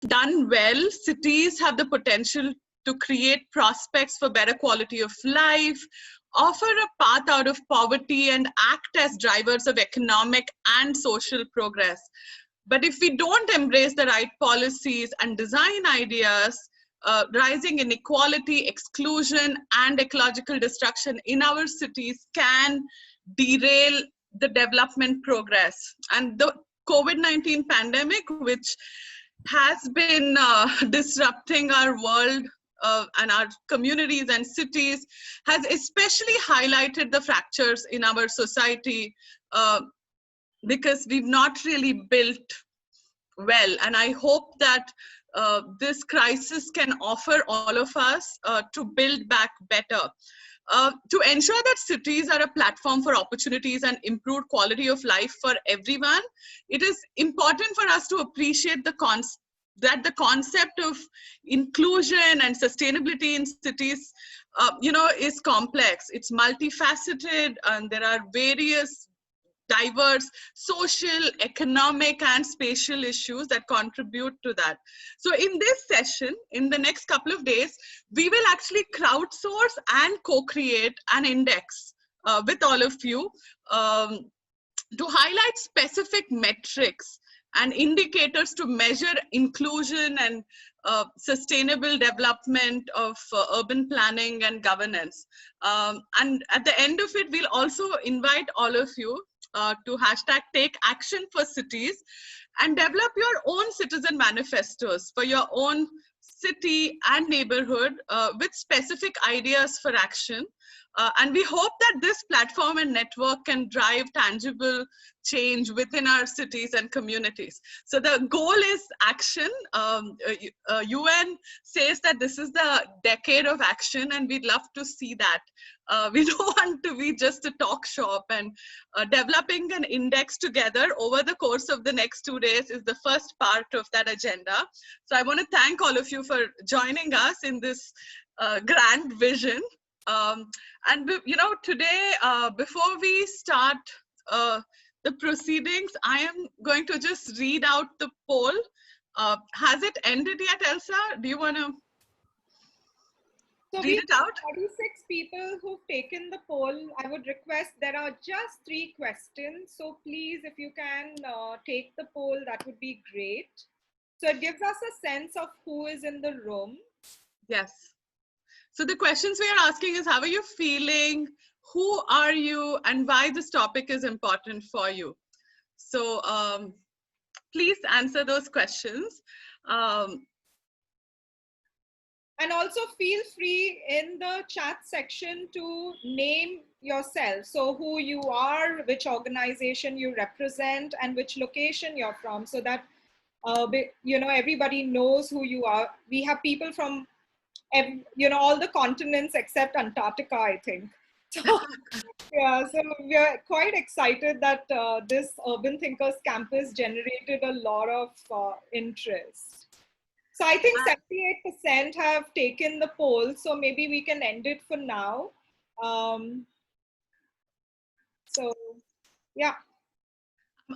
done well, cities have the potential to create prospects for better quality of life, offer a path out of poverty, and act as drivers of economic and social progress. But if we don't embrace the right policies and design ideas, rising inequality, exclusion, and ecological destruction in our cities can derail the development progress. And the COVID-19 pandemic, which has been disrupting our world and our communities and cities, has especially highlighted the fractures in our society because we've not really built well. And I hope that this crisis can offer all of us to build back better. To ensure that cities are a platform for opportunities and improved quality of life for everyone, it is important for us to appreciate the concept of inclusion and sustainability in cities, is complex. It's multifaceted, and there are various diverse social, economic, and spatial issues that contribute to that. So in this session, in the next couple of days, we will actually crowdsource and co-create an index with all of you to highlight specific metrics and indicators to measure inclusion and sustainable development of urban planning and governance. And at the end of it, we'll also invite all of you to hashtag take action for cities and develop your own citizen manifestos for your own city and neighborhood with specific ideas for action. And we hope that this platform and network can drive tangible change within our cities and communities. So the goal is action. UN says that this is the decade of action, and we'd love to see that. We don't want to be just a talk shop, and developing an index together over the course of the next 2 days is the first part of that agenda. So I want to thank all of you for joining us in this grand vision. And today, before we start the proceedings, I am going to just read out the poll. Has it ended yet, Elsa? Do you want to read it out? 46 people who've taken the poll. I would request, there are just 3 questions. So please, if you can take the poll, that would be great. So it gives us a sense of who is in the room. Yes. So the questions we are asking is, how are you feeling? Who are you? And why this topic is important for you? So please answer those questions. And also feel free in the chat section to name yourself. So who you are, which organization you represent, and which location you're from, so that everybody knows who you are. We have people from all the continents except Antarctica, I think. So, yeah, so we're quite excited that this Urban Thinkers Campus generated a lot of interest. So I think 78% have taken the poll, so maybe we can end it for now. So, yeah.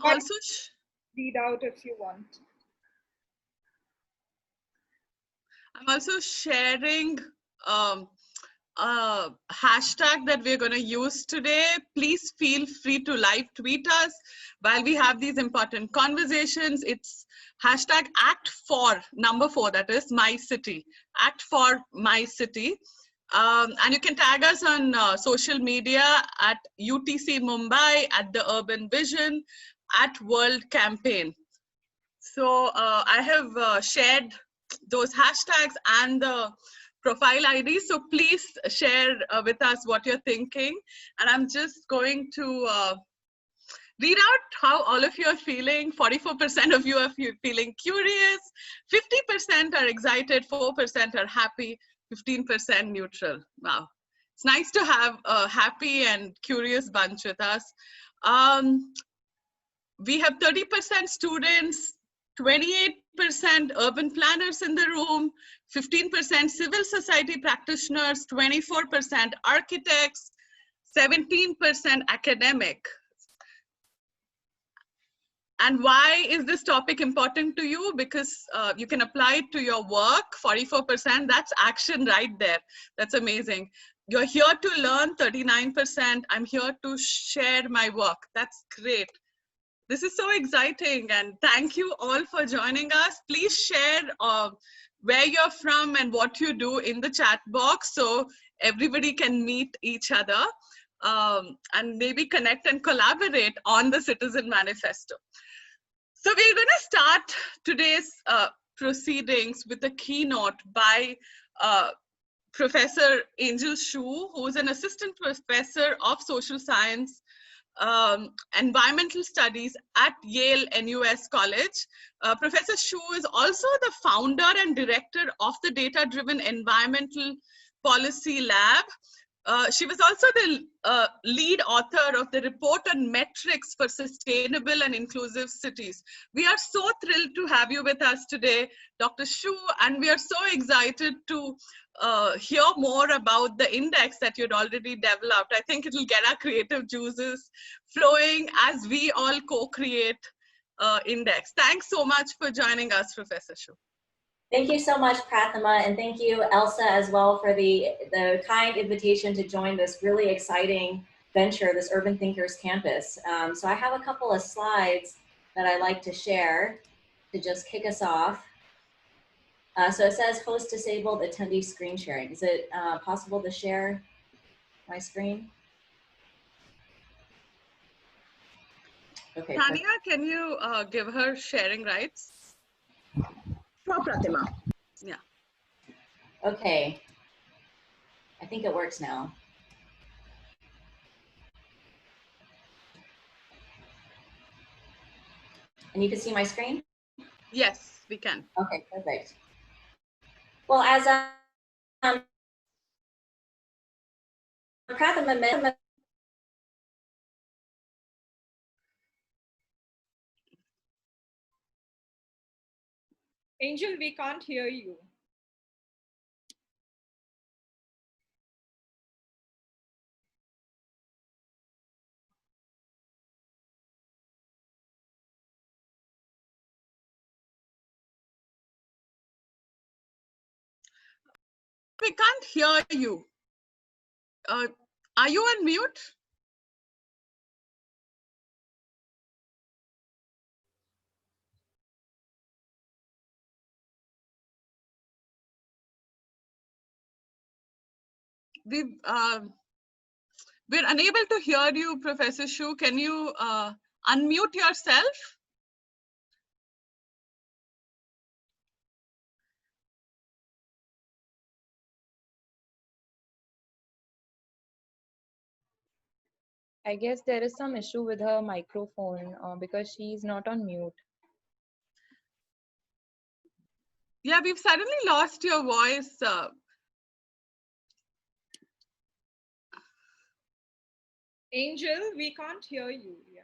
Also, read out if you want. I'm also sharing a hashtag that we're going to use today. Please feel free to live tweet us while we have these important conversations. It's hashtag #ACT4, number 4, that is my city, #ACT4 my city. And you can tag us on social media at UTC Mumbai, at the Urban Vision, at World Campaign. So I have shared those hashtags and the profile ID. So please share with us what you're thinking. And I'm just going to read out how all of you are feeling. 44% of you are feeling curious, 50% are excited, 4% are happy, 15% neutral. Wow. It's nice to have a happy and curious bunch with us. We have 30% students, 28% urban planners in the room, 15% civil society practitioners, 24% architects, 17% academic. And why is this topic important to you? Because you can apply it to your work, 44%, that's action right there. That's amazing. You're here to learn, 39%. I'm here to share my work. That's great. This is so exciting, and thank you all for joining us. Please share where you're from and what you do in the chat box so everybody can meet each other and maybe connect and collaborate on the Citizen Manifesto. So we're going to start today's proceedings with a keynote by Professor Angel Shu, who is an assistant professor of social science, environmental studies at Yale NUS College. Professor Shu is also the founder and director of the Data-Driven Environmental Policy Lab. She was also the lead author of the report on metrics for sustainable and inclusive cities. We are so thrilled to have you with us today, Dr. Shu, and we are so excited to hear more about the index that you'd already developed. I think it'll get our creative juices flowing as we all co-create index. Thanks so much for joining us, Professor Shu. Thank you so much, Prathama, and thank you, Elsa, as well, for the kind invitation to join this really exciting venture, this Urban Thinkers Campus. So I have a couple of slides that I'd like to share to just kick us off. So it says host disabled attendee screen sharing. Is it possible to share my screen? Okay. Tanya, can you give her sharing rights? Sure, Pratima. Yeah. Okay. I think it works now. And you can see my screen? Yes, we can. Okay, perfect. Well, as Prathama mentioned, Angel, we can't hear you. We can't hear you. Are you on mute? We're unable to hear you, Professor Shu. Can you unmute yourself? I guess there is some issue with her microphone because she's not on mute. Yeah, we've suddenly lost your voice. Angel, we can't hear you. Yeah.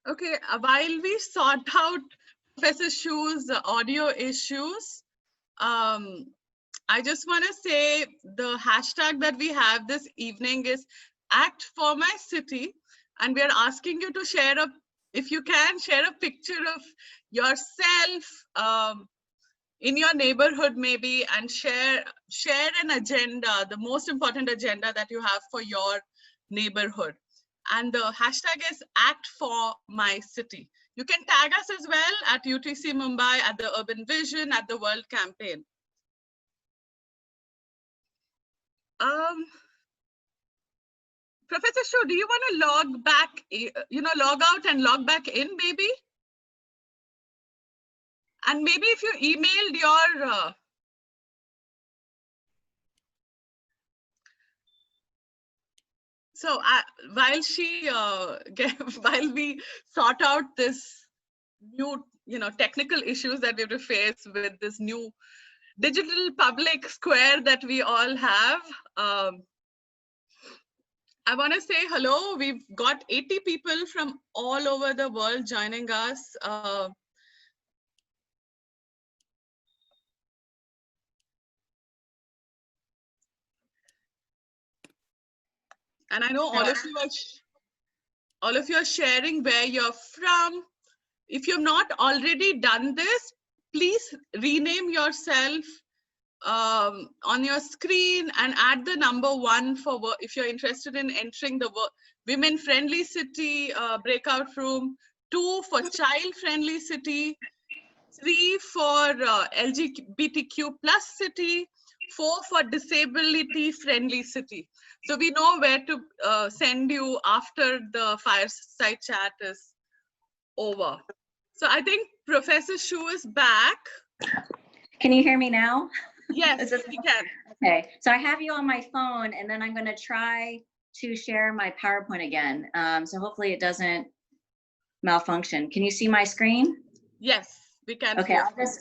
Okay, while we sort out Professor Shu's audio issues, I just want to say the hashtag that we have this evening is Act for My City. And we are asking you to share if you can, share a picture of yourself in your neighborhood maybe, and share an agenda, the most important agenda that you have for your neighborhood. And the hashtag is Act for My City. You can tag us as well at UTC Mumbai, at the Urban Vision, at the World Campaign. Professor Shu, do you want to log back, log out and log back in maybe? And maybe if you emailed your, while we sort out this mute technical issues that we have to face with this new digital public square that we all have. I want to say hello. We've got 80 people from all over the world joining us. And I know all of you are sharing where you're from. If you've not already done this, please rename yourself on your screen and add the number 1 for work if you're interested in entering the women friendly city breakout room, 2 for child friendly city, 3 for LGBTQ plus city, 4 for disability friendly city. So we know where to send you after the fireside chat is over. So I think Professor Shu is back. Can you hear me now? Yes, we can. Okay, so I have you on my phone, and then I'm going to try to share my PowerPoint again. So hopefully it doesn't malfunction. Can you see my screen? Yes, we can. Okay, I'll just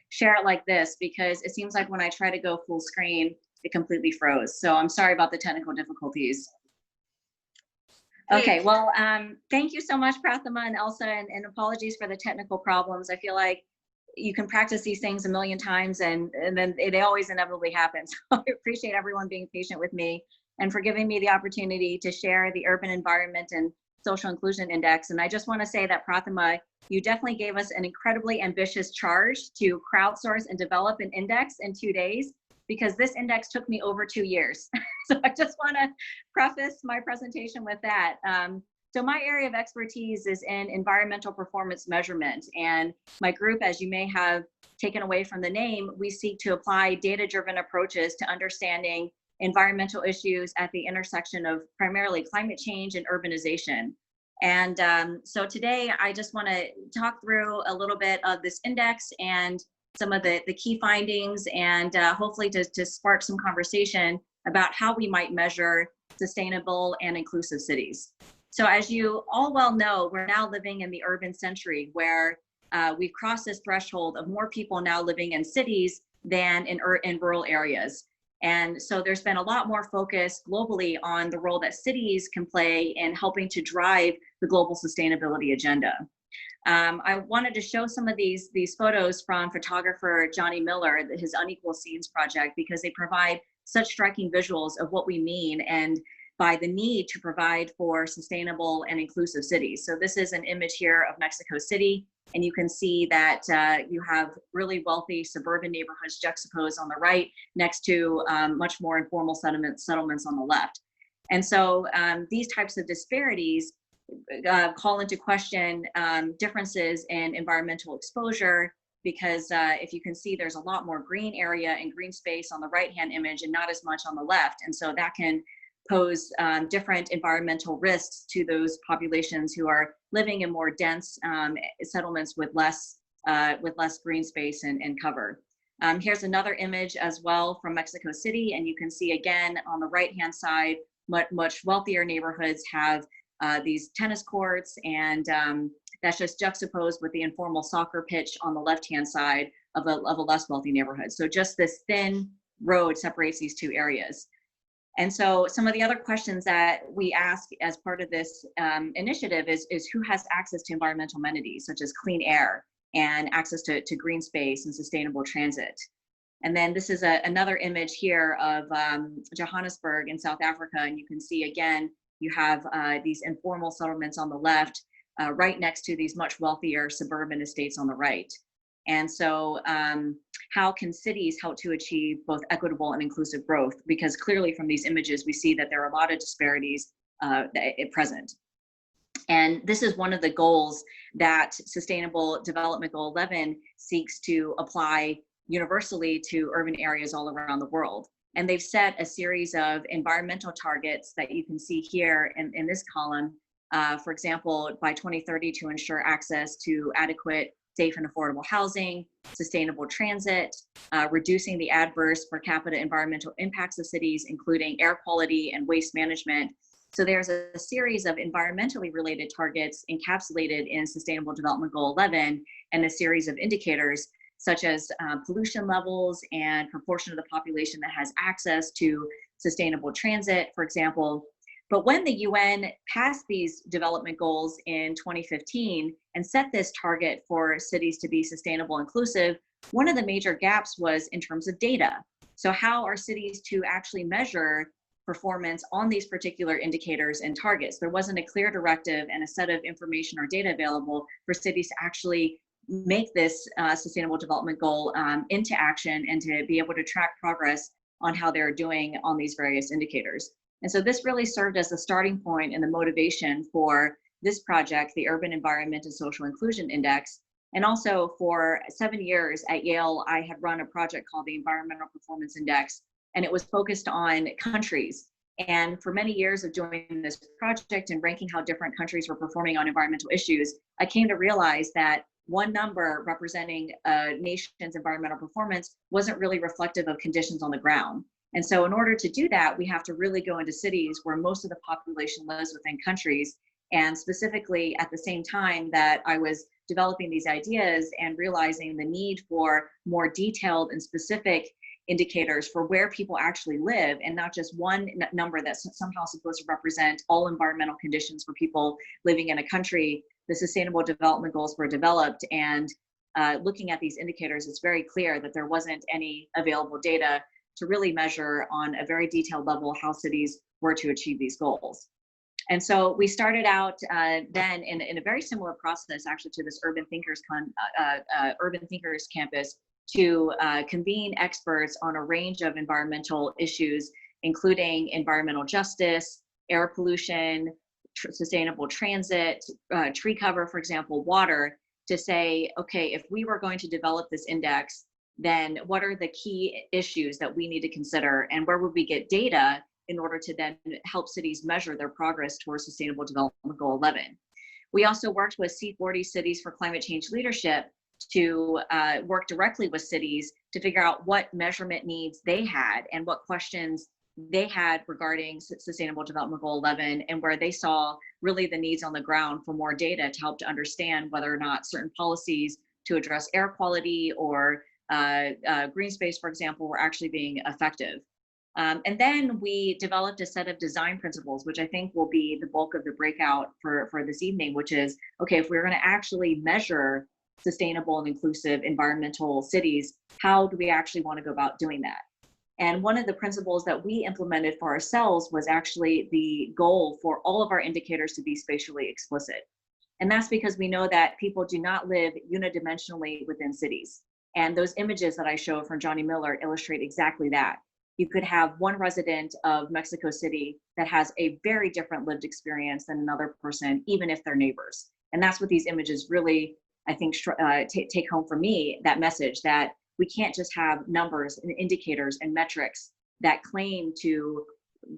share it like this because it seems like when I try to go full screen, it completely froze. So I'm sorry about the technical difficulties. Okay, well, thank you so much, Prathama and Elsa, and apologies for the technical problems. I feel like you can practice these things a million times and then they always inevitably happen. So I appreciate everyone being patient with me and for giving me the opportunity to share the Urban Environment and Social Inclusion Index. And I just want to say that Prathama, you definitely gave us an incredibly ambitious charge to crowdsource and develop an index in 2 days, because this index took me over 2 years. So I just want to preface my presentation with that. So my area of expertise is in environmental performance measurement, and my group, as you may have taken away from the name, we seek to apply data-driven approaches to understanding environmental issues at the intersection of primarily climate change and urbanization. And so today I just want to talk through a little bit of this index and some of the key findings, and hopefully to spark some conversation about how we might measure sustainable and inclusive cities. So as you all well know, we're now living in the urban century where we've crossed this threshold of more people now living in cities than in rural areas. And so there's been a lot more focus globally on the role that cities can play in helping to drive the global sustainability agenda. I wanted to show some of these photos from photographer Johnny Miller, his Unequal Scenes project, because they provide such striking visuals of what we mean and by the need to provide for sustainable and inclusive cities. So this is an image here of Mexico City, and you can see that you have really wealthy suburban neighborhoods juxtaposed on the right next to much more informal settlements on the left. And so these types of disparities call into question differences in environmental exposure, because if you can see, there's a lot more green area and green space on the right-hand image and not as much on the left. And so that can pose different environmental risks to those populations who are living in more dense settlements with less green space and cover. Here's another image as well from Mexico City, and you can see again on the right-hand side, much wealthier neighborhoods have these tennis courts, and that's just juxtaposed with the informal soccer pitch on the left-hand side of a less wealthy neighborhood. So just this thin road separates these two areas. And so some of the other questions that we ask as part of this initiative is who has access to environmental amenities such as clean air and access to green space and sustainable transit. And then this is another image here of Johannesburg in South Africa, and you can see again, you have these informal settlements on the left, right next to these much wealthier suburban estates on the right. And so how can cities help to achieve both equitable and inclusive growth? Because clearly from these images, we see that there are a lot of disparities at present. And this is one of the goals that Sustainable Development Goal 11 seeks to apply universally to urban areas all around the world. And they've set a series of environmental targets that you can see here in this column. For example, by 2030 to ensure access to adequate, safe and affordable housing, sustainable transit, reducing the adverse per capita environmental impacts of cities, including air quality and waste management, So there's a series of environmentally related targets encapsulated in Sustainable Development Goal 11 and a series of indicators such as pollution levels and proportion of the population that has access to sustainable transit, for example. But when the UN passed these development goals in 2015 and set this target for cities to be sustainable inclusive, one of the major gaps was in terms of data. So how are cities to actually measure performance on these particular indicators and targets? There wasn't a clear directive and a set of information or data available for cities to actually make this sustainable development goal into action and to be able to track progress on how they're doing on these various indicators. And so this really served as the starting point and the motivation for this project, the Urban Environment and Social Inclusion Index. And also for 7 years at Yale, I had run a project called the Environmental Performance Index, and it was focused on countries. And for many years of doing this project and ranking how different countries were performing on environmental issues, I came to realize that one number representing a nation's environmental performance wasn't really reflective of conditions on the ground. And so in order to do that, we have to really go into cities where most of the population lives within countries. And specifically at the same time that I was developing these ideas and realizing the need for more detailed and specific indicators for where people actually live, and not just one number that's somehow supposed to represent all environmental conditions for people living in a country, the Sustainable Development Goals were developed. And looking at these indicators, it's very clear that there wasn't any available data to really measure on a very detailed level how cities were to achieve these goals. And so we started out then in a very similar process actually to this Urban Thinkers campus to convene experts on a range of environmental issues, including environmental justice, air pollution, sustainable transit, tree cover, for example, water, to say, okay, if we were going to develop this index, then what are the key issues that we need to consider, and where would we get data in order to then help cities measure their progress towards Sustainable Development Goal 11. We also worked with C40 Cities for Climate Change Leadership to work directly with cities to figure out what measurement needs they had and what questions they had regarding Sustainable Development Goal 11, and where they saw really the needs on the ground for more data to help to understand whether or not certain policies to address air quality or green space, for example, were actually being effective. And then we developed a set of design principles, which I think will be the bulk of the breakout for this evening, which is, okay, if we're going to actually measure sustainable and inclusive environmental cities, how do we actually want to go about doing that? And one of the principles that we implemented for ourselves was actually the goal for all of our indicators to be spatially explicit. And that's because we know that people do not live unidimensionally within cities. And those images that I showed from Johnny Miller illustrate exactly that. You could have one resident of Mexico City that has a very different lived experience than another person, even if they're neighbors. And that's what these images really, I think, take home for me, that message that we can't just have numbers and indicators and metrics that claim to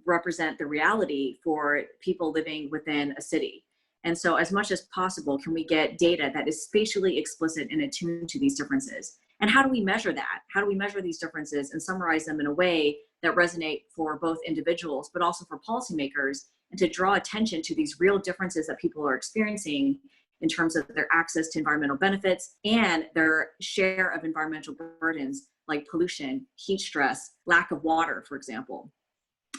represent the reality for people living within a city. And so as much as possible, can we get data that is spatially explicit and attuned to these differences? And how do we measure that? How do we measure these differences and summarize them in a way that resonate for both individuals, but also for policymakers, and to draw attention to these real differences that people are experiencing in terms of their access to environmental benefits and their share of environmental burdens like pollution, heat stress, lack of water, for example.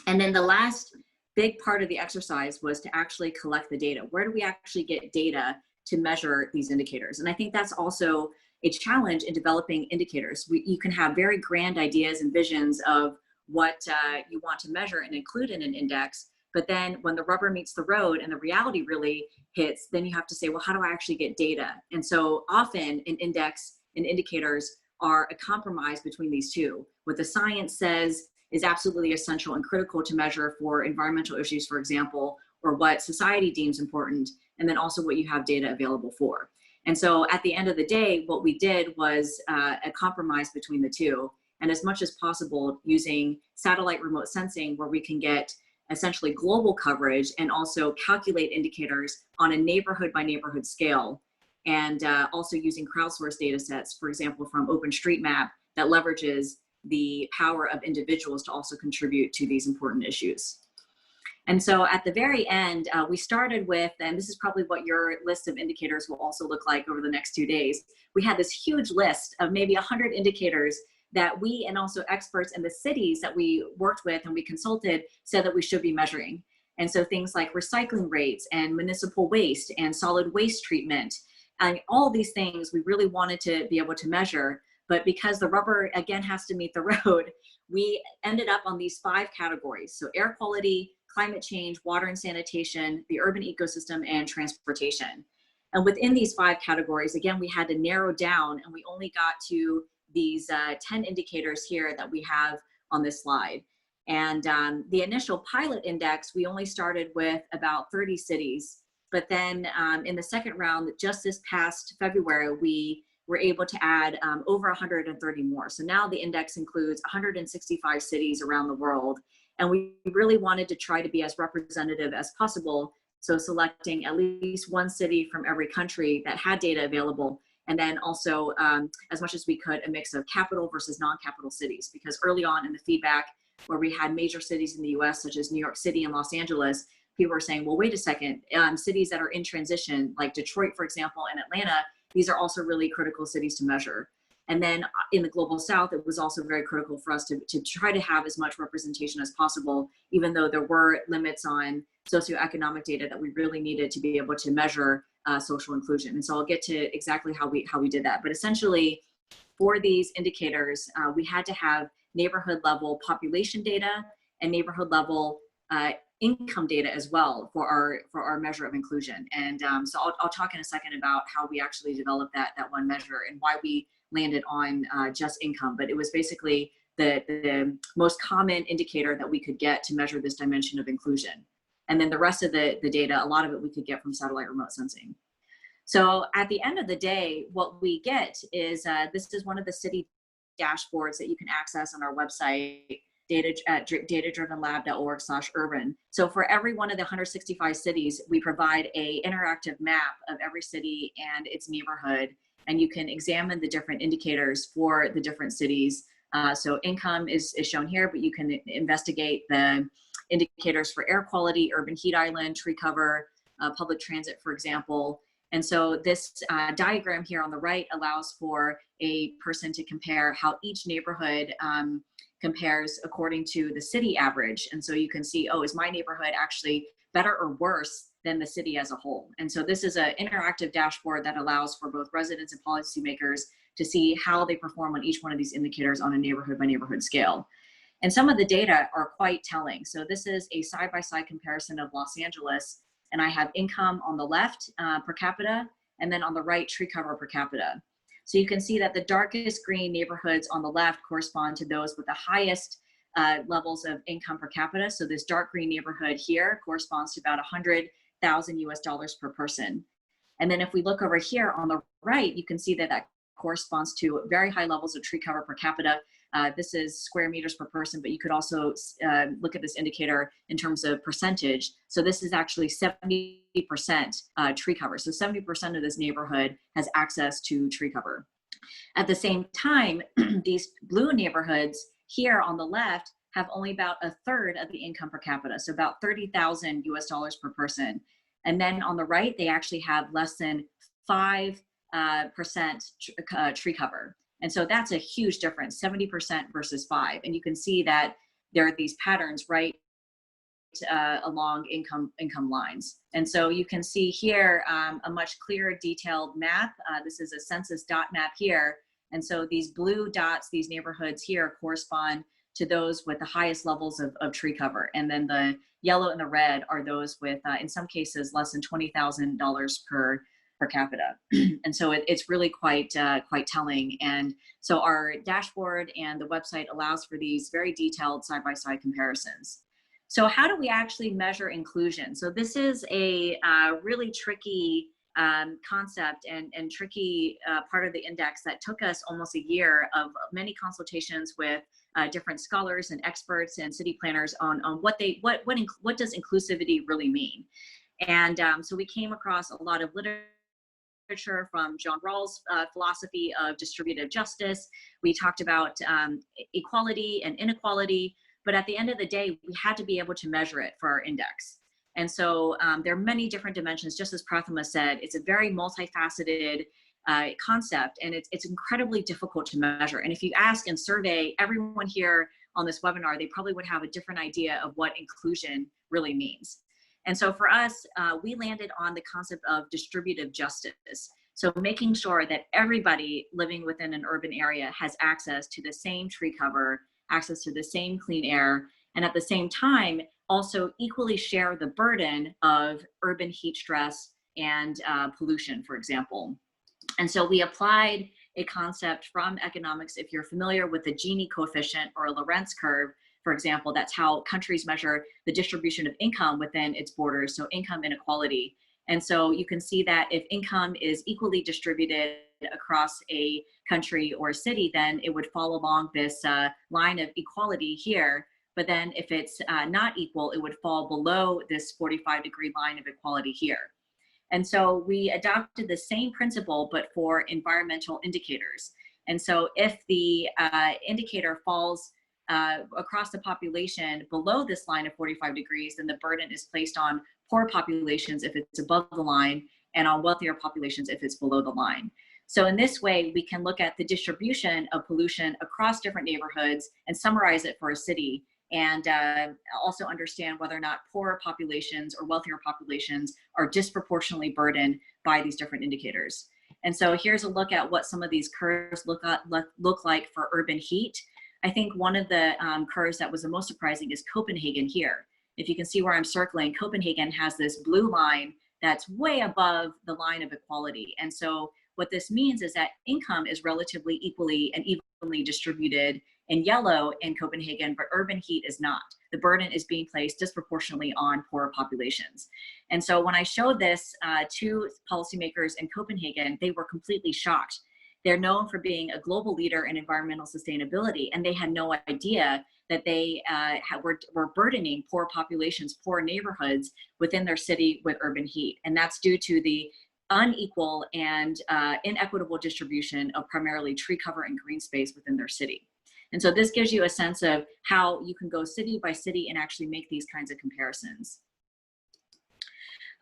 And then the last big part of the exercise was to actually collect the data. Where do we actually get data to measure these indicators? And I think that's also a challenge in developing indicators. You can have very grand ideas and visions of what you want to measure and include in an index, but then when the rubber meets the road and the reality really hits, then you have to say, well, how do I actually get data? And so often an index and indicators are a compromise between these two. What the science says is absolutely essential and critical to measure for environmental issues, for example, or what society deems important, and then also what you have data available for. And so at the end of the day, what we did was a compromise between the two. And as much as possible, using satellite remote sensing, where we can get essentially global coverage and also calculate indicators on a neighborhood by neighborhood scale. And also using crowdsourced data sets, for example, from OpenStreetMap, that leverages the power of individuals to also contribute to these important issues. And so at the very end, we started with, and this is probably what your list of indicators will also look like over the next 2 days. We had this huge list of maybe 100 indicators that we and also experts in the cities that we worked with and we consulted said that we should be measuring. And so things like recycling rates and municipal waste and solid waste treatment, and all these things we really wanted to be able to measure. But because the rubber, again, has to meet the road, we ended up on these 5 categories. So air quality, climate change, water and sanitation, the urban ecosystem, and transportation. And within these 5 categories, again, we had to narrow down, and we only got to these 10 indicators here that we have on this slide. And the initial pilot index, we only started with about 30 cities. But then in the second round, just this past February, we were able to add over 130 more. So now the index includes 165 cities around the world. And we really wanted to try to be as representative as possible. So selecting at least 1 city from every country that had data available. And then also, as much as we could, a mix of capital versus non-capital cities. Because early on in the feedback, where we had major cities in the US, such as New York City and Los Angeles, people were saying, well, wait a second, cities that are in transition, like Detroit, for example, and Atlanta, these are also really critical cities to measure. And then in the Global South, it was also very critical for us to try to have as much representation as possible, even though there were limits on socioeconomic data that we really needed to be able to measure social inclusion. And so I'll get to exactly how we did that. But essentially, for these indicators, we had to have neighborhood level population data and neighborhood level income data as well for our measure of inclusion. And so I'll talk in a second about how we actually developed that one measure and why we landed on just income. But it was basically the most common indicator that we could get to measure this dimension of inclusion. And then the rest of the data, a lot of it we could get from satellite remote sensing. So at the end of the day, what we get is, this is one of the city dashboards that you can access on our website, datadrivenlab.org/urban. So for every one of the 165 cities, we provide an interactive map of every city and its neighborhood, and you can examine the different indicators for the different cities. So income is shown here, but you can investigate the indicators for air quality, urban heat island, tree cover, public transit, for example. And so this diagram here on the right allows for a person to compare how each neighborhood compares according to the city average. And so you can see, oh, is my neighborhood actually better or worse than the city as a whole? And so this is an interactive dashboard that allows for both residents and policymakers to see how they perform on each one of these indicators on a neighborhood by neighborhood scale. And some of the data are quite telling. So this is a side-by-side comparison of Los Angeles, and I have income on the left per capita, and then on the right, tree cover per capita. So you can see that the darkest green neighborhoods on the left correspond to those with the highest levels of income per capita. So this dark green neighborhood here corresponds to about $100,000 per person. And then if we look over here on the right, you can see that that corresponds to very high levels of tree cover per capita. This is square meters per person, but you could also look at this indicator in terms of percentage. So this is actually 70% tree cover. So 70% of this neighborhood has access to tree cover. At the same time, these blue neighborhoods here on the left have only about a third of the income per capita, so about $30,000 per person. And then on the right, they actually have less than 5% tree cover. And so that's a huge difference, 70% versus 5. And you can see that there are these patterns right along income lines. And so you can see here a much clearer detailed map. This is a Census Dot Map here. And so these blue dots, these neighborhoods here correspond to those with the highest levels of tree cover. And then the yellow and the red are those with, in some cases, less than $20,000 per capita. And so it's really quite telling. And so our dashboard and the website allows for these very detailed side-by-side comparisons. So how do we actually measure inclusion? So this is a really tricky concept and tricky part of the index that took us almost a year of many consultations with different scholars and experts and city planners on what does inclusivity really mean. And so we came across a lot of literature from John Rawls' philosophy of distributive justice. We talked about equality and inequality. But at the end of the day, we had to be able to measure it for our index. And so there are many different dimensions. Just as Prathama said, it's a very multifaceted concept, and it's incredibly difficult to measure. And if you ask and survey everyone here on this webinar, they probably would have a different idea of what inclusion really means. And so for us, we landed on the concept of distributive justice. So making sure that everybody living within an urban area has access to the same tree cover, access to the same clean air, and at the same time, also equally share the burden of urban heat stress and pollution, for example. And so we applied a concept from economics. If you're familiar with the Gini coefficient or a Lorentz curve, for example, that's how countries measure the distribution of income within its borders, so income inequality. And so you can see that if income is equally distributed across a country or a city, then it would fall along this line of equality here. But then if it's not equal, it would fall below this 45-degree line of equality here. And so we adopted the same principle, but for environmental indicators. And so if the indicator falls across the population below this line of 45 degrees, then the burden is placed on poor populations if it's above the line, and on wealthier populations if it's below the line. So in this way, we can look at the distribution of pollution across different neighborhoods and summarize it for a city, and also understand whether or not poorer populations or wealthier populations are disproportionately burdened by these different indicators. And so here's a look at what some of these curves look like for urban heat. I think one of the curves that was the most surprising is Copenhagen here. If you can see where I'm circling, Copenhagen has this blue line that's way above the line of equality. And so what this means is that income is relatively equally and evenly distributed in yellow in Copenhagen, but urban heat is not. The burden is being placed disproportionately on poorer populations. And so when I showed this to policymakers in Copenhagen, they were completely shocked. They're known for being a global leader in environmental sustainability, and they had no idea that they were burdening poor populations, poor neighborhoods within their city with urban heat. And that's due to the unequal and inequitable distribution of primarily tree cover and green space within their city. And so this gives you a sense of how you can go city by city and actually make these kinds of comparisons.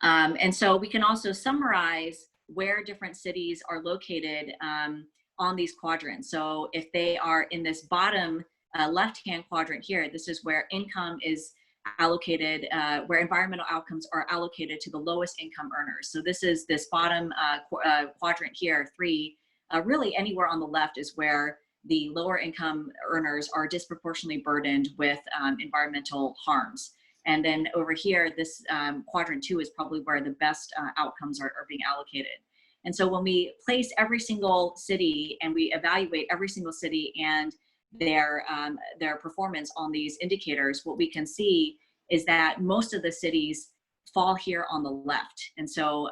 And so we can also summarize where different cities are located on these quadrants. So if they are in this bottom left-hand quadrant here, this is where income is allocated, where environmental outcomes are allocated to the lowest income earners. So this is this bottom quadrant here, 3, really anywhere on the left is where the lower income earners are disproportionately burdened with environmental harms. And then over here, this quadrant 2 is probably where the best outcomes are being allocated. And so when we place every single city and we evaluate every single city and their performance on these indicators, what we can see is that most of the cities fall here on the left. And so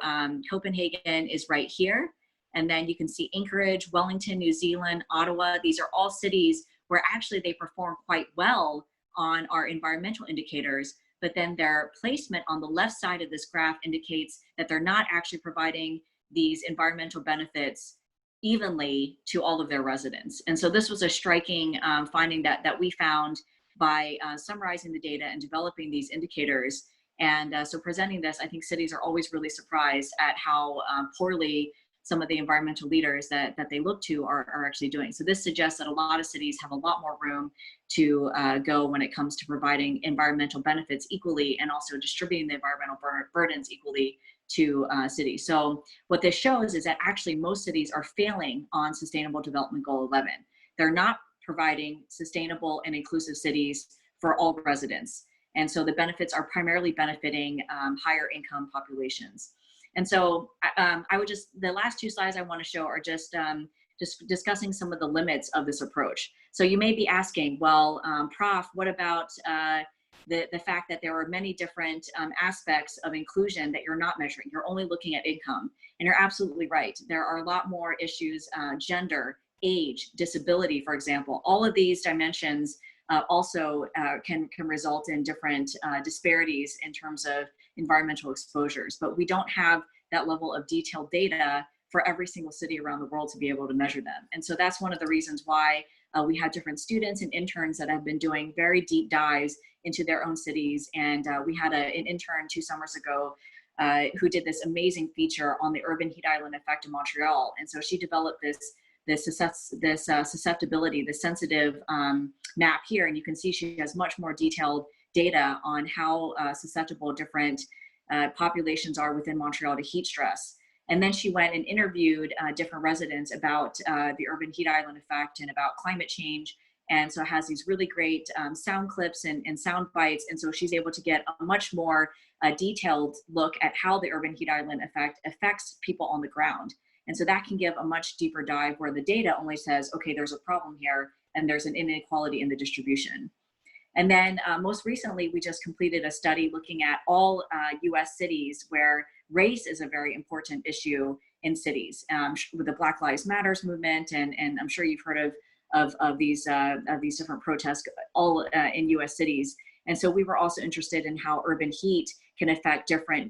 Copenhagen is right here. And then you can see Anchorage, Wellington, New Zealand, Ottawa. These are all cities where actually they perform quite well on our environmental indicators, but then their placement on the left side of this graph indicates that they're not actually providing these environmental benefits evenly to all of their residents. And so this was a striking finding that we found by summarizing the data and developing these indicators. And so presenting this, I think cities are always really surprised at how poorly some of the environmental leaders that they look to are actually doing. So this suggests that a lot of cities have a lot more room to go when it comes to providing environmental benefits equally and also distributing the environmental burdens equally to cities. So what this shows is that actually most cities are failing on Sustainable Development Goal 11. They're not providing sustainable and inclusive cities for all residents. And so the benefits are primarily benefiting higher income populations. And so I would the last 2 slides I want to show are just discussing some of the limits of this approach. So you may be asking, well, Prof, what about the fact that there are many different aspects of inclusion that you're not measuring? You're only looking at income. And you're absolutely right. There are a lot more issues, gender, age, disability, for example. All of these dimensions also can result in different disparities in terms of environmental exposures, but we don't have that level of detailed data for every single city around the world to be able to measure them. And so that's one of the reasons why We had different students and interns that have been doing very deep dives into their own cities. And we had an intern 2 summers ago who did this amazing feature on the urban heat island effect in Montreal. And so she developed this susceptibility, the sensitive map here. And you can see she has much more detailed data on how susceptible different populations are within Montreal to heat stress. And then she went and interviewed different residents about the urban heat island effect and about climate change. And so it has these really great sound clips and sound bites. And so she's able to get a much more detailed look at how the urban heat island effect affects people on the ground. And so that can give a much deeper dive where the data only says, okay, there's a problem here and there's an inequality in the distribution. And then most recently, we just completed a study looking at all US cities where race is a very important issue in cities with the Black Lives Matters movement. And I'm sure you've heard of these different protests all in US cities. And so we were also interested in how urban heat can affect different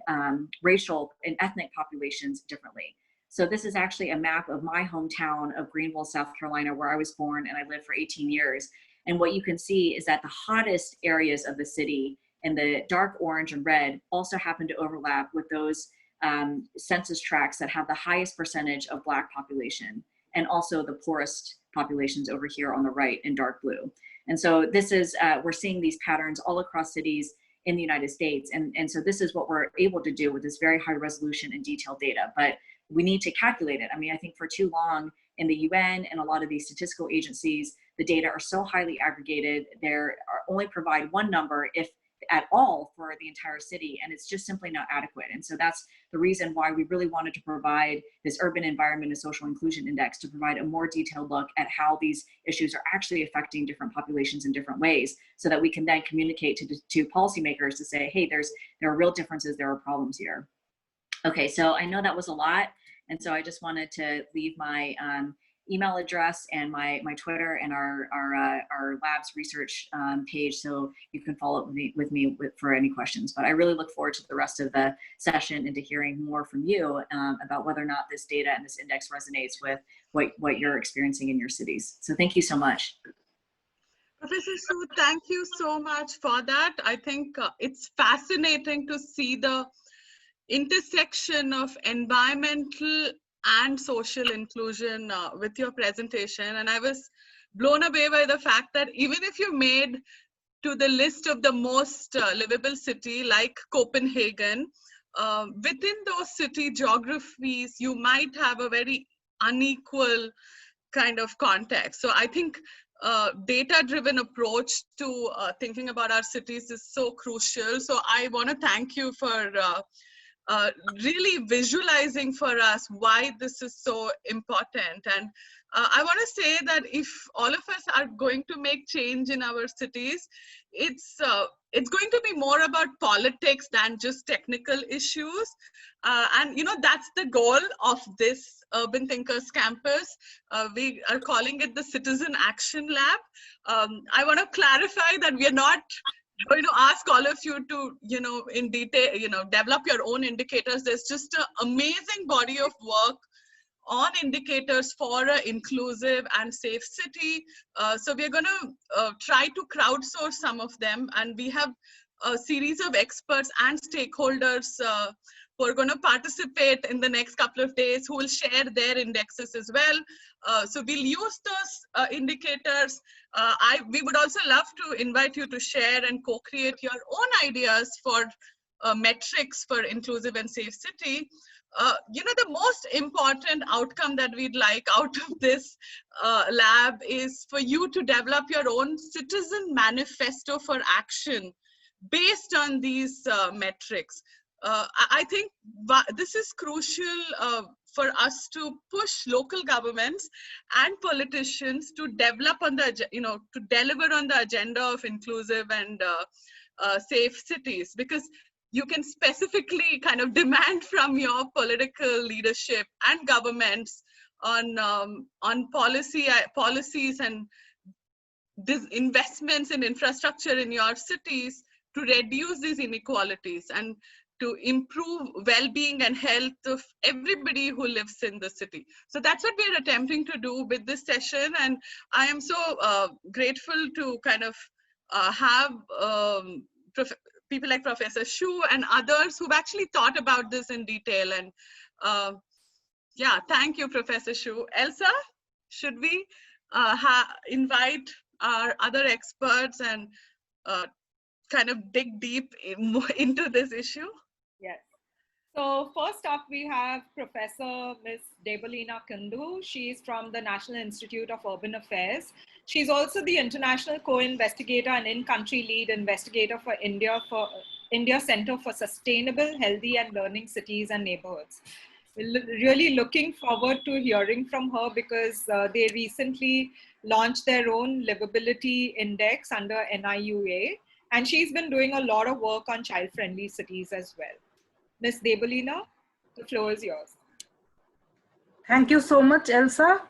racial and ethnic populations differently. So this is actually a map of my hometown of Greenville, South Carolina, where I was born and I lived for 18 years. And what you can see is that the hottest areas of the city in the dark orange and red also happen to overlap with those census tracts that have the highest percentage of Black population, and also the poorest populations over here on the right in dark blue. And so this is, we're seeing these patterns all across cities in the United States. And so this is what we're able to do with this very high resolution and detailed data, but we need to calculate it. I mean, I think for too long in the UN and a lot of these statistical agencies, the data are so highly aggregated, they only provide one number, if at all, for the entire city, and it's just simply not adequate. And so that's the reason why we really wanted to provide this Urban Environment and Social Inclusion Index, to provide a more detailed look at how these issues are actually affecting different populations in different ways, so that we can then communicate to policymakers to say, hey, there are real differences, there are problems here. Okay, so I know that was a lot, and so I just wanted to leave my email address and my Twitter and our lab's research page, so you can follow up with me for any questions. But I really look forward to the rest of the session and to hearing more from you about whether or not this data and this index resonates with what you're experiencing in your cities. So thank you so much. Professor Su, thank you so much for that. I think it's fascinating to see the intersection of environmental and social inclusion with your presentation. And I was blown away by the fact that even if you made to the list of the most livable city like Copenhagen, within those city geographies, you might have a very unequal kind of context. So I think data-driven approach to thinking about our cities is so crucial. So I want to thank you for really visualizing for us why this is so important. And I want to say that if all of us are going to make change in our cities, it's going to be more about politics than just technical issues. And you know, that's the goal of this Urban Thinkers Campus. We are calling it the Citizen Action Lab. I want to clarify that we are not going to ask all of you to, in detail, develop your own indicators. There's just an amazing body of work on indicators for an inclusive and safe city. So we're going to try to crowdsource some of them, and we have a series of experts and stakeholders who are going to participate in the next couple of days, who will share their indexes as well. So we'll use those indicators. We would also love to invite you to share and co-create your own ideas for metrics for inclusive and safe city. The most important outcome that we'd like out of this lab is for you to develop your own citizen manifesto for action based on these metrics. I think this is crucial for us to push local governments and politicians to develop on the, to deliver on the agenda of inclusive and safe cities, because you can specifically kind of demand from your political leadership and governments on policies and these investments in infrastructure in your cities to reduce these inequalities and to improve well-being and health of everybody who lives in the city. So that's what we're attempting to do with this session. And I am so grateful to kind of have people like Professor Shu and others who've actually thought about this in detail. And yeah, thank you, Professor Shu. Elsa, should we invite our other experts and kind of dig deep into this issue? Yes. So first up, we have Professor Ms. Debalina Kundu. She's from the National Institute of Urban Affairs. She's also the international co-investigator and in-country lead investigator for India Center for Sustainable, Healthy and Learning Cities and Neighborhoods. We're really looking forward to hearing from her because they recently launched their own livability index under NIUA. And she's been doing a lot of work on child-friendly cities as well. Ms. Debalina, the floor is yours. Thank you so much, Elsa.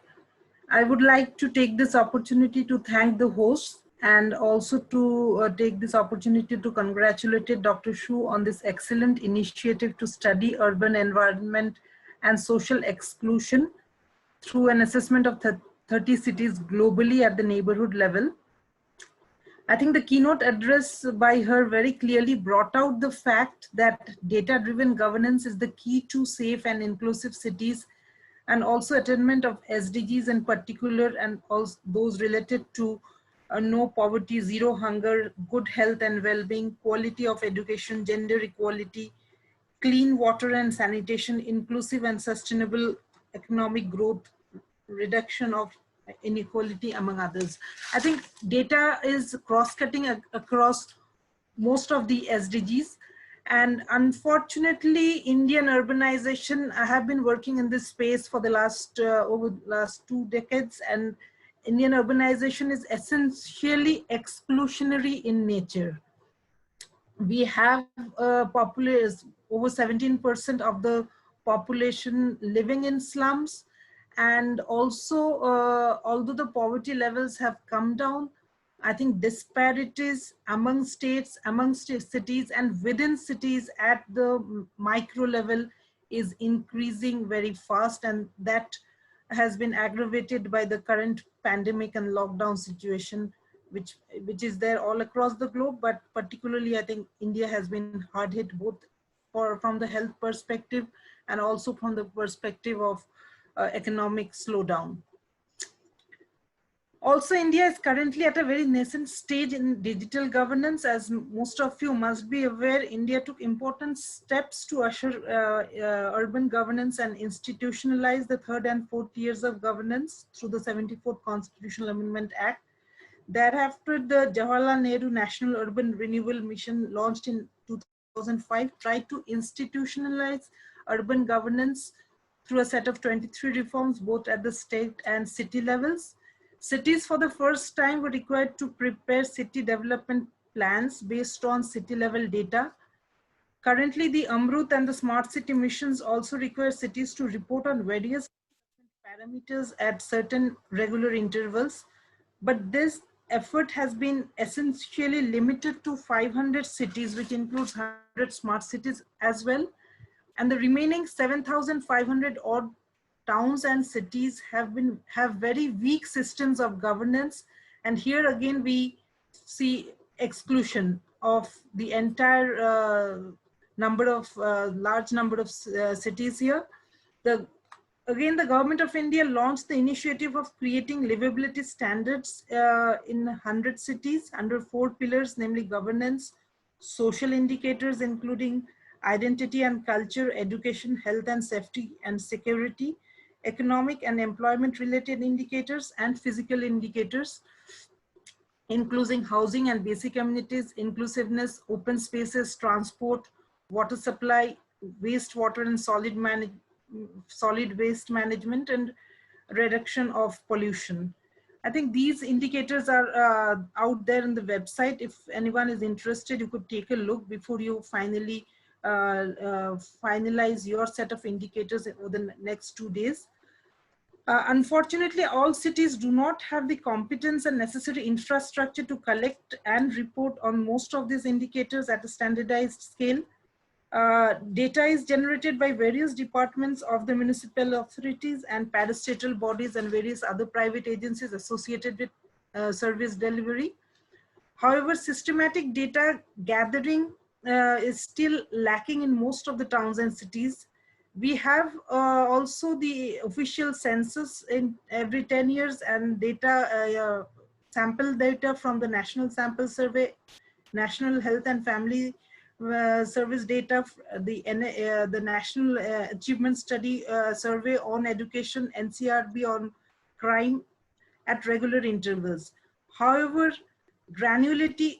I would like to take this opportunity to thank the hosts and also to take this opportunity to congratulate Dr. Shu on this excellent initiative to study urban environment and social exclusion through an assessment of 30 cities globally at the neighborhood level. I think the keynote address by her very clearly brought out the fact that data-driven governance is the key to safe and inclusive cities, and also attainment of SDGs in particular, and also those related to no poverty, zero hunger, good health and well-being, quality of education, gender equality, clean water and sanitation, inclusive and sustainable economic growth, reduction of inequality, among others. I think data is cross-cutting across most of the SDGs. And unfortunately, Indian urbanization, I have been working in this space for the last, over the last 2 decades, and Indian urbanization is essentially exclusionary in nature. We have over 17% of the population living in slums. And also, although the poverty levels have come down, I think disparities among states, amongst cities and within cities at the micro level is increasing very fast. And that has been aggravated by the current pandemic and lockdown situation, which is there all across the globe. But particularly, I think India has been hard hit both from the health perspective and also from the perspective of economic slowdown. Also, India is currently at a very nascent stage in digital governance. As most of you must be aware, India took important steps to usher urban governance and institutionalize the 3rd and 4th tiers of governance through the 74th Constitutional Amendment Act. Thereafter, the Jawaharlal Nehru National Urban Renewal Mission, launched in 2005, tried to institutionalize urban governance through a set of 23 reforms, both at the state and city levels. Cities for the first time were required to prepare city development plans based on city level data. Currently, the Amrut and the Smart City missions also require cities to report on various parameters at certain regular intervals. But this effort has been essentially limited to 500 cities, which includes 100 smart cities as well. And the remaining 7,500 odd towns and cities have very weak systems of governance. And here again, we see exclusion of the entire large number of cities here. Again, the government of India launched the initiative of creating livability standards in 100 cities under 4 pillars, namely governance, social indicators, including identity and culture, education, health and safety and security, economic and employment related indicators, and physical indicators, including housing and basic amenities, inclusiveness, open spaces, transport, water supply, wastewater and solid waste management, and reduction of pollution. I think these indicators are out there on the website. If anyone is interested, you could take a look before you finally finalize your set of indicators over the next 2 days. Unfortunately, all cities do not have the competence and necessary infrastructure to collect and report on most of these indicators at a standardized scale. Data is generated by various departments of the municipal authorities and parastatal bodies and various other private agencies associated with service delivery. However, systematic data gathering is still lacking in most of the towns and cities. We have also the official census in every 10 years and data, sample data from the National Sample Survey, National Health and Family Service data, the National Achievement Study Survey on Education, NCRB on crime at regular intervals. However, granularity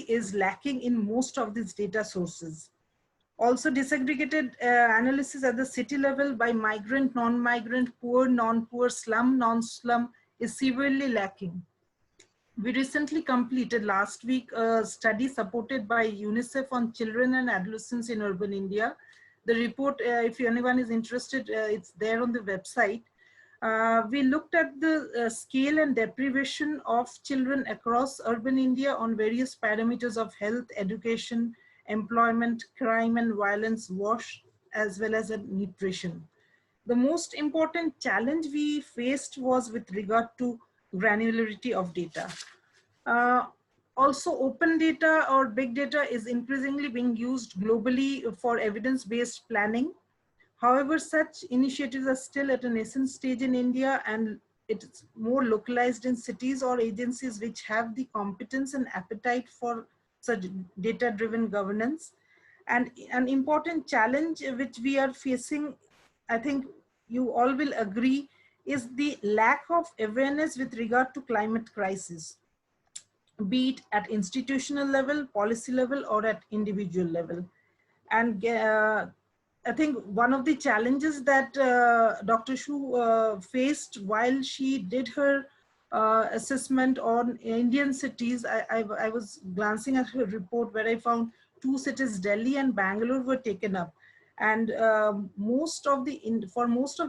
is lacking in most of these data sources. Also, disaggregated analysis at the city level by migrant, non-migrant, poor, non-poor, slum, non-slum is severely lacking. We recently completed last week a study supported by Unicef on children and adolescents in urban India. The report, if anyone is interested, it's there on the website. We looked at the scale and deprivation of children across urban India on various parameters of health, education, employment, crime and violence, WASH, as well as nutrition. The most important challenge we faced was with regard to granularity of data. Also, open data or big data is increasingly being used globally for evidence-based planning. However, such initiatives are still at a nascent stage in India, and it's more localized in cities or agencies which have the competence and appetite for such data-driven governance. And an important challenge which we are facing, I think you all will agree, is the lack of awareness with regard to climate crisis, be it at institutional level, policy level, or at individual level. And I think one of the challenges that Dr. Shu faced while she did her assessment on Indian cities, I was glancing at her report where I found 2 cities, Delhi and Bangalore, were taken up. And for most of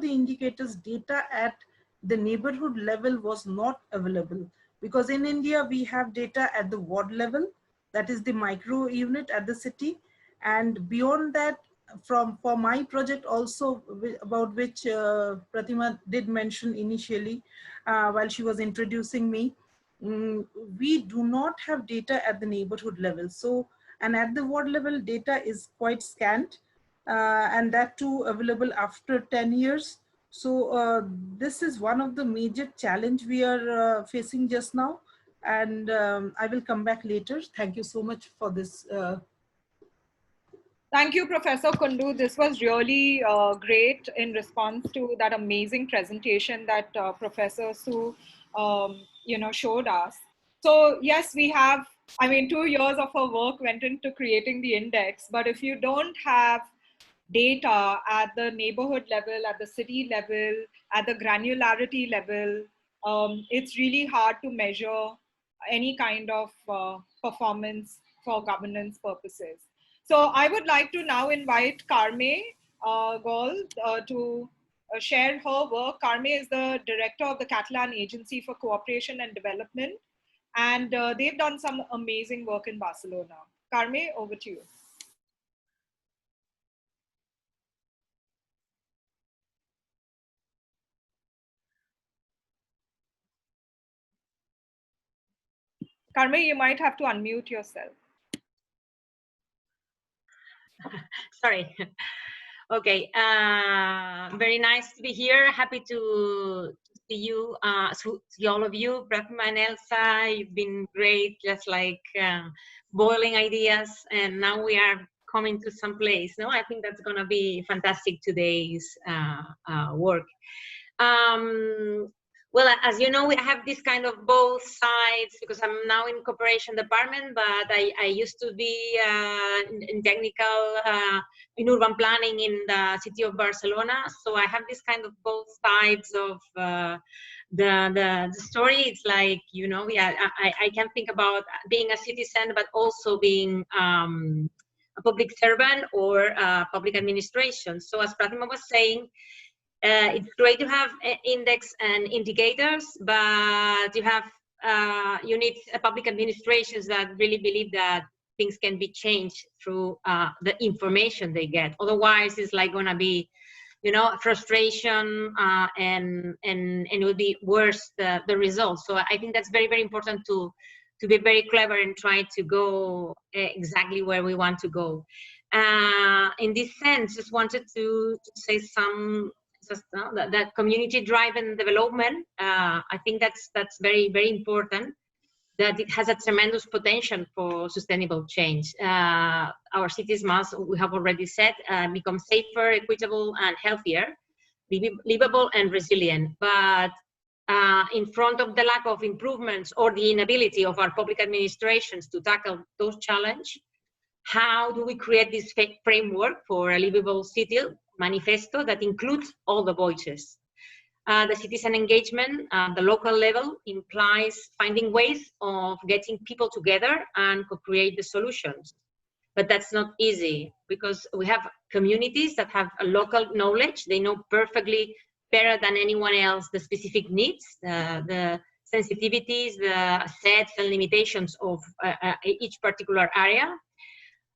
the indicators, data at the neighborhood level was not available. Because in India, we have data at the ward level, that is the micro unit at the city. And beyond that, for my project also, about which Pratima did mention initially while she was introducing me, we do not have data at the neighborhood level. So, and at the ward level, data is quite scant, and that too available after 10 years. So this is one of the major challenge we are facing just now. And I will come back later. Thank you so much for this. Thank you, Professor Kundu. This was really great in response to that amazing presentation that Professor Su, showed us. So yes, we have, 2 years of her work went into creating the index, but if you don't have data at the neighborhood level, at the city level, at the granularity level, it's really hard to measure any kind of performance for governance purposes. So I would like to now invite Carme Gaul to share her work. Carme is the director of the Catalan Agency for Cooperation and Development, and they've done some amazing work in Barcelona. Carme, over to you. Carme, you might have to unmute yourself. Sorry. Okay. Very nice to be here. Happy to see you, see all of you. Pratima and Elsa, you've been great, just like boiling ideas. And now we are coming to some place. No, I think that's going to be fantastic, today's work. Well, as you know, we have this kind of both sides because I'm now in cooperation department, but I used to be in technical, in urban planning in the city of Barcelona. So I have this kind of both sides of the story. It's like, you know, yeah, I can think about being a citizen, but also being a public servant or public administration. So as Pratima was saying, it's great to have index and indicators, but you need public administrations that really believe that things can be changed through the information they get. Otherwise, it's like gonna be, you know, frustration, and it would be worse, the results. So I think that's very, very important to be very clever and try to go exactly where we want to go. In this sense, just wanted to say that community-driven development, I think that's very, very important, that it has a tremendous potential for sustainable change. Our cities must, we have already said, become safer, equitable, and healthier, livable and resilient. But in front of the lack of improvements or the inability of our public administrations to tackle those challenges, how do we create this framework for a livable city manifesto that includes all the voices? The citizen engagement at the local level implies finding ways of getting people together and co-create the solutions. But that's not easy, because we have communities that have a local knowledge. They know perfectly, better than anyone else, the specific needs, the sensitivities, the sets and limitations of each particular area,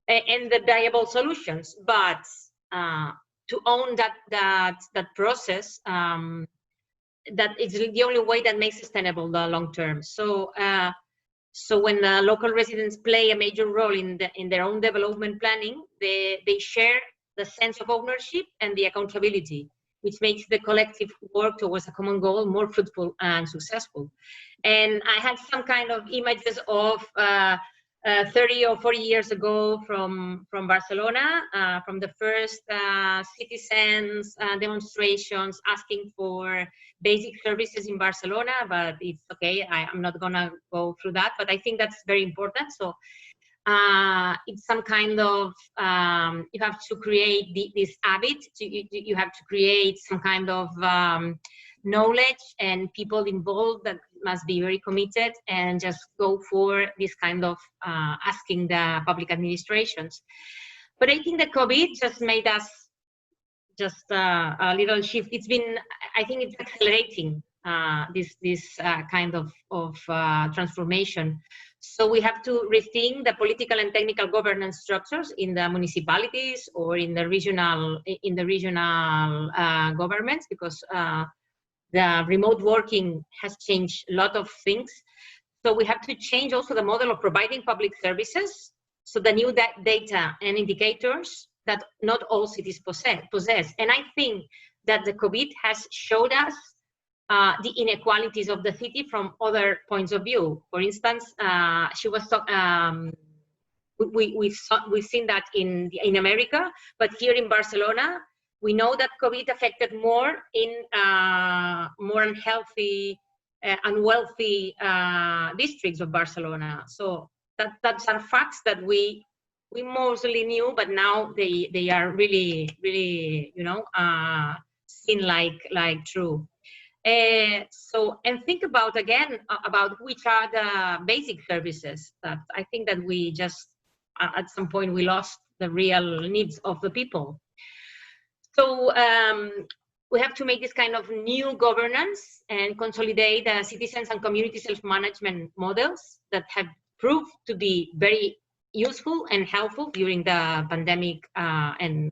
and the viable solutions. But to own that process, that is the only way that makes sustainable the long term. So so when local residents play a major role in their own development planning, they share the sense of ownership and the accountability, which makes the collective work towards a common goal more fruitful and successful. And I had some kind of images of 30 or 40 years ago from Barcelona, from the first citizens demonstrations asking for basic services in Barcelona, but it's okay, I'm not gonna go through that, but I think that's very important. So it's some kind of, you have to create this habit, you have to create some kind of knowledge and people involved that must be very committed and just go for this kind of asking the public administrations. But I think that COVID just made us just a little shift. It's been, I think it's accelerating this kind of transformation. So we have to rethink the political and technical governance structures in the municipalities or in the regional governments, because the remote working has changed a lot of things. So we have to change also the model of providing public services. So the new data and indicators that not all cities possess. And I think that the COVID has showed us the inequalities of the city from other points of view. For instance, she was we've seen that in America, but here in Barcelona, we know that COVID affected more in more unhealthy, unwealthy districts of Barcelona. So that's are facts that we mostly knew, but now they are really, you know, seen like true. So, and think about again about which are the basic services that I think that we just at some point we lost the real needs of the people. So we have to make this kind of new governance and consolidate the citizens and community self-management models that have proved to be very useful and helpful during the pandemic and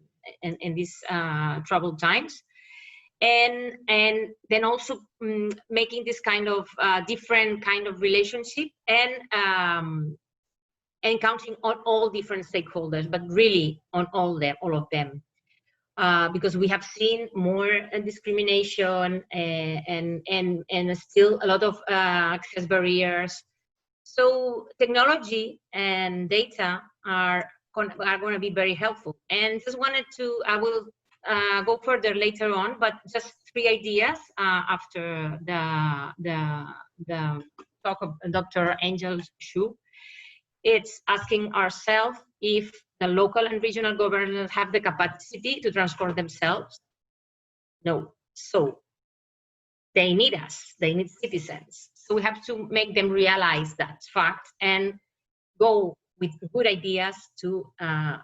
these troubled times. And then also making this kind of different kind of relationship and counting on all different stakeholders, but really on all of them. Because we have seen more discrimination and still a lot of access barriers. So technology and data are going to be very helpful. And just wanted to, I will go further later on, but just 3 ideas after the talk of Dr. Angel Xu. It's asking ourselves if the local and regional governments have the capacity to transform themselves. No. So they need us, they need citizens. So we have to make them realize that fact and go with good ideas to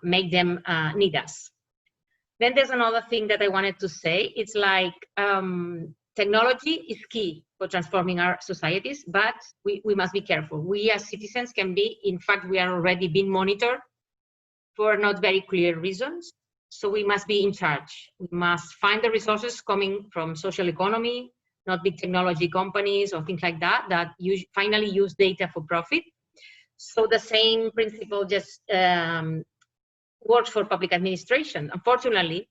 make them need us. Then there's another thing that I wanted to say. It's like technology is key for transforming our societies, but we must be careful. We as citizens can be, in fact, we are already being monitored for not very clear reasons. So we must be in charge. We must find the resources coming from social economy, not big technology companies or things like that, that finally use data for profit. So the same principle just works for public administration. Unfortunately,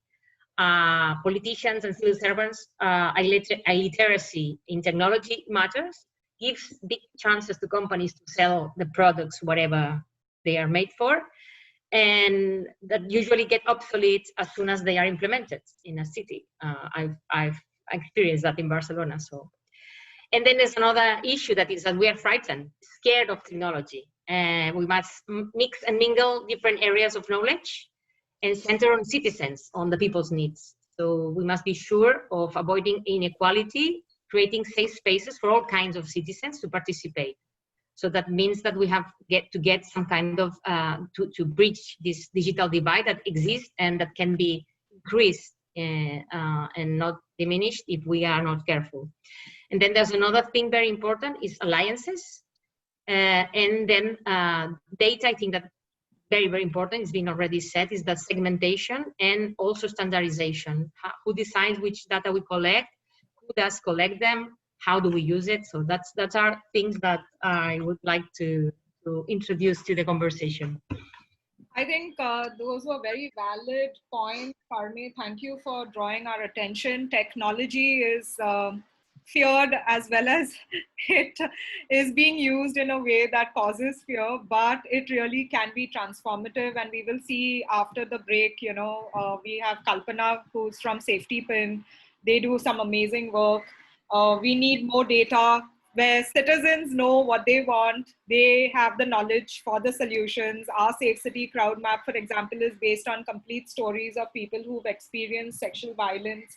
politicians and civil servants, illiteracy in technology matters gives big chances to companies to sell the products, whatever they are made for, and that usually get obsolete as soon as they are implemented in a city. I've experienced that in Barcelona. So, and then there's another issue that is that we are frightened, scared of technology, and we must mix and mingle different areas of knowledge and center on citizens, on the people's needs. So we must be sure of avoiding inequality, creating safe spaces for all kinds of citizens to participate. So that means that we have to get some kind of, to bridge this digital divide that exists and that can be increased and not diminished if we are not careful. And then there's another thing very important is alliances. And then data, I think that very, very important, it's been already said, is that segmentation and also standardization. Who decides which data we collect, who does collect them, how do we use it? So that's our things that I would like to introduce to the conversation. I think those were very valid points, Carme. Thank you for drawing our attention. Technology is feared as well as it is being used in a way that causes fear, but it really can be transformative. And we will see after the break, you know, we have Kalpana, who's from Safety Pin. They do some amazing work. We need more data where citizens know what they want, they have the knowledge for the solutions. Our Safe City crowd map, for example, is based on complete stories of people who've experienced sexual violence.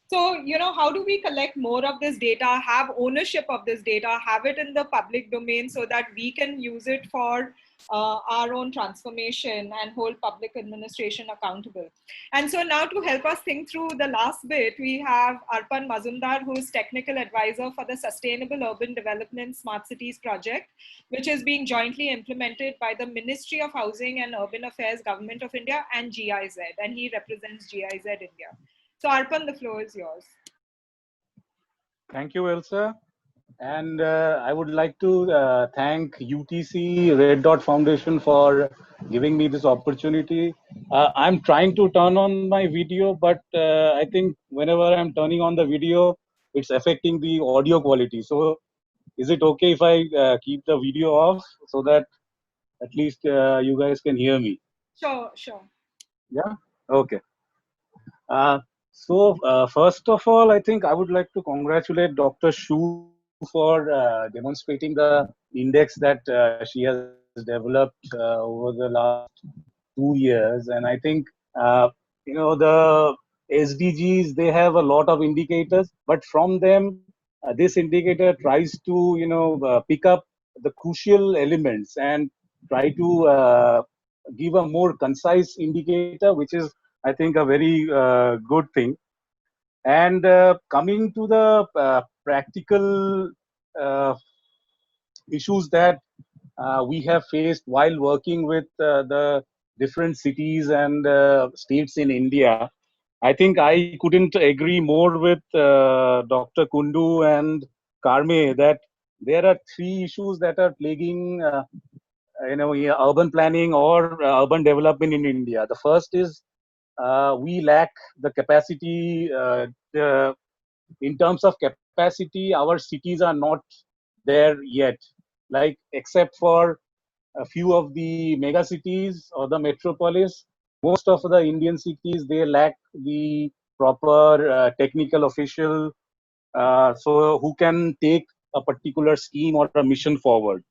So, you know, how do we collect more of this data, have ownership of this data, have it in the public domain so that we can use it for our own transformation and hold public administration accountable? And so now to help us think through the last bit, we have Arpan Mazumdar, who is technical advisor for the Sustainable Urban Development Smart Cities project, which is being jointly implemented by the Ministry of Housing and Urban Affairs, Government of India, and GIZ, and he represents GIZ India. So Arpan, the floor is yours. Thank you, Elsa. And I would like to thank UTC Red Dot Foundation for giving me this opportunity. I'm trying to turn on my video, but I think whenever I'm turning on the video, it's affecting the audio quality. So is it okay if I keep the video off so that at least you guys can hear me? Sure, sure. Yeah, okay. So first of all, I think I would like to congratulate Dr. Shu for demonstrating the index that she has developed over the last 2 years. And I think, you know, the SDGs, they have a lot of indicators, but from them, this indicator tries to, you know, pick up the crucial elements and try to give a more concise indicator, which is, I think, a very good thing. And coming to the practical issues that we have faced while working with the different cities and states in India, I think I couldn't agree more with Dr. Kundu and Karme that there are 3 issues that are plaguing you know, urban planning or urban development in India. The first is we lack the capacity. In terms of capacity, our cities are not there yet. Like, except for a few of the mega cities or the metropolis, most of the Indian cities, they lack the proper technical official, so who can take a particular scheme or a mission forward.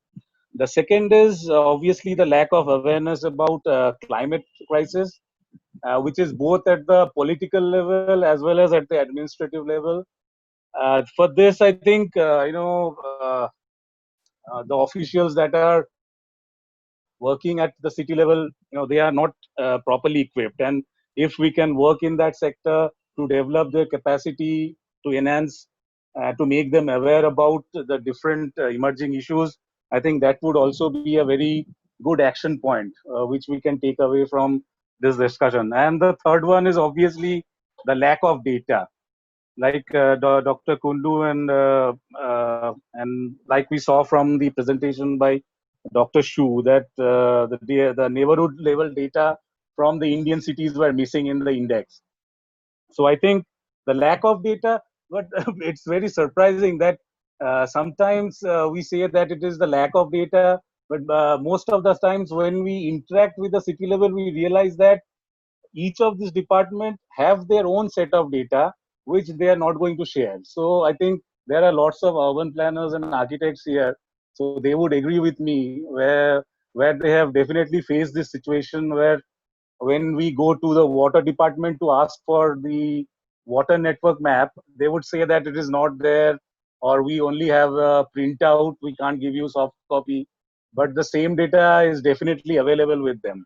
The second is obviously the lack of awareness about climate crisis, which is both at the political level as well as at the administrative level. For this, I think you know, the officials that are working at the city level, you know, they are not properly equipped. And if we can work in that sector to develop their capacity to enhance to make them aware about the different emerging issues. I think that would also be a very good action point, which we can take away from this discussion. And the third one is obviously the lack of data. Like Dr. Kundu and like we saw from the presentation by Dr. Shu, that the neighborhood level data from the Indian cities were missing in the index. So I think the lack of data, but it's very surprising that sometimes we say that it is the lack of data, but most of the times when we interact with the city level, we realize that each of these departments have their own set of data which they are not going to share. So I think there are lots of urban planners and architects here, so they would agree with me where they have definitely faced this situation where when we go to the water department to ask for the water network map, they would say that it is not there, or we only have a printout, we can't give you soft copy, but the same data is definitely available with them.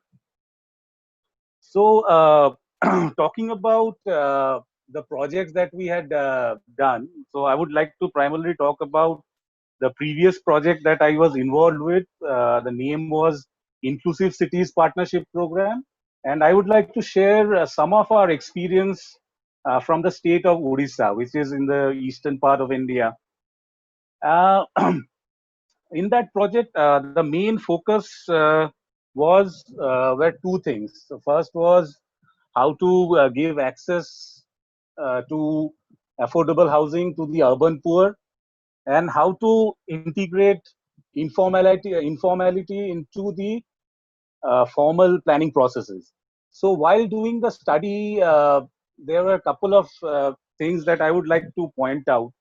So talking about the projects that we had done, so I would like to primarily talk about the previous project that I was involved with. The name was Inclusive Cities Partnership Program. And I would like to share some of our experience from the state of Odisha, which is in the eastern part of India. In that project, the main focus were two things. The first was how to give access to affordable housing to the urban poor, and how to integrate informality into the formal planning processes. So while doing the study, there were a couple of things that I would like to point out.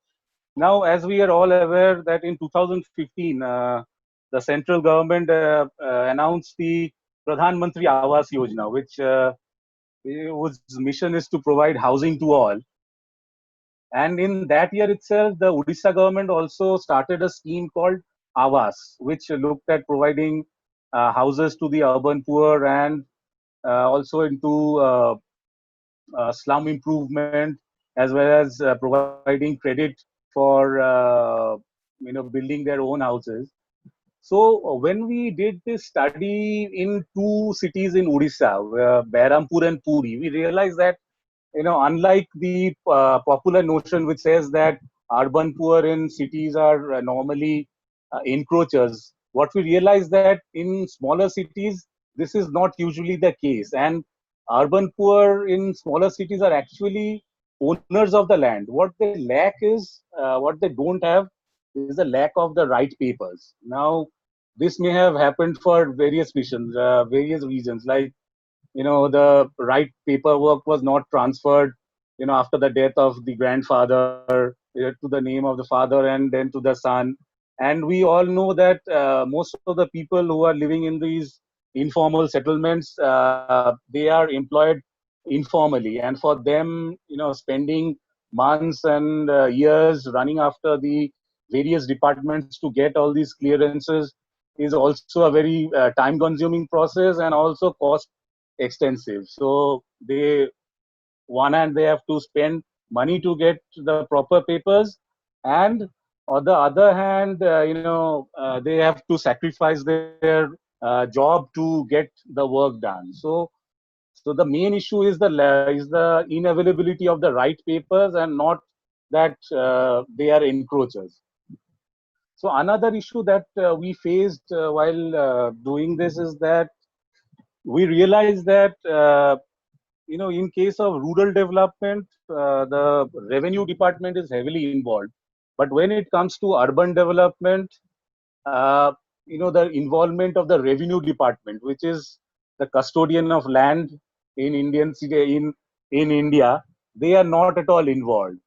Now, as we are all aware that in 2015, the central government announced the Pradhan Mantri Awas Yojana, whose mission is to provide housing to all. And in that year itself, the Odisha government also started a scheme called Awas, which looked at providing houses to the urban poor and also into slum improvement, as well as providing credit for building their own houses. So when we did this study in two cities in Odisha, Behrampur and Puri, we realized that unlike the popular notion which says that urban poor in cities are normally encroachers, what we realize that in smaller cities, this is not usually the case. And urban poor in smaller cities are actually owners of the land. What they lack is, what they don't have is the lack of the right papers. Now, this may have happened for various reasons, like the right paperwork was not transferred after the death of the grandfather to the name of the father and then to the son. And we all know that most of the people who are living in these informal settlements, they are employed informally, and for them spending months and years running after the various departments to get all these clearances is also a very time consuming process and also cost extensive. So one hand they have to spend money to get the proper papers, and on the other hand, they have to sacrifice their job to get the work done. So the main issue is the inavailability of the right papers, and not that they are encroachers. So another issue that we faced while doing this is that we realized that in case of rural development, the revenue department is heavily involved. But when it comes to urban development, the involvement of the revenue department, which is the custodian of land in India, they are not at all involved.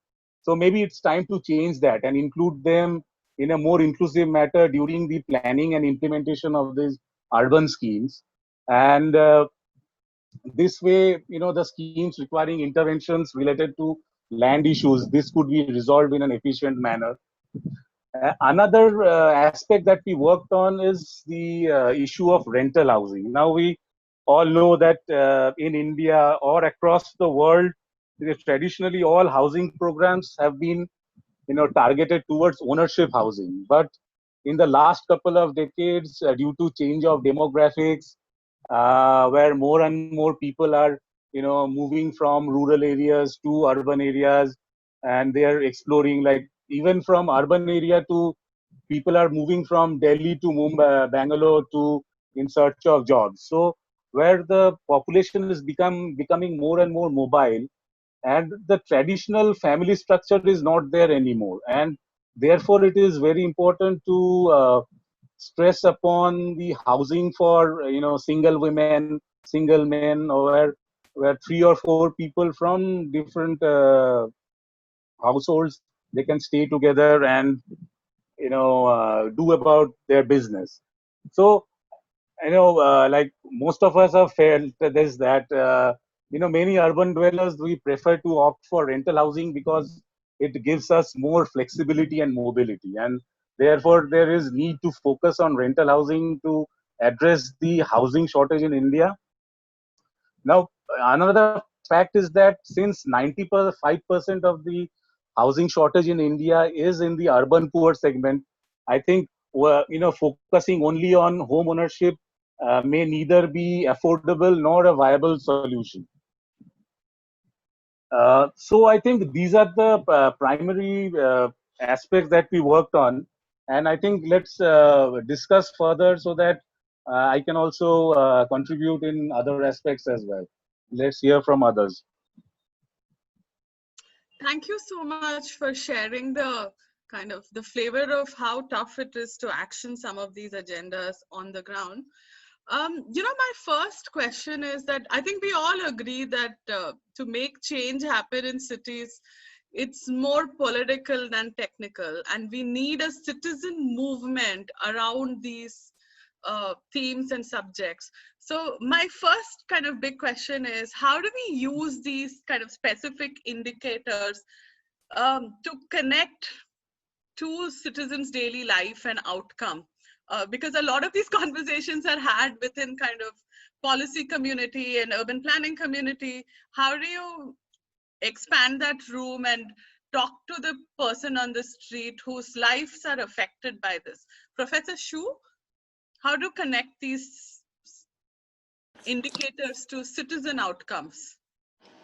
So maybe it's time to change that and include them in a more inclusive manner during the planning and implementation of these urban schemes. And this way, the schemes requiring interventions related to land issues, this could be resolved in an efficient manner. Another aspect that we worked on is the issue of rental housing. Now, we all know that in India or across the world, traditionally all housing programs have been targeted towards ownership housing. But in the last couple of decades, due to change of demographics, where more and more people are, moving from rural areas to urban areas, and they are exploring, like even from urban area to people are moving from Delhi to Mumbai, Bangalore to in search of jobs. So where the population is becoming more and more mobile, and the traditional family structure is not there anymore, and therefore it is very important to stress upon the housing for single women, single men, or where 3 or 4 people from different households, they can stay together and do about their business. So like most of us have felt this, that many urban dwellers, we prefer to opt for rental housing because it gives us more flexibility and mobility, and therefore there is need to focus on rental housing to address the housing shortage in India. Now, another fact is that since 95% of the housing shortage in India is in the urban poor segment, I think focusing only on home ownership may neither be affordable nor a viable solution. So I think these are the primary aspects that we worked on, and I think let's discuss further so that I can also contribute in other aspects as well. Let's hear from others. Thank you so much for sharing the kind of the flavor of how tough it is to action some of these agendas on the ground. My first question is that I think we all agree that to make change happen in cities, it's more political than technical, and we need a citizen movement around these themes and subjects. So my first kind of big question is, how do we use these kind of specific indicators to connect to citizens' daily life and outcome? Because a lot of these conversations are had within kind of policy community and urban planning community. How do you expand that room and talk to the person on the street whose lives are affected by this? Professor Shu, how to connect these indicators to citizen outcomes?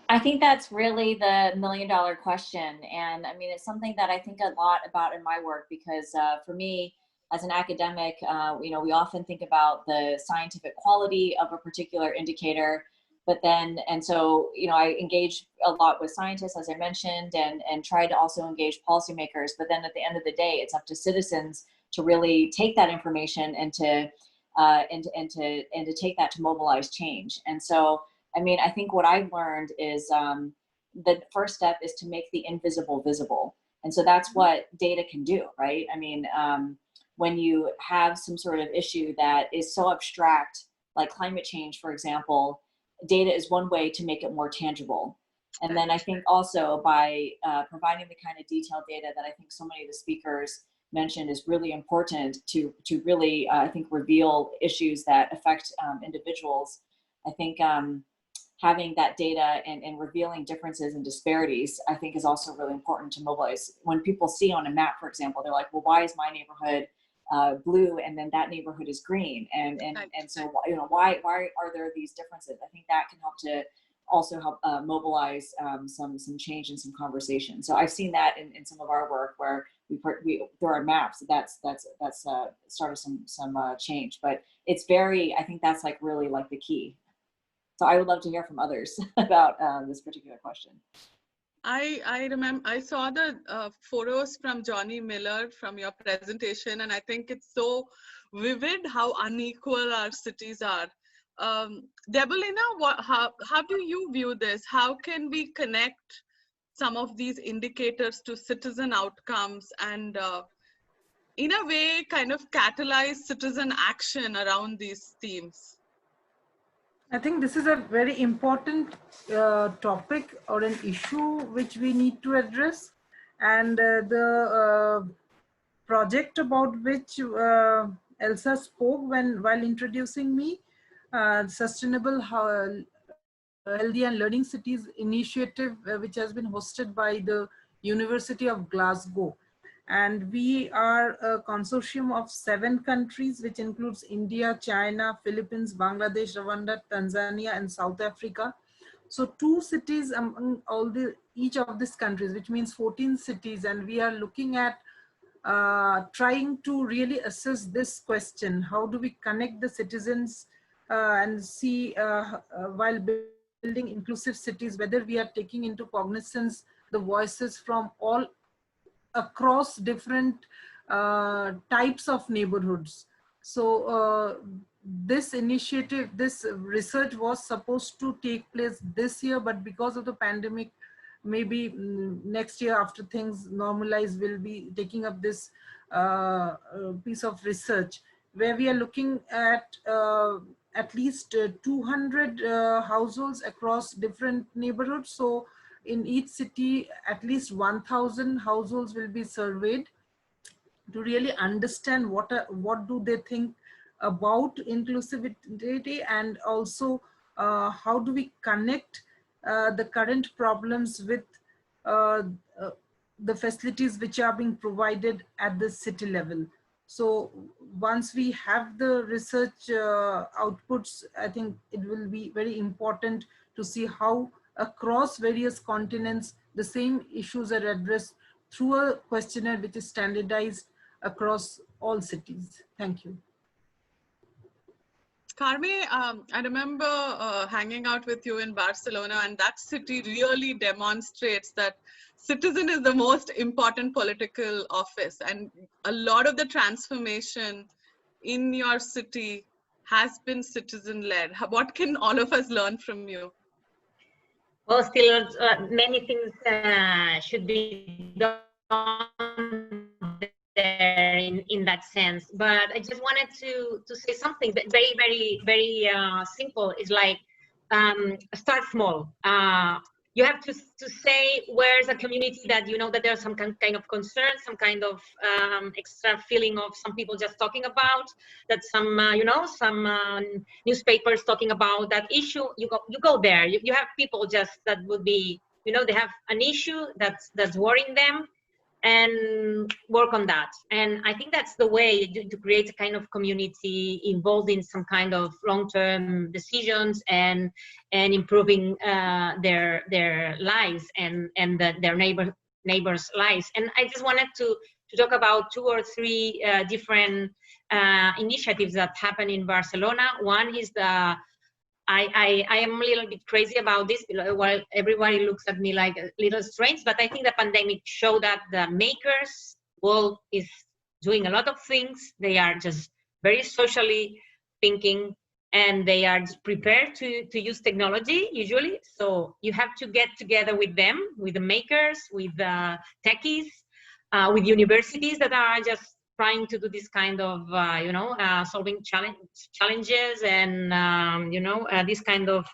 I think that's really the million-dollar question. And I mean, it's something that I think a lot about in my work, because for me, as an academic, we often think about the scientific quality of a particular indicator, but then, and so, I engage a lot with scientists, as I mentioned, and try to also engage policymakers. But then at the end of the day, it's up to citizens to really take that information and to take that to mobilize change. And so, I mean, I think what I've learned is the first step is to make the invisible visible. And so that's what data can do, right? I mean, when you have some sort of issue that is so abstract, like climate change, for example, data is one way to make it more tangible. And then I think also by providing the kind of detailed data that I think so many of the speakers mentioned is really important to really, I think, reveal issues that affect individuals. I think having that data and revealing differences and disparities, I think, is also really important to mobilize. When people see on a map, for example, they're like, well, why is my neighborhood blue and then that neighborhood is green? And so, why are there these differerences? I think that can help to also help mobilize some change and some conversation. So I've seen that in some of our work where we through our maps, that's started some change. But it's very, I think that's like really like the key. So I would love to hear from others about this particular question. I remember, I saw the photos from Johnny Miller from your presentation, and I think it's so vivid how unequal our cities are. Debelina, how do you view this? How can we connect some of these indicators to citizen outcomes and in a way kind of catalyze citizen action around these themes? I think this is a very important topic or an issue which we need to address. And the project about which Elsa spoke while introducing me, Sustainable Healthy and Learning Cities initiative, which has been hosted by the University of Glasgow. And we are a consortium of 7 countries, which includes India, China, Philippines, Bangladesh, Rwanda, Tanzania, and South Africa. So 2 cities among each of these countries, which means 14 cities. And we are looking at trying to really assess this question. How do we connect the citizens and see while building inclusive cities, whether we are taking into cognizance the voices from all across different types of neighborhoods. So this initiative, this research was supposed to take place this year, but because of the pandemic, maybe next year after things normalize, we'll be taking up this piece of research where we are looking at least 200 households across different neighborhoods. So in each city, at least 1,000 households will be surveyed to really understand what do they think about inclusivity, and also how do we connect the current problems with the facilities which are being provided at the city level. So once we have the research outputs, I think it will be very important to see how across various continents the same issues are addressed through a questionnaire which is standardized across all cities. Thank you. Carme, I remember hanging out with you in Barcelona, and that city really demonstrates that citizen is the most important political office, and a lot of the transformation in your city has been citizen-led. What can all of us learn from you? Well, still many things should be done there in that sense, but I just wanted to say something that very simple. Is like start small. You have to say where's a community that you know that there's some kind of concern, some kind of extra feeling of some people just talking about that, some you know, some newspapers talking about that issue. You go there. You have people just that would be, you know, they have an issue that's worrying them, and work on that. And I think that's the way to create a kind of community involved in some kind of long-term decisions and improving their lives and their neighbors' lives. And I just wanted to talk about 2 or 3 different initiatives that happen in Barcelona. One is the I am a little bit crazy about this, while everybody looks at me like a little strange, but I think the pandemic showed that the makers world is doing a lot of things. They are just very socially thinking, and they are prepared to use technology usually. So you have to get together with them, with the makers, with the techies, with universities that are just trying to do this kind of, you know, solving challenges and, you know, this kind of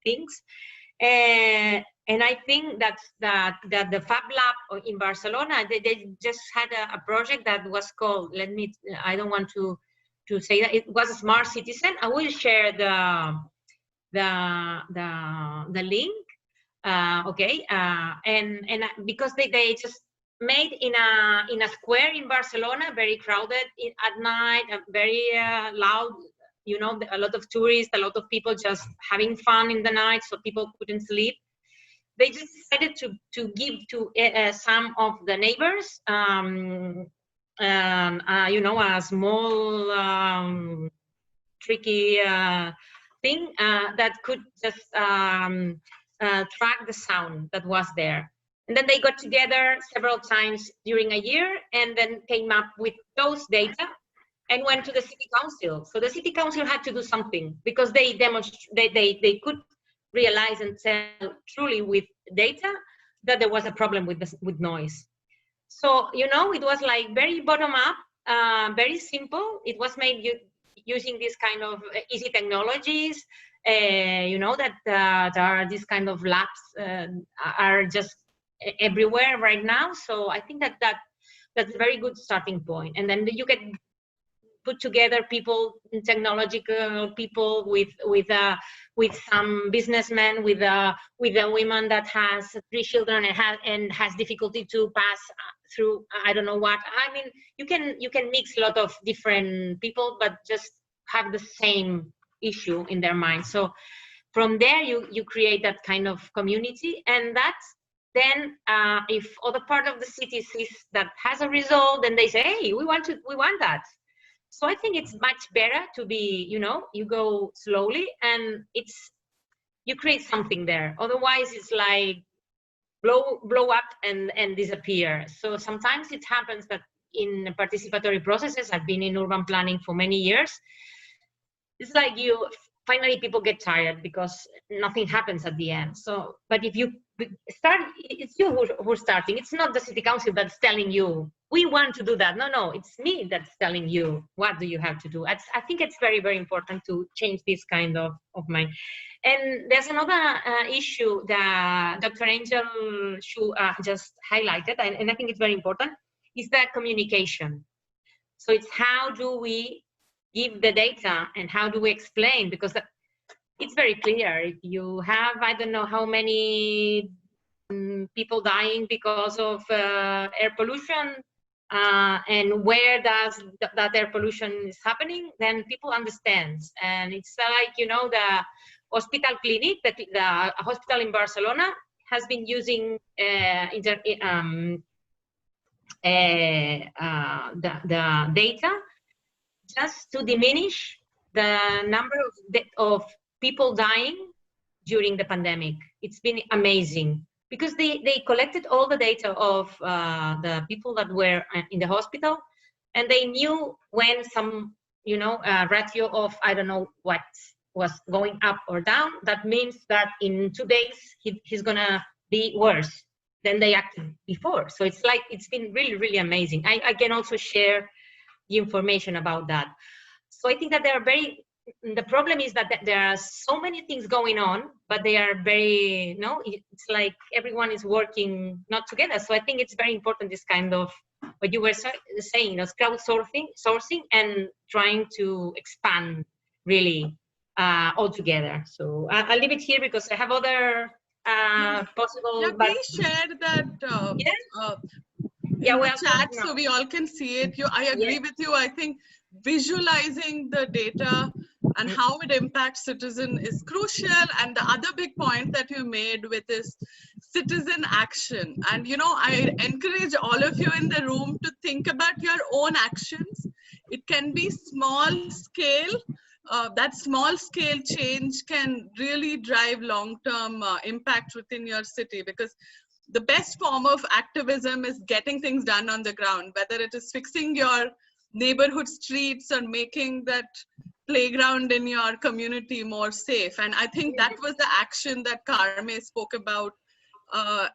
things. And I think that the Fab Lab in Barcelona, they just had a project that was called, I don't want to say that, it was a Smart Citizen. I will share the link, okay, and because they just made in a square in Barcelona, very crowded at night, very loud, you know, a lot of tourists, a lot of people just having fun in the night, so people couldn't sleep. They just decided to give to some of the neighbors, you know, a small tricky thing that could just track the sound that was there. And then they got together several times during a year and then came up with those data and went to the city council. So the city council had to do something because they could realize and tell truly with data that there was a problem with noise. So, you know, it was like very bottom up, very simple. It was made using this kind of easy technologies, you know, that there are these kind of labs are just everywhere right now. So I think that's a very good starting point. And then you get put together people, technological people with some businessmen, with a woman that has 3 children and has difficulty to pass through I don't know what. I mean, you can mix a lot of different people, but just have the same issue in their mind. So from there you create that kind of community, and that's then if other part of the city sees that has a result, then they say, hey, we want that. So I think it's much better to be, you go slowly, and you create something there. Otherwise it's like blow up and disappear. So sometimes it happens that in participatory processes, I've been in urban planning for many years, it's like finally people get tired because nothing happens at the end. So, but if you start, it's you who's starting. It's not the city council that's telling you, we want to do that. No, it's me that's telling you, what do you have to do? I think it's very, very important to change this kind of mind. And there's another issue that Dr. Angel Shu just highlighted, and I think it's very important, is that communication. So it's how do we give the data and how do we explain? Because it's very clear. If you have, I don't know how many people dying because of air pollution, and where does that air pollution is happening, then people understand. And it's like, the hospital clinic, the hospital in Barcelona has been using the data just to diminish the number of people dying during the pandemic. It's been amazing because they collected all the data of the people that were in the hospital, and they knew when some, ratio of, I don't know what was going up or down. That means that in 2 days, he's gonna be worse than they acted before. So it's like, it's been really, really amazing. I can also share the information about that. So I think that the problem is that there are so many things going on, but they are very, it's like everyone is working not together. So I think it's very important, this kind of, what you were saying, crowdsourcing and trying to expand really all together. So I'll leave it here because I have other possible. Yeah, please share that in the chat so we all can see it. I agree with you. I think visualizing the data and how it impacts citizen is crucial. And the other big point that you made with is citizen action. And I encourage all of you in the room to think about your own actions. It can be small scale. That small scale change can really drive long-term impact within your city, because the best form of activism is getting things done on the ground, whether it is fixing your neighborhood streets or making that playground in your community more safe. And I think that was the action that Carme spoke about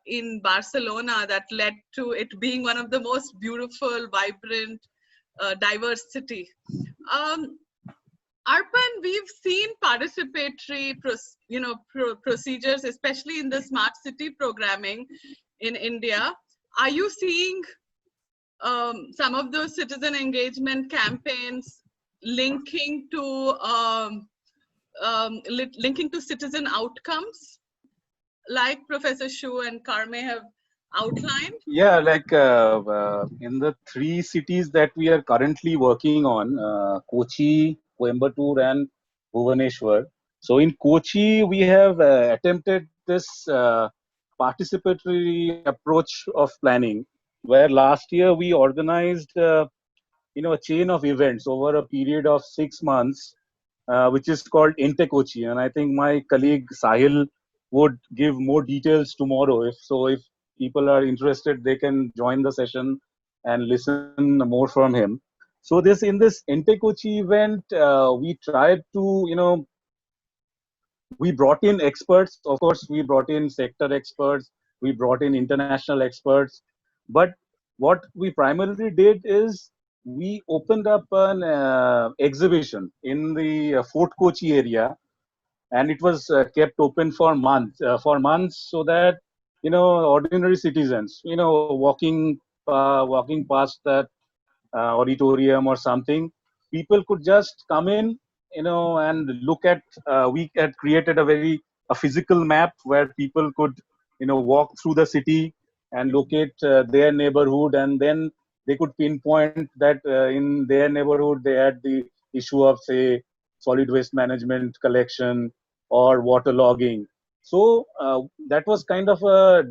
in Barcelona that led to it being one of the most beautiful, vibrant, diverse city. Arpan, we've seen participatory procedures, especially in the smart city programming in India. Are you seeing some of those citizen engagement campaigns linking to citizen outcomes, like Professor Shu and Carme have outlined? Yeah, like in the 3 cities that we are currently working on, Kochi, Coimbatore and Bhubaneswar. So in Kochi, we have attempted this participatory approach of planning, where last year we organized a chain of events over a period of 6 months, which is called Inte Kochi. And I think my colleague Sahil would give more details tomorrow. If people are interested, they can join the session and listen more from him. So in this Inte Kochi event, we tried to, we brought in experts. Of course, we brought in sector experts. We brought in international experts. But what we primarily did is we opened up an exhibition in the Fort Kochi area, and it was kept open for months, so that ordinary citizens, walking past that auditorium or something, people could just come in, and look at, we had created a physical map where people could, walk through the city and locate their neighborhood, and then they could pinpoint that in their neighborhood they had the issue of, say, solid waste management collection or water logging. So that was kind of a,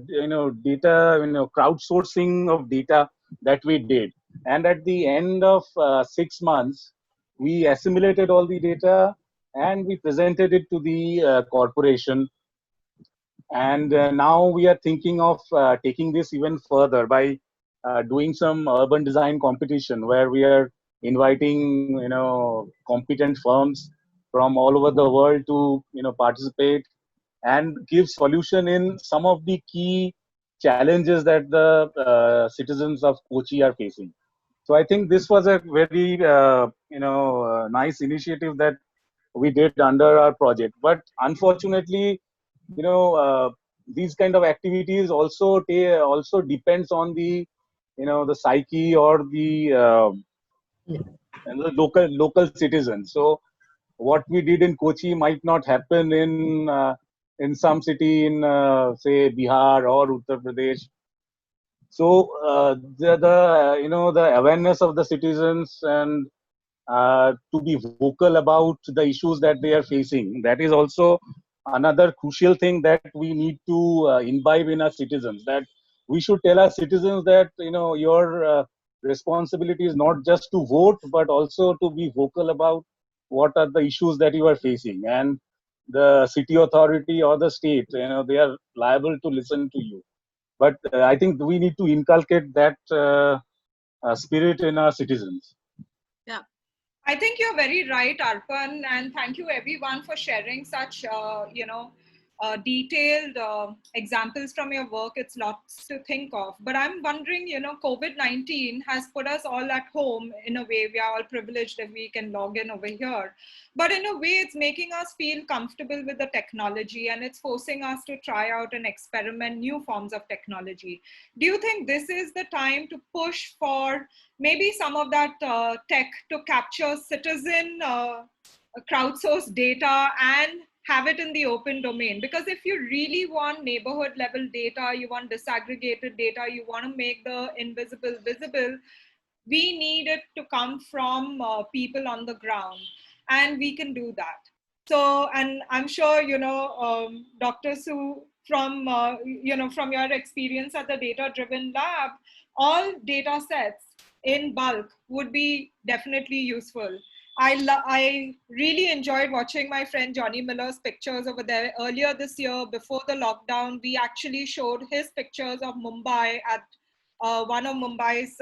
data, crowdsourcing of data that we did. And at the end of 6 months, we assimilated all the data and we presented it to the corporation. And now we are thinking of taking this even further by doing some urban design competition where we are inviting, competent firms from all over the world to, participate and give solution in some of the key challenges that the citizens of Kochi are facing. So I think this was a very, nice initiative that we did under our project. But unfortunately, these kind of activities also depends on the, the psyche or the local citizens. So what we did in Kochi might not happen in some city in say Bihar or Uttar Pradesh. So the awareness of the citizens and to be vocal about the issues that they are facing, that is also another crucial thing that we need to imbibe in our citizens, that we should tell our citizens that your responsibility is not just to vote but also to be vocal about what are the issues that you are facing, and the city authority or the state, they are liable to listen to you. But I think we need to inculcate that spirit in our citizens. Yeah. I think you're very right, Arpan, and thank you everyone for sharing such, detailed examples from your work. It's lots to think of. But I'm wondering, COVID-19 has put us all at home in a way. We are all privileged that we can log in over here. But in a way, it's making us feel comfortable with the technology, and it's forcing us to try out and experiment new forms of technology. Do you think this is the time to push for maybe some of that tech to capture citizen crowdsourced data and have it in the open domain? Because if you really want neighborhood level data, you want disaggregated data, you want to make the invisible visible, we need it to come from people on the ground, and we can do that. So, and I'm sure, Dr. Su, from, from your experience at the data-driven lab, all data sets in bulk would be definitely useful. I really enjoyed watching my friend Johnny Miller's pictures over there. Earlier this year, before the lockdown, we actually showed his pictures of Mumbai at one of Mumbai's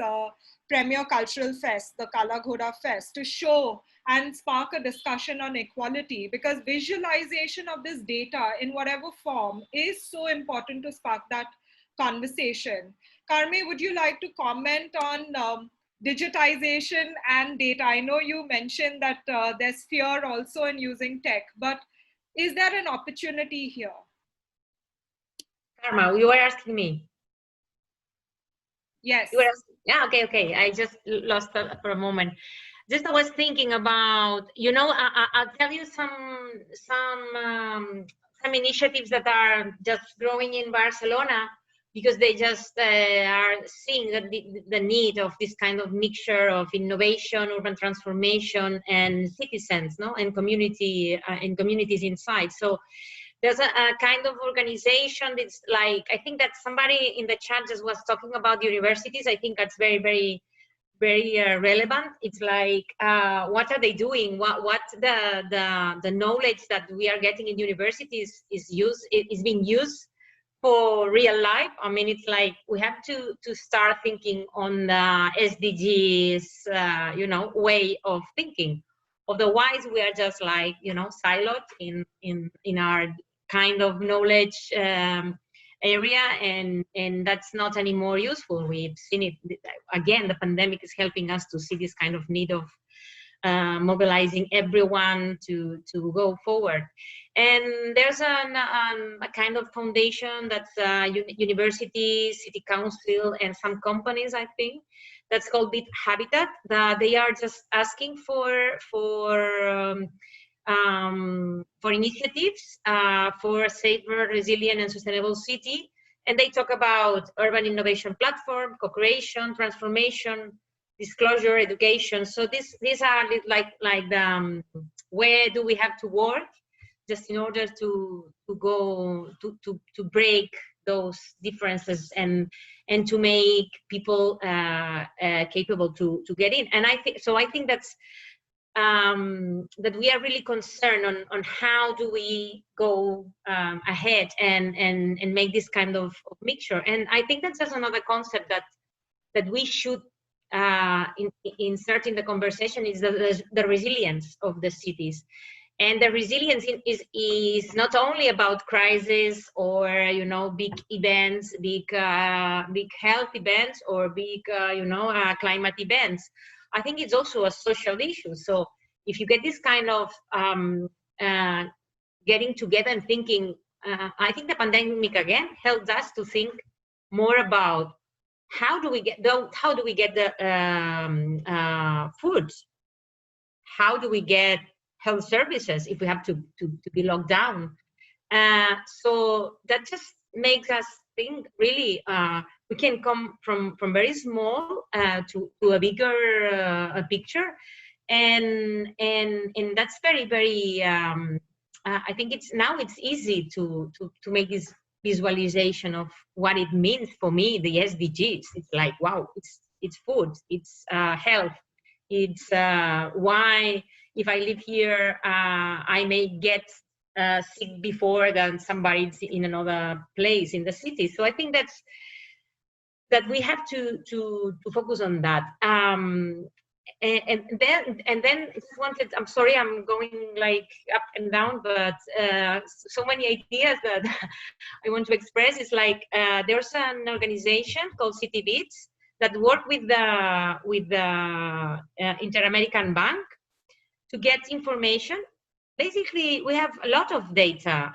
premier cultural fest, the Kala Ghoda Fest, to show and spark a discussion on equality, because visualization of this data in whatever form is so important to spark that conversation. Karmi, would you like to comment on digitization and data? I know you mentioned that there's fear also in using tech, but is there an opportunity here? Karma, you were asking me. Yes. You were asking, yeah, okay. I just lost for a moment. Just I was thinking about, I'll tell you some initiatives that are just growing in Barcelona, because they just are seeing the need of this kind of mixture of innovation, urban transformation, and citizens, and community and communities inside. So there's a kind of organization that's like, I think that somebody in the chat just was talking about universities. I think that's very, very, very relevant. It's like, what are they doing? What the knowledge that we are getting in universities is being used for real life. I mean, it's like we have to start thinking on the SDGs, way of thinking. Otherwise, we are just like, siloed in our kind of knowledge area, and that's not anymore useful. We've seen it again. The pandemic is helping us to see this kind of need of mobilizing everyone to go forward. And there's a kind of foundation that's universities, city council, and some companies, I think, that's called Bit Habitat. That they are just asking for initiatives for a safer, resilient, and sustainable city. And they talk about urban innovation platform, co-creation, transformation, disclosure, education. So these are like the where do we have to work, just in order to go to break those differences and to make people capable to get in. And I think that's that we are really concerned on how do we go ahead and make this kind of mixture. And I think that's just another concept that we should insert in the conversation, is the resilience of the cities. And the resilience is not only about crisis or big events, big health events, or big climate events. I think it's also a social issue. So if you get this kind of getting together and thinking, I think the pandemic again helped us to think more about how do we get the food, how do we get health services if we have to be locked down. So that just makes us think really we can come from very small to a bigger picture, and that's very, very I think it's easy to make this visualization of what it means for me, the SDGs. It's like, wow, it's food, it's health, it's why if I live here I may get sick before than somebody in another place in the city. So I think that we have to focus on that. And then wanted, I'm sorry, I'm going like up and down, but so many ideas that I want to express. Is like there's an organization called City Beats that work with the Inter-American Bank to get information. Basically, we have a lot of data.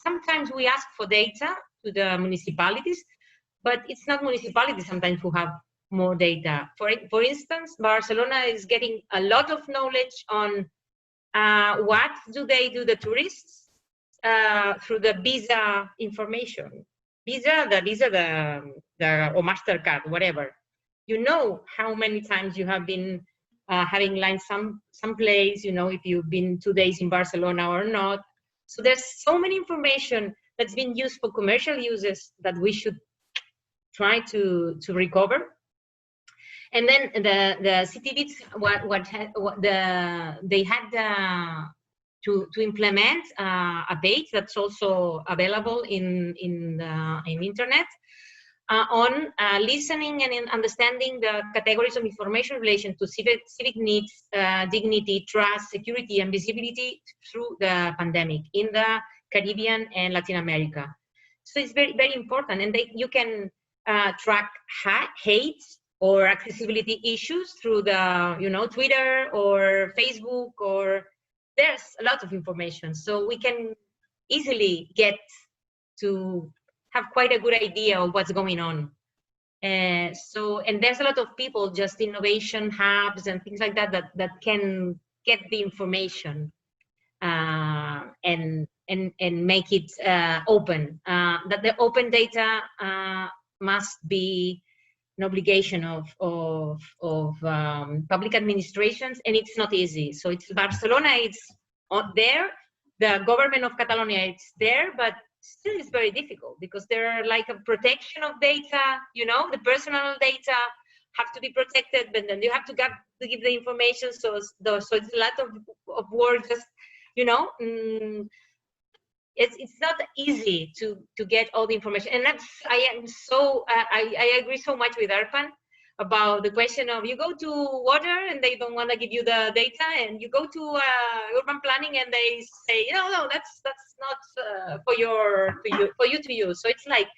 Sometimes we ask for data to the municipalities, but it's not municipalities sometimes who have more data. For instance, Barcelona is getting a lot of knowledge on what do they do the tourists through the visa information. Visa or MasterCard, whatever. You know how many times you have been having lunch someplace, if you've been 2 days in Barcelona or not. So there's so many information that's been used for commercial uses that we should try to recover. And then the City Beats, they had to implement a page that's also available in internet on listening and in understanding the categories of information in relation to civic needs, dignity, trust, security, and visibility through the pandemic in the Caribbean and Latin America. So it's very, very important, and you can track hate or accessibility issues through the Twitter or Facebook, or there's a lot of information, so we can easily get to have quite a good idea of what's going on. And there's a lot of people, just innovation hubs and things like that can get the information and make it open. That the open data must be an obligation of public administrations, and it's not easy. So it's Barcelona, it's there, the government of Catalonia, it's there, but still it's very difficult because there are like a protection of data, the personal data have to be protected, but then you have to give the information. So it's a lot of work, just, it's not easy to get all the information. And I agree so much with Arpan about the question of, you go to water and they don't want to give you the data, and you go to urban planning and they say, no, that's not for you to use. So it's like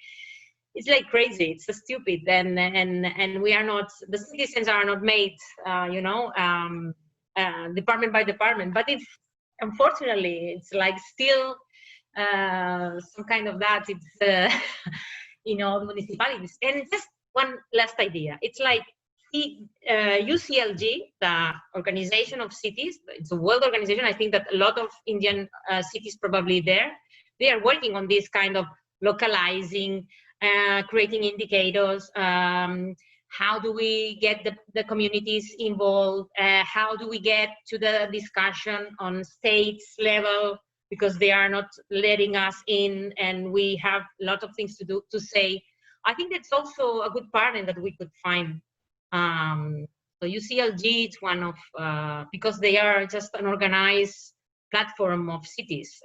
crazy. It's so stupid, and we are not, the citizens are not made department by department, but it's unfortunately it's like still some kind of that. It's the municipalities. And just one last idea. It's like UCLG, the Organization of Cities, it's a world organization. I think that a lot of Indian cities probably there, they are working on this kind of localizing, creating indicators. How do we get the communities involved? How do we get to the discussion on states level, because they are not letting us in and we have a lot of things to say. I think that's also a good partner that we could find. So UCLG is one of, because they are just an organized platform of cities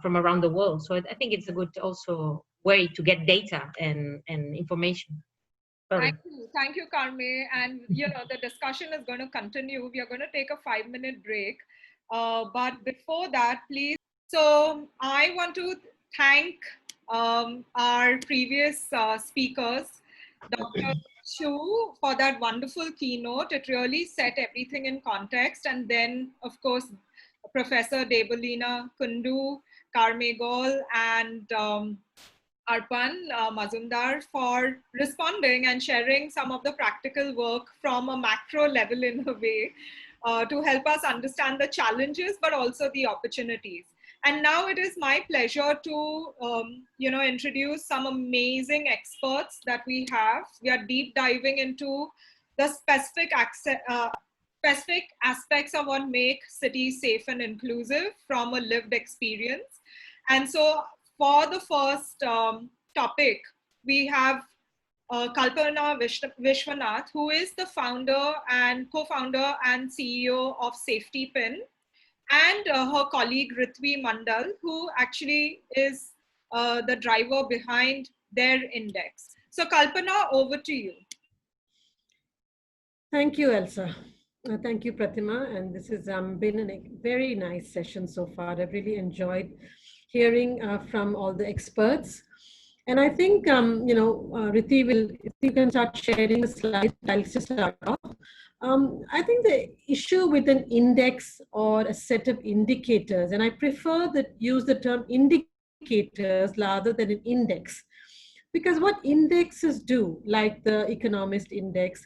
from around the world. So I think it's a good also way to get data and information. Sorry. Thank you, Carme. And you know, the discussion is going to continue. We are going to take a 5-minute break. But before that, please. So I want to thank our previous speakers, Dr. Chu, for that wonderful keynote. It really set everything in context. And then, of course, Professor Debolina Kundu, Carme Gol, and Arpan Mazumdar for responding and sharing some of the practical work from a macro level in a way to help us understand the challenges, but also the opportunities. And now it is my pleasure to, introduce some amazing experts that we have. We are deep diving into the specific aspects of what make cities safe and inclusive from a lived experience. And so for the first topic, we have Kalpana Vishwanath, who is the founder and co-founder and CEO of Safety Pin, and her colleague Ritvi Mandal, who actually is the driver behind their index. So Kalpana, over to you. Thank you, Elsa. Thank you, Pratima. And this has been a very nice session so far. I've really enjoyed hearing from all the experts. And I think, Riti will, if you can start sharing the slides, I'll just start off. I think the issue with an index or a set of indicators, and I prefer that use the term indicators rather than an index, because what indexes do, like the Economist index,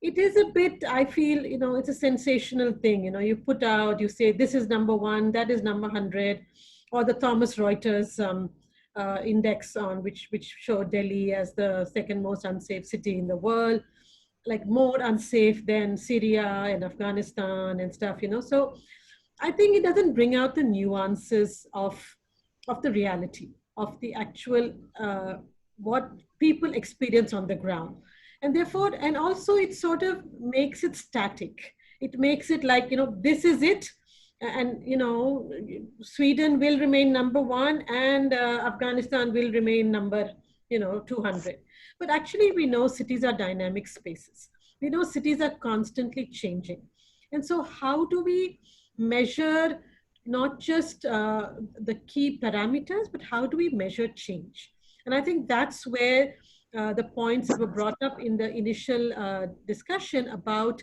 it is a bit, I feel, it's a sensational thing. You put out, you say, this is number 1, that is number 100, or the Thomson Reuters index on which showed Delhi as the 2nd most unsafe city in the world, like more unsafe than Syria and Afghanistan and stuff, So I think it doesn't bring out the nuances of the reality, of the actual, what people experience on the ground. And therefore, and also it sort of makes it static. It makes it like, this is it. And, Sweden will remain number 1 and Afghanistan will remain number, 200. But actually, we know cities are dynamic spaces. We know cities are constantly changing. And so how do we measure not just the key parameters, but how do we measure change? And I think that's where the points that were brought up in the initial discussion about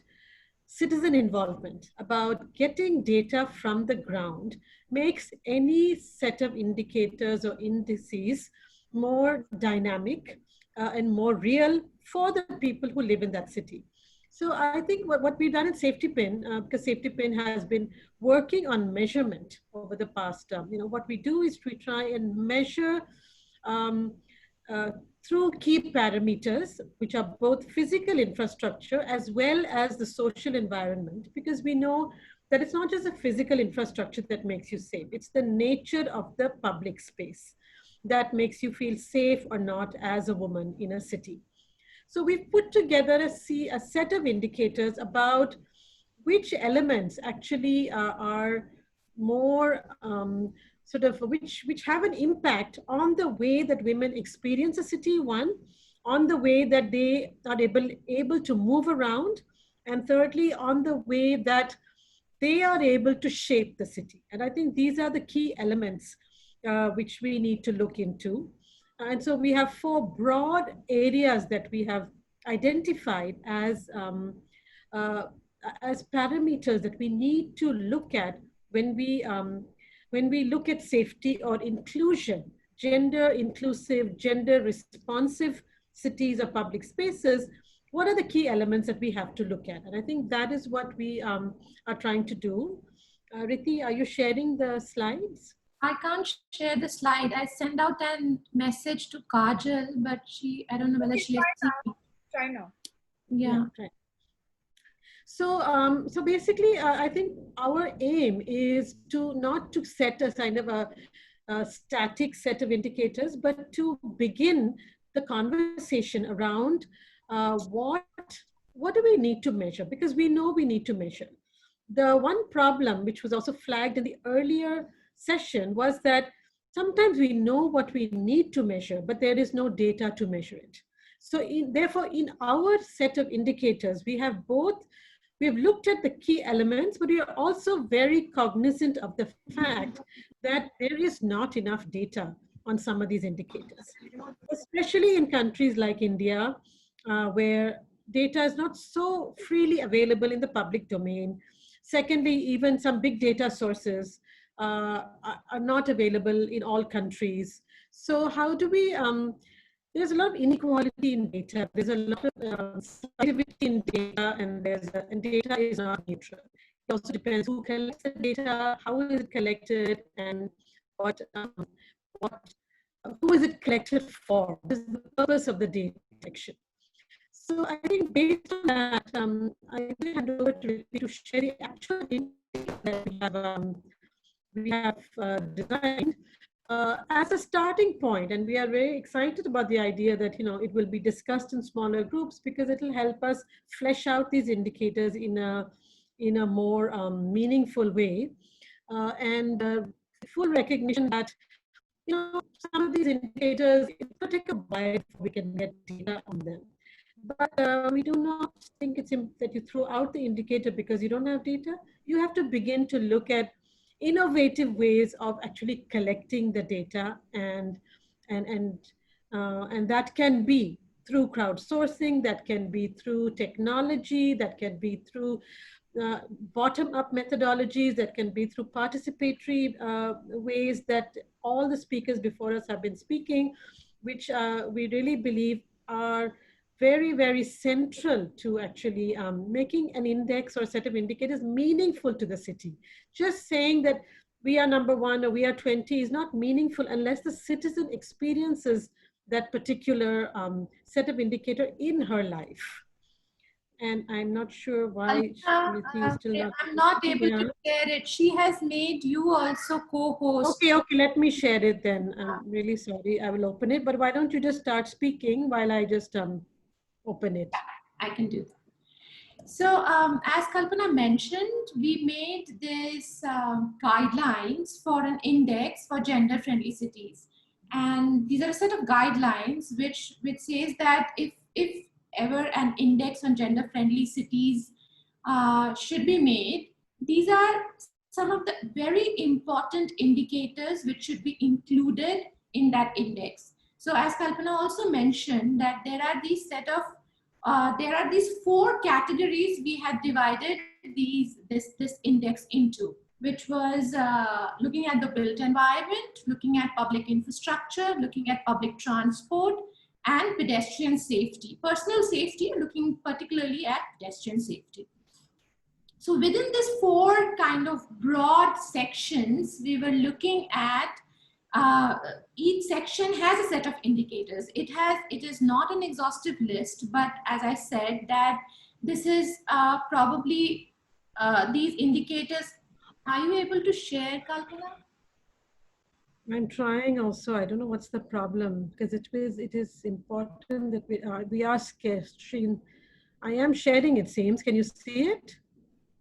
citizen involvement, about getting data from the ground, makes any set of indicators or indices more dynamic and more real for the people who live in that city. So I think what we've done in Safety Pin, because Safety Pin has been working on measurement over the past, what we do is we try and measure through key parameters, which are both physical infrastructure as well as the social environment, because we know that it's not just the physical infrastructure that makes you safe, it's the nature of the public space that makes you feel safe or not as a woman in a city. So we've put together a set of indicators about which elements actually are more sort of which have an impact on the way that women experience a city, one, on the way that they are able to move around, and thirdly, on the way that they are able to shape the city. And I think these are the key elements which we need to look into. And so we have 4 broad areas that we have identified as parameters that we need to look at when we look at safety or inclusion, gender inclusive, gender responsive cities or public spaces, what are the key elements that we have to look at? And I think that is what we are trying to do. Riti, are you sharing the slides? I can't share the slide. I sent out a message to Kajal, but I don't know whether she has seen it. Try now. Yeah. Right. So, so basically, I think our aim is not to set a kind of a static set of indicators, but to begin the conversation around what do we need to measure? Because we know we need to measure. The one problem which was also flagged in the earlier session was that sometimes we know what we need to measure, but there is no data to measure it. So therefore, in our set of indicators, we've looked at the key elements, but we are also very cognizant of the fact that there is not enough data on some of these indicators, especially in countries like India, where data is not so freely available in the public domain. Secondly, even some big data sources are not available in all countries. So how do we, there's a lot of inequality in data. There's a lot of sensitivity in data, and data is not neutral. It also depends who collects the data, how is it collected, and who is it collected for? What is the purpose of the data collection? So I think based on that, I will hand over to Ritu to share the actual data that we have designed as a starting point. And we are very excited about the idea that, it will be discussed in smaller groups, because it will help us flesh out these indicators in a more meaningful way. And full recognition that, some of these indicators, it will take a while before we can get data on them. But we do not think it's that you throw out the indicator because you don't have data. You have to begin to look at innovative ways of actually collecting the data, and that can be through crowdsourcing, that can be through technology, that can be through bottom-up methodologies, that can be through participatory ways that all the speakers before us have been speaking, which we really believe are very, very central to actually making an index or a set of indicators meaningful to the city. Just saying that we are number 1 or we are 20 is not meaningful unless the citizen experiences that particular set of indicator in her life. And I'm not sure why Smriti is still not. I'm not able to share it. She has made you also co-host. Okay, let me share it then. I'm really sorry. I will open it, but why don't you just start speaking while I just open it. I can do that. So as Kalpana mentioned, we made these guidelines for an index for gender-friendly cities. And these are a set of guidelines which says that if ever an index on gender-friendly cities should be made, these are some of the very important indicators which should be included in that index. So as Kalpana also mentioned, that there are these there are these 4 categories we had divided this index into, which was looking at the built environment, looking at public infrastructure, looking at public transport, and pedestrian safety. Personal safety, looking particularly at pedestrian safety. So within these 4 kind of broad sections, we were looking at each section has a set of indicators. It is not an exhaustive list, but as I said, that this is probably these indicators. Are you able to share, Kalpana? I'm trying also. I don't know what's the problem, because it is important that we are sharing. I am sharing, it seems. Can you see it?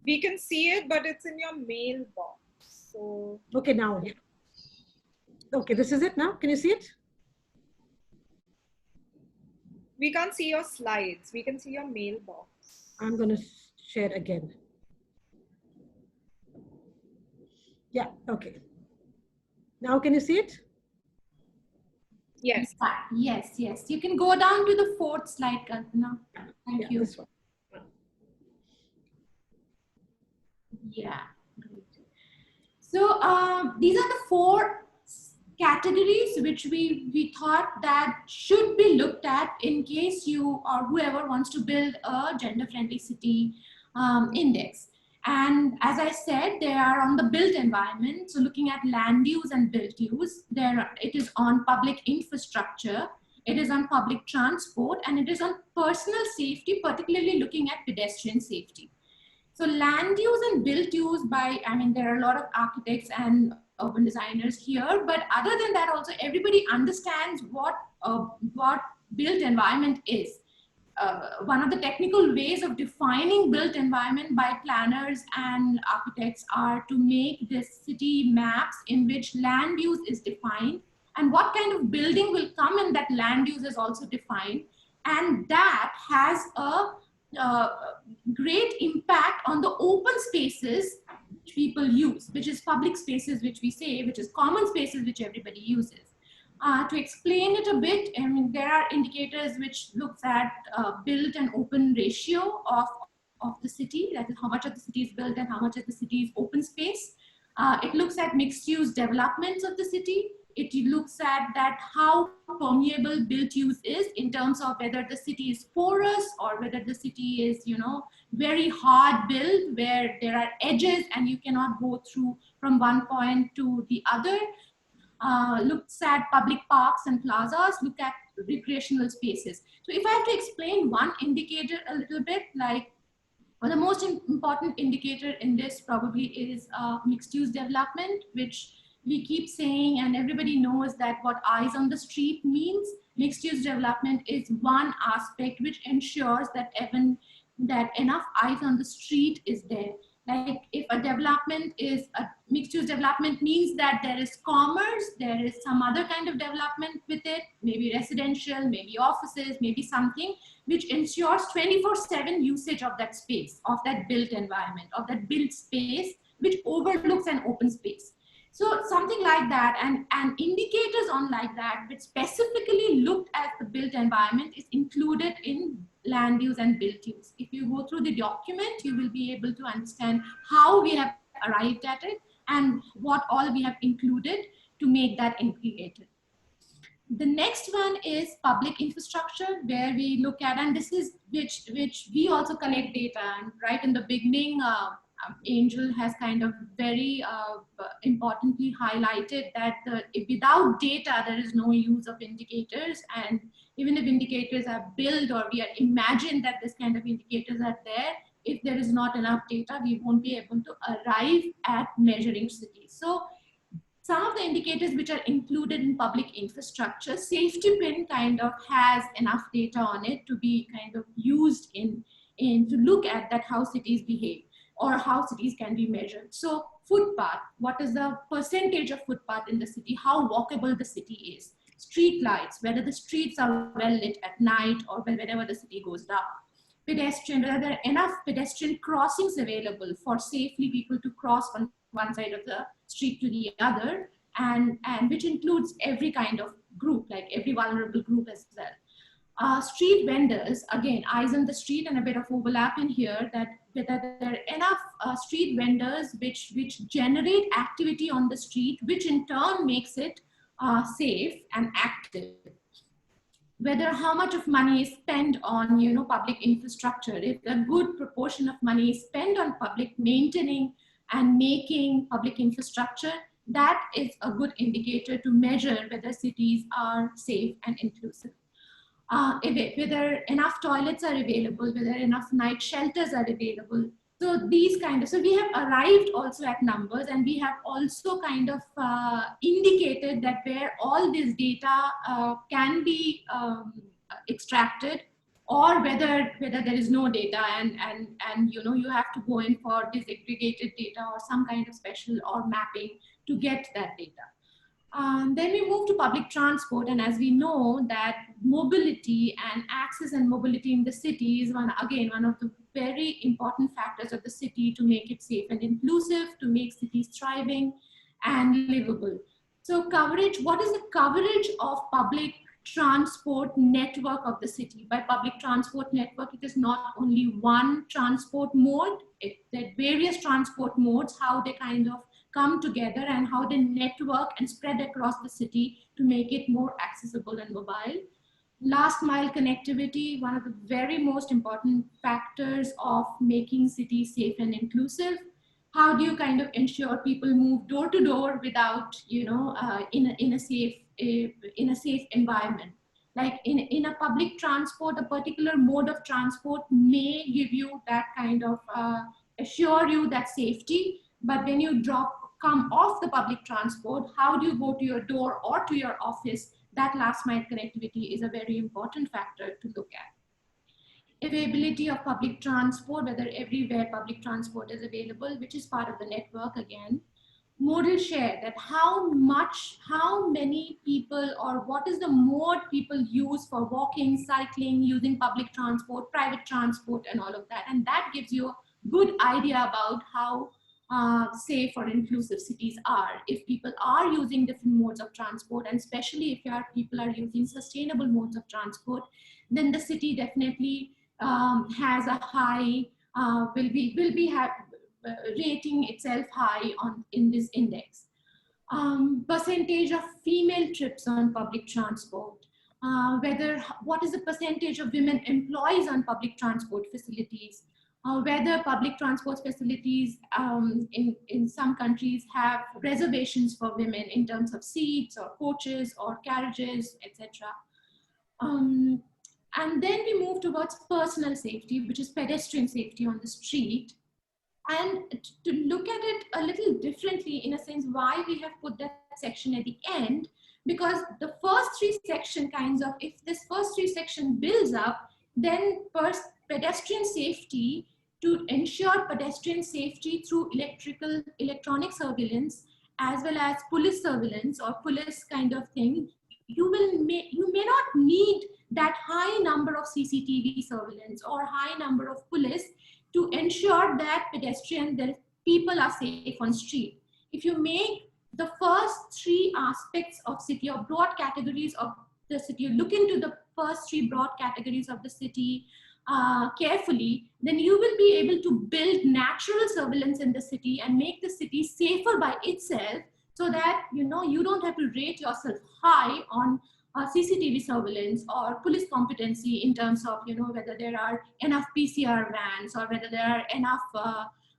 We can see it, but it's in your mailbox. So okay, now. Okay, this is it now. Can you see it? We can't see your slides. We can see your mailbox. I'm going to share again. Yeah, okay. Now can you see it? Yes. Yes, yes. You can go down to the 4th slide, Kalpana. Thank you. This one. Yeah. So these are the 4 categories which we thought that should be looked at in case you or whoever wants to build a gender-friendly city index. And as I said, they are on the built environment. So looking at land use and built use, it is on public infrastructure, it is on public transport, and it is on personal safety, particularly looking at pedestrian safety. So land use and built use there are a lot of architects and urban designers here, but other than that also everybody understands what built environment is. One of the technical ways of defining built environment by planners and architects are to make this city maps in which land use is defined and what kind of building will come in that land use is also defined, and that has a great impact on the open spaces which people use, which is public spaces, which we say, which is common spaces which everybody uses. To explain it a bit, there are indicators which looks at built and open ratio of the city, that is how much of the city is built and how much of the city is open space. It looks at mixed use developments of the city. It looks at that how permeable built use is in terms of whether the city is porous or whether the city is, very hard built where there are edges and you cannot go through from one point to the other. Looks at public parks and plazas, look at recreational spaces. So if I have to explain one indicator a little bit, the most important indicator in this probably is mixed use development, which we keep saying, and everybody knows that what eyes on the street means. Mixed use development is one aspect which ensures that enough eyes on the street is there. Like if a development is a mixed use development means that there is commerce, there is some other kind of development with it, maybe residential, maybe offices, maybe something which ensures 24/7 usage of that space, of that built environment, of that built space, which overlooks an open space. So something like that, and indicators on like that, which specifically looked at the built environment, is included in land use and built use. If you go through the document, you will be able to understand how we have arrived at it and what all we have included to make that indicator. The next one is public infrastructure, where we look at, and this is which we also collect data, and right in the beginning, Angel has kind of very importantly highlighted that without data, there is no use of indicators. And even if indicators are built or we are imagined that this kind of indicators are there, if there is not enough data, we won't be able to arrive at measuring cities. So some of the indicators which are included in public infrastructure, safety pin kind of has enough data on it to be kind of used in to look at that how cities behave, or how cities can be measured. So footpath, what is the percentage of footpath in the city, how walkable the city is. Street lights, whether the streets are well lit at night or whenever the city goes dark. Pedestrian, whether there are enough pedestrian crossings available for safely people to cross from one side of the street to the other, and which includes every kind of group, like every vulnerable group as well. Street vendors, again, eyes on the street, and a bit of overlap in here, that whether there are enough street vendors which generate activity on the street, which in turn makes it safe and active. Whether how much of money is spent on public infrastructure, if a good proportion of money is spent on public maintaining and making public infrastructure, that is a good indicator to measure whether cities are safe and inclusive. Whether enough toilets are available, whether enough night shelters are available. So so we have arrived also at numbers, and we have also kind of indicated that where all this data can be extracted, or whether there is no data and you have to go in for disaggregated data or some kind of special or mapping to get that data. Then we move to public transport, and as we know that mobility and access and mobility in the city is one of the very important factors of the city to make it safe and inclusive, to make cities thriving and livable. So coverage, what is the coverage of public transport network of the city? By public transport network, it is not only one transport mode, there are various transport modes, how they kind of come together and how they network and spread across the city to make it more accessible and mobile. Last mile connectivity, one of the very most important factors of making cities safe and inclusive. How do you kind of ensure people move door to door without, in a safe environment? Like in a public transport, a particular mode of transport may give you that kind of assure you that safety, but when you come off the public transport, how do you go to your door or to your office? That last mile connectivity is a very important factor to look at. Availability of public transport, whether everywhere public transport is available, which is part of the network again. Modal share, that how many people or what is the mode people use for walking, cycling, using public transport, private transport, and all of that. And that gives you a good idea about how safe or inclusive cities are. If people are using different modes of transport, and especially if people are using sustainable modes of transport, then the city definitely has a high, will be rating itself high in this index. Percentage of female trips on public transport, what is the percentage of women employees on public transport facilities, whether public transport facilities in some countries have reservations for women in terms of seats or coaches or carriages, etc. And then we move towards personal safety, which is pedestrian safety on the street. And to look at it a little differently, in a sense, why we have put that section at the end, because the first three section if this first three section builds up, then pedestrian safety, to ensure pedestrian safety through electronic surveillance, as well as police surveillance or police kind of thing, you may not need that high number of CCTV surveillance or high number of police to ensure that people are safe on street. If you make the first three aspects of city or broad categories of the city, you look into the first three broad categories of the city carefully, then you will be able to build natural surveillance in the city and make the city safer by itself, so that you don't have to rate yourself high on CCTV surveillance or police competency in terms of whether there are enough PCR vans or whether there are enough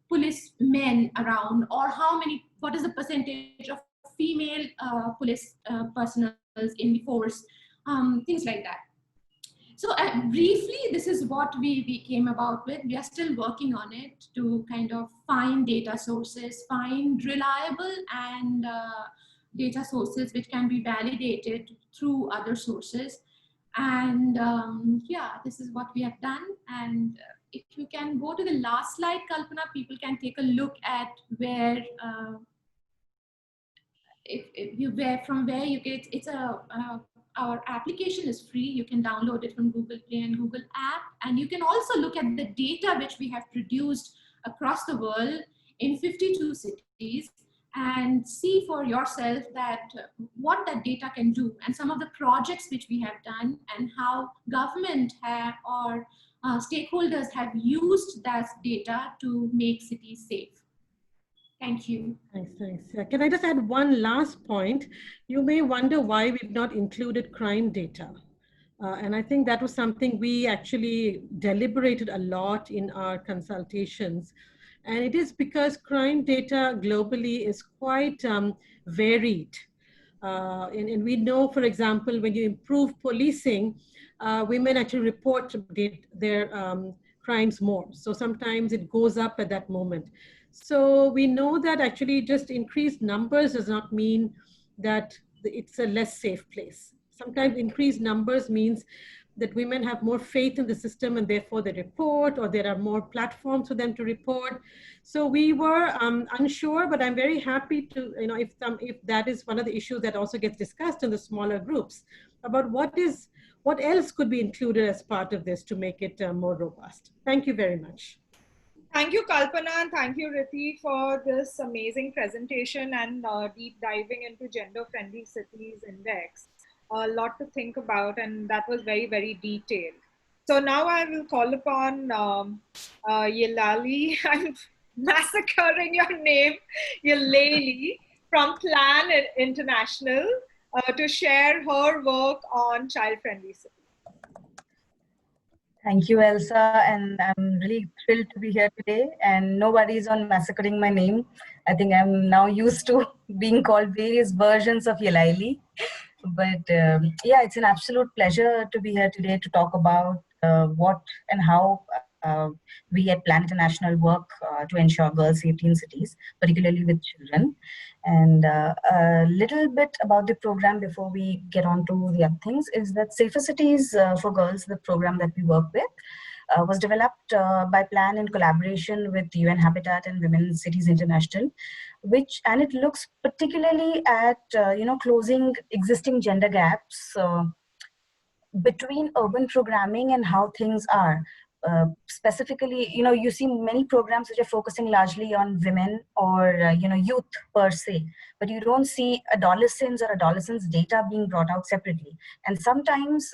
policemen around, or what is the percentage of female police personnel in the force, things like that. So briefly, this is what we came about with. We are still working on it to kind of find data sources, find reliable and data sources which can be validated through other sources. And yeah, this is what we have done. And if you can go to the last slide, Kalpana, people can take a look at where, from where you get, our application is free. You can download it from Google Play and Google App. And you can also look at the data which we have produced across the world in 52 cities and see for yourself that what that data can do, and some of the projects which we have done, and how government or stakeholders have used that data to make cities safe. Thank you. Thanks. Can I just add one last point? You may wonder why we've not included crime data. And I think that was something we actually deliberated a lot in our consultations. And it is because crime data globally is quite varied. And we know, for example, when you improve policing, women actually report their crimes more. So sometimes it goes up at that moment. So we know that actually just increased numbers does not mean that it's a less safe place. Sometimes increased numbers means that women have more faith in the system and therefore they report, or there are more platforms for them to report. So we were unsure, but I'm very happy to, if that is one of the issues that also gets discussed in the smaller groups, about what else could be included as part of this to make it more robust. Thank you very much. Thank you, Kalpana, and thank you, Riti, for this amazing presentation and deep diving into Gender-Friendly Cities Index. A lot to think about, and that was very, very detailed. So now I will call upon Yelali. massacring your name, Eulalie from Plan International, to share her work on child-friendly cities. Thank you, Elsa, and I'm really thrilled to be here today. And nobody's on massacring my name. I think I'm now used to being called various versions of Yelaili. But yeah, it's an absolute pleasure to be here today to talk about what and how we at Plan International work to ensure girls' safety in cities, particularly with children. And a little bit about the program before we get on to the other things is that Safer Cities for Girls, the program that we work with, was developed by Plan in collaboration with UN Habitat and Women Cities International, and it looks particularly at closing existing gender gaps between urban programming and how things are. Specifically, you see many programs which are focusing largely on women or youth per se, but you don't see adolescents or adolescents data being brought out separately. And sometimes,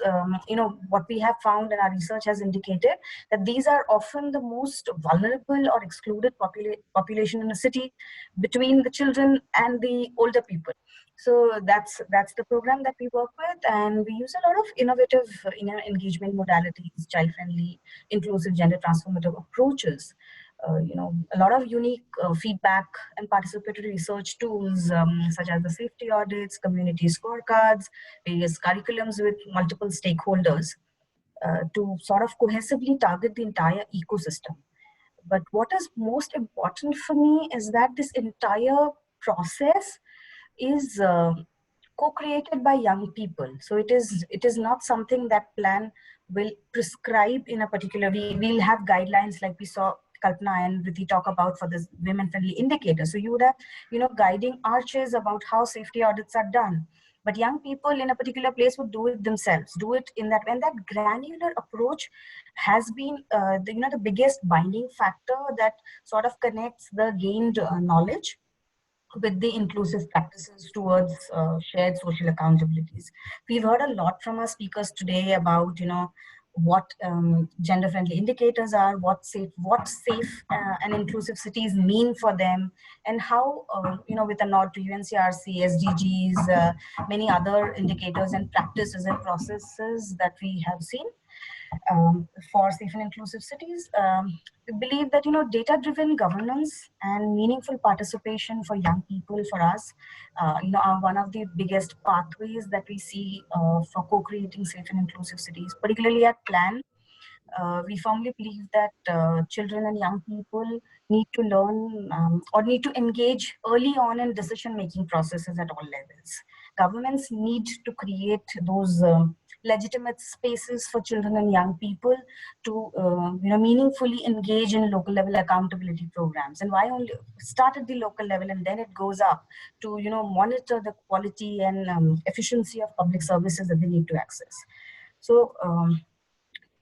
what we have found and our research has indicated that these are often the most vulnerable or excluded population in a city between the children and the older people. So that's the program that we work with, and we use a lot of innovative engagement modalities, child-friendly, inclusive, gender transformative approaches. A lot of unique feedback and participatory research tools, such as the safety audits, community scorecards, various curriculums with multiple stakeholders to sort of cohesively target the entire ecosystem. But what is most important for me is that this entire process is co-created by young people. So it is not something that Plan will prescribe in a particular way. We'll have guidelines like we saw Kalpana and Riti talk about for this women-friendly indicator. So you would have, guiding arches about how safety audits are done. But young people in a particular place would do it themselves, do it in that. And that granular approach has been, the biggest binding factor that sort of connects the gained knowledge with the inclusive practices towards shared social accountabilities. We've heard a lot from our speakers today about, what gender-friendly indicators are, what safe and inclusive cities mean for them, and how, with a nod to UNCRC, SDGs, many other indicators and practices and processes that we have seen for safe and inclusive cities. We believe that data-driven governance and meaningful participation for young people, for us, are one of the biggest pathways that we see for co-creating safe and inclusive cities. Particularly at Plan, we firmly believe that children and young people need to learn or need to engage early on in decision-making processes at all levels. Governments need to create those legitimate spaces for children and young people to meaningfully engage in local level accountability programs. And why only start at the local level and then it goes up to monitor the quality and efficiency of public services that they need to access. So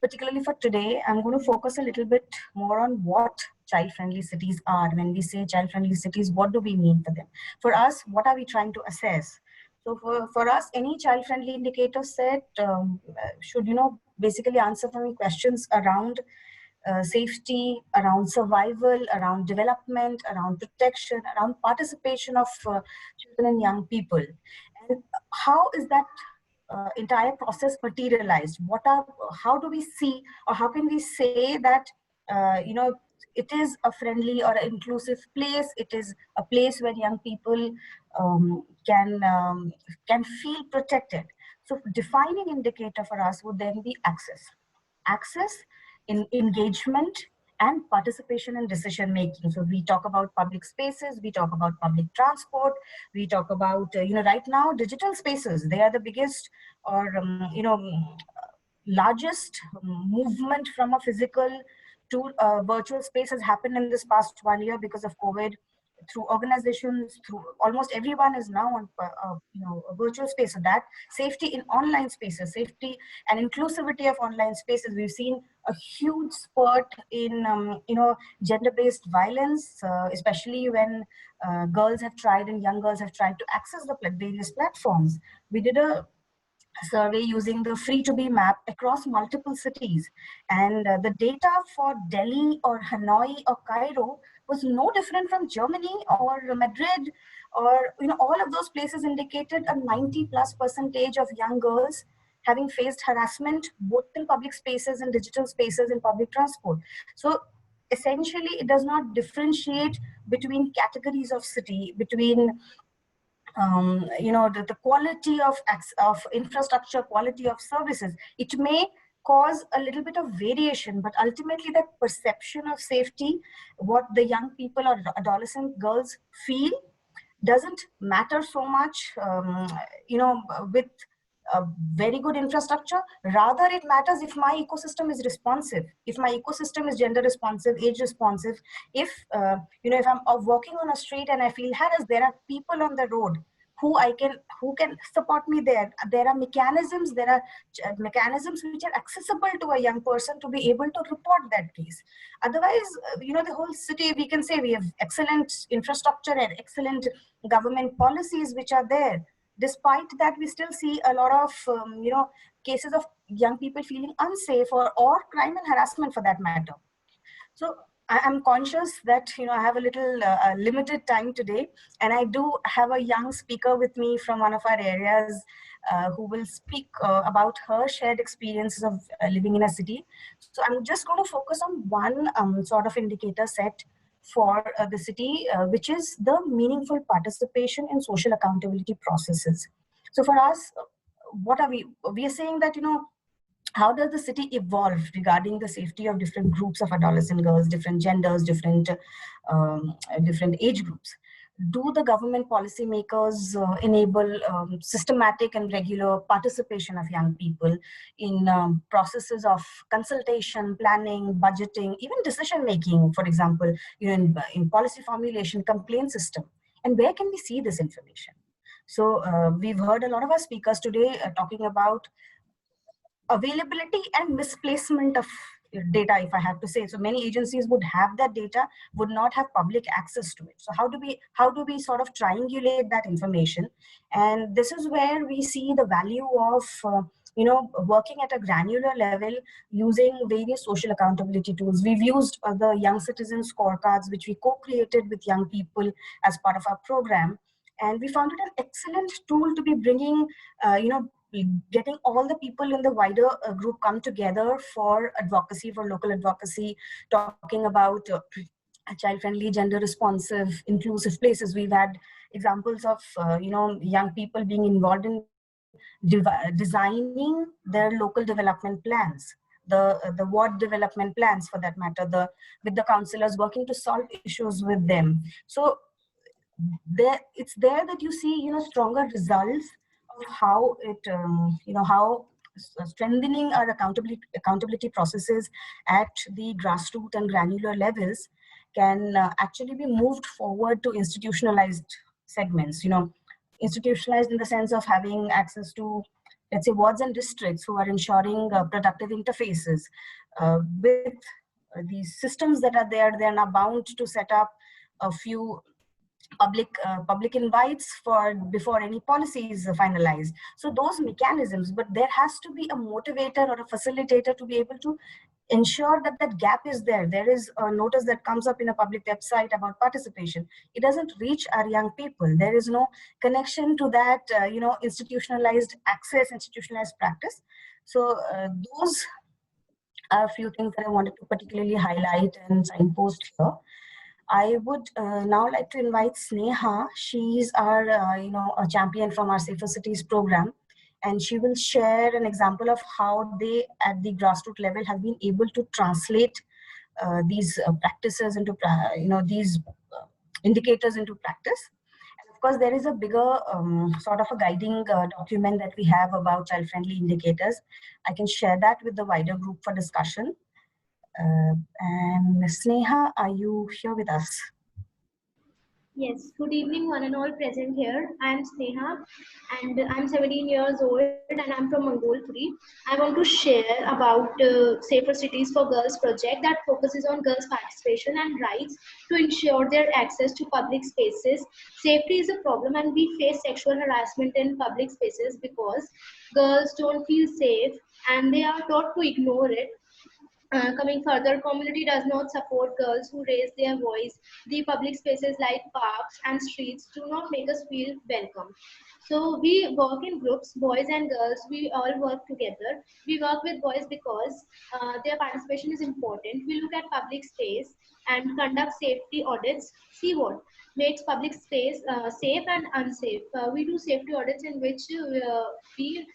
particularly for today, I'm going to focus a little bit more on what child-friendly cities are. When we say child-friendly cities, what do we mean for them? For us, what are we trying to assess? So for us, any child-friendly indicator set should, basically answer for me questions around safety, around survival, around development, around protection, around participation of children and young people. And how is that entire process materialized? How do we see, or how can we say that it is a friendly or an inclusive place? It is a place where young people can feel protected. So defining indicator for us would then be access in engagement and participation in decision making. So we talk about public spaces, we talk about public transport, we talk about right now digital spaces. They are the biggest or largest movement from a physical to a virtual space has happened in this past 1 year because of COVID. Through organizations, through almost everyone is now on a virtual space. So that safety in online spaces, safety and inclusivity of online spaces, we've seen a huge spurt in gender-based violence, especially when girls have tried and young girls have tried to access the various platforms. We did a survey using the free-to-be map across multiple cities, and the data for Delhi or Hanoi or Cairo was no different from Germany or Madrid, or all of those places indicated a 90+% of young girls having faced harassment both in public spaces and digital spaces in public transport. So essentially, it does not differentiate between categories of city, between the quality of infrastructure, quality of services. It may cause a little bit of variation, but ultimately that perception of safety, what the young people or adolescent girls feel, doesn't matter so much, with a very good infrastructure. Rather, it matters if my ecosystem is responsive, if my ecosystem is gender responsive, age responsive, if if I'm walking on a street and I feel harassed, there are people on the road who can support me there. There are mechanisms which are accessible to a young person to be able to report that case. Otherwise, the whole city, we can say we have excellent infrastructure and excellent government policies which are there. Despite that, we still see a lot of cases of young people feeling unsafe, or crime and harassment for that matter. So I am conscious that I have a little limited time today, and I do have a young speaker with me from one of our areas who will speak about her shared experiences of living in a city. So I'm just going to focus on one sort of indicator set for the city, which is the meaningful participation in social accountability processes. So for us, what are we are saying that, how does the city evolve regarding the safety of different groups of adolescent girls, different genders, different age groups? Do the government policymakers enable systematic and regular participation of young people in processes of consultation, planning, budgeting, even decision making, for example, in policy formulation, complaint system? And where can we see this information? So we've heard a lot of our speakers today talking about availability and misplacement of data, if I have to say. So many agencies would have that data, would not have public access to it. So how do we sort of triangulate that information? And this is where we see the value of working at a granular level using various social accountability tools. We've used the Young Citizen Scorecards, which we co-created with young people as part of our program. And we found it an excellent tool to be bringing, getting all the people in the wider group come together for advocacy, for local advocacy, talking about child-friendly, gender-responsive, inclusive places. We've had examples of, young people being involved in designing their local development plans, the ward development plans for that matter, with the councillors working to solve issues with them. So it's there that you see, stronger results of how it, how strengthening our accountability processes at the grassroots and granular levels can actually be moved forward to institutionalized segments. Institutionalized in the sense of having access to, let's say, wards and districts who are ensuring productive interfaces with these systems that are there. They're now bound to set up a few public invites before any policy is finalized. So those mechanisms, but there has to be a motivator or a facilitator to be able to ensure that that gap is there. There is a notice that comes up in a public website about participation. It doesn't reach our young people. There is no connection to that, institutionalized access, institutionalized practice. So those are a few things that I wanted to particularly highlight and signpost here. I would now like to invite Sneha. She's our, a champion from our Safer Cities program, and she will share an example of how they, at the grassroots level, have been able to translate these practices into, these indicators into practice. And of course, there is a bigger sort of a guiding document that we have about child-friendly indicators. I can share that with the wider group for discussion. And Sneha, are you here with us? Yes, good evening one and all present here. I am Sneha and I'm 17 years old and I'm from Mangolpuri. I want to share about Safer Cities for Girls project that focuses on girls' participation and rights to ensure their access to public spaces. Safety is a problem and we face sexual harassment in public spaces because girls don't feel safe and they are taught to ignore it. Coming further, community does not support girls who raise their voice. The public spaces like parks and streets do not make us feel welcome. So we work in groups, boys and girls, we all work together. We work with boys because their participation is important. We look at public space and conduct safety audits. See what makes public space safe and unsafe. We do safety audits in which we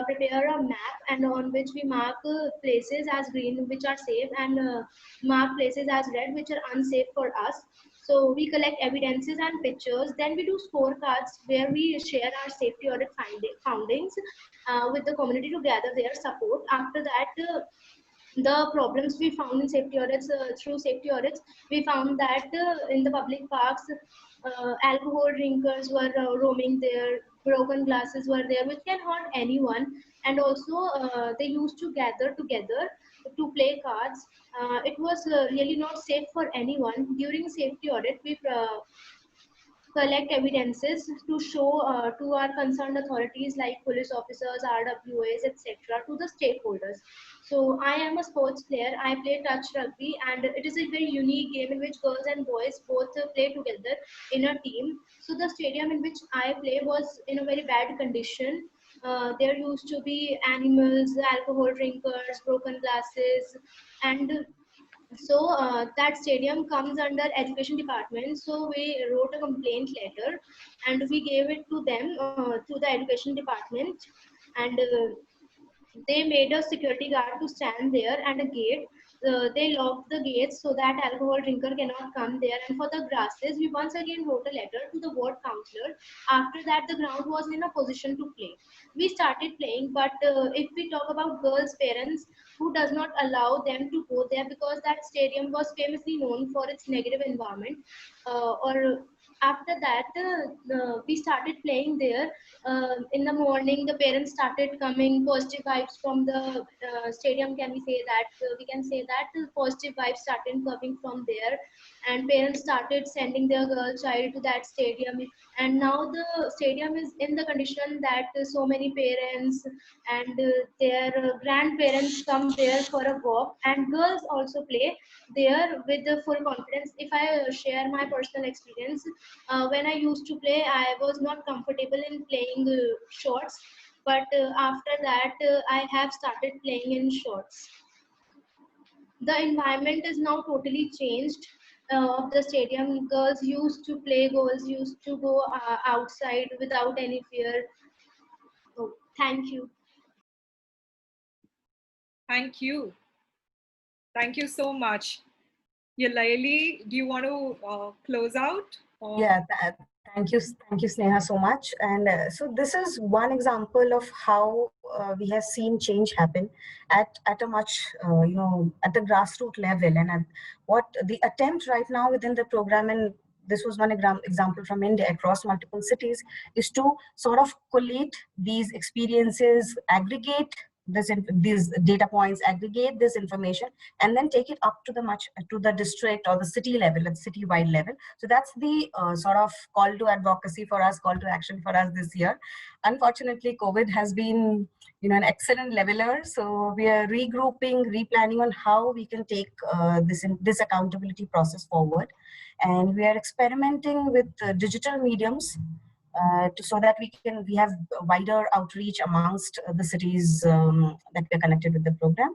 prepare a map and on which we mark places as green which are safe and mark places as red which are unsafe for us. So we collect evidences and pictures. Then we do scorecards where we share our safety audit findings with the community to gather their support. After that, the problems we found in safety audits, through safety audits, we found that in the public parks, alcohol drinkers were roaming there, broken glasses were there, which can hurt anyone. And also, they used to gather together to play cards. It was really not safe for anyone. During safety audit, we collect evidences to show to our concerned authorities like police officers, RWAs, etc., to the stakeholders. So I am a sports player. I play touch rugby, and it is a very unique game in which girls and boys both play together in a team. So the stadium in which I play was in a very bad condition. There used to be animals, alcohol drinkers, broken glasses, and so that stadium comes under education department. So we wrote a complaint letter and we gave it to them, to the education department, and they made a security guard to stand there and a gate. They locked the gates so that alcohol drinker cannot come there. And for the grasses, we once again wrote a letter to the ward councillor. After that, the ground was in a position to play. We started playing, but if we talk about girls' parents, who does not allow them to go there because that stadium was famously known for its negative environment, or after that, we started playing there. In the morning, the parents started coming, positive vibes from the stadium. Can we say that? We can say that positive vibes started coming from there, and parents started sending their girl child to that stadium. And now the stadium is in the condition that so many parents and their grandparents come there for a walk, and girls also play there with the full confidence. If I share my personal experience, when I used to play, I was not comfortable in playing shorts, but after that, I have started playing in shorts. The environment is now totally changed of the stadium. Girls used to play, girls used to go outside without any fear. Oh, thank you. Thank you. Thank you so much. Yalaili, do you want to close out? Or? Yeah, thank you, Sneha, so much. And so this is one example of how we have seen change happen at a much, at the grassroots level. And at what the attempt right now within the program, and this was one example from India across multiple cities, is to sort of collate these experiences, aggregate these data points, aggregate this information, and then take it up to the district or the city level, at city-wide level. So that's the sort of call to advocacy for us, call to action for us this year. Unfortunately, COVID has been, an excellent leveler. So we are regrouping, replanning on how we can take this accountability process forward, and we are experimenting with digital mediums. So that we have wider outreach amongst the cities that we are connected with the program.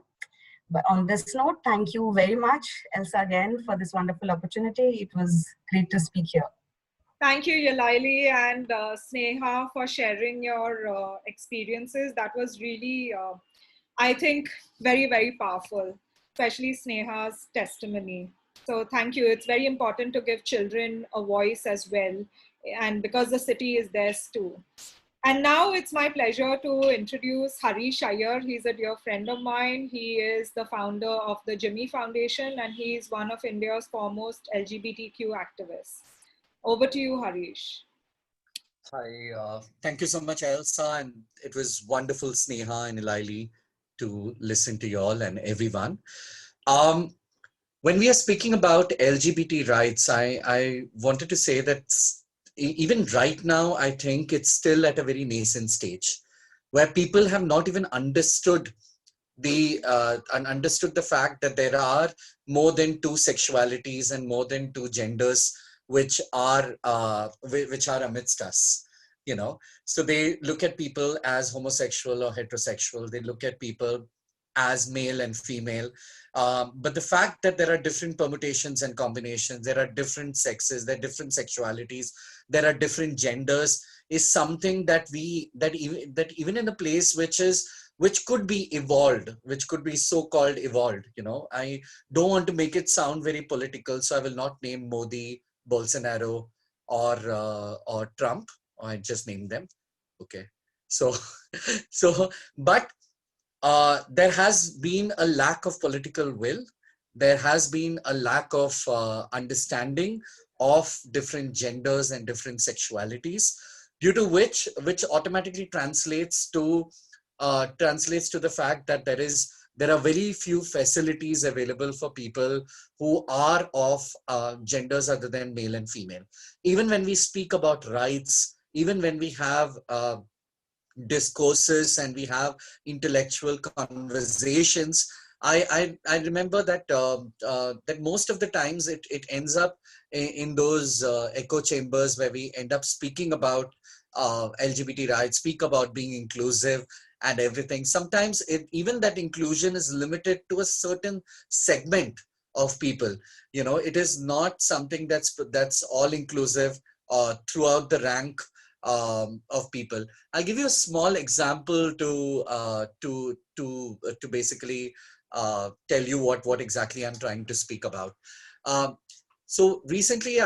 But on this note, thank you very much, Elsa, again for this wonderful opportunity. It was great to speak here. Thank you, Yalaili and Sneha, for sharing your experiences. That was really, I think, very, very powerful, especially Sneha's testimony. So thank you. It's very important to give children a voice as well, and because the city is theirs too. And now it's my pleasure to introduce Shayer. He's a dear friend of mine. He is the founder of the Jimmy Foundation, and he is one of India's foremost LGBTQ activists. Over to you, Harish. Hi, thank you so much, Elsa. And it was wonderful, Sneha and Ilaili, to listen to you all and everyone. When we are speaking about LGBT rights, I wanted to say that even right now, I think it's still at a very nascent stage where people have not even understood and understood the fact that there are more than two sexualities and more than two genders which are amidst us. So they look at people as homosexual or heterosexual. They look at people as male and female. But the fact that there are different permutations and combinations, there are different sexes, there are different sexualities, there are different genders, is something that even in a place which could be evolved, which could be so-called evolved. I don't want to make it sound very political, so I will not name Modi, Bolsonaro, or Trump. I just named them. Okay. So, but there has been a lack of political will. There has been a lack of understanding of different genders and different sexualities, due to which automatically translates to the fact that there are very few facilities available for people who are of genders other than male and female. Even when we speak about rights, even when we have discourses and we have intellectual conversations, I remember that that most of the times it ends up in those echo chambers where we end up speaking about LGBT rights, speak about being inclusive and everything. Sometimes even that inclusion is limited to a certain segment of people. It is not something that's all inclusive throughout the rank of people. I'll give you a small example to basically tell you what exactly I'm trying to speak about. So recently,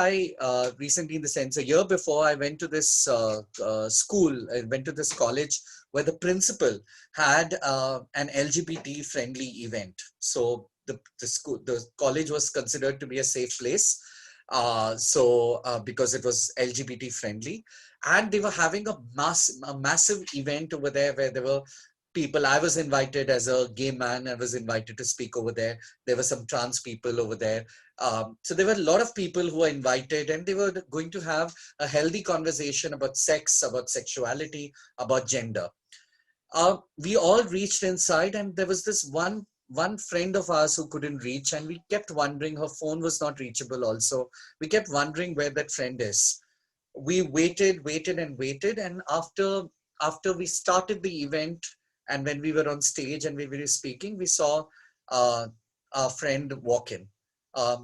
recently in the sense, a year before, I went to this school, I went to this college where the principal had an LGBT friendly event. So the college was considered to be a safe place. Because it was LGBT friendly, and they were having a massive event over there where there were people. I was invited as a gay man. I was invited to speak over there. There were some trans people over there. So there were a lot of people who were invited, and they were going to have a healthy conversation about sex, about sexuality, about gender. We all reached inside, and there was this one friend of ours who couldn't reach, and we kept wondering. Her phone was not reachable also. We kept wondering where that friend is. We waited and waited, and after we started the event, and when we were on stage and we were speaking, we saw our friend walk in.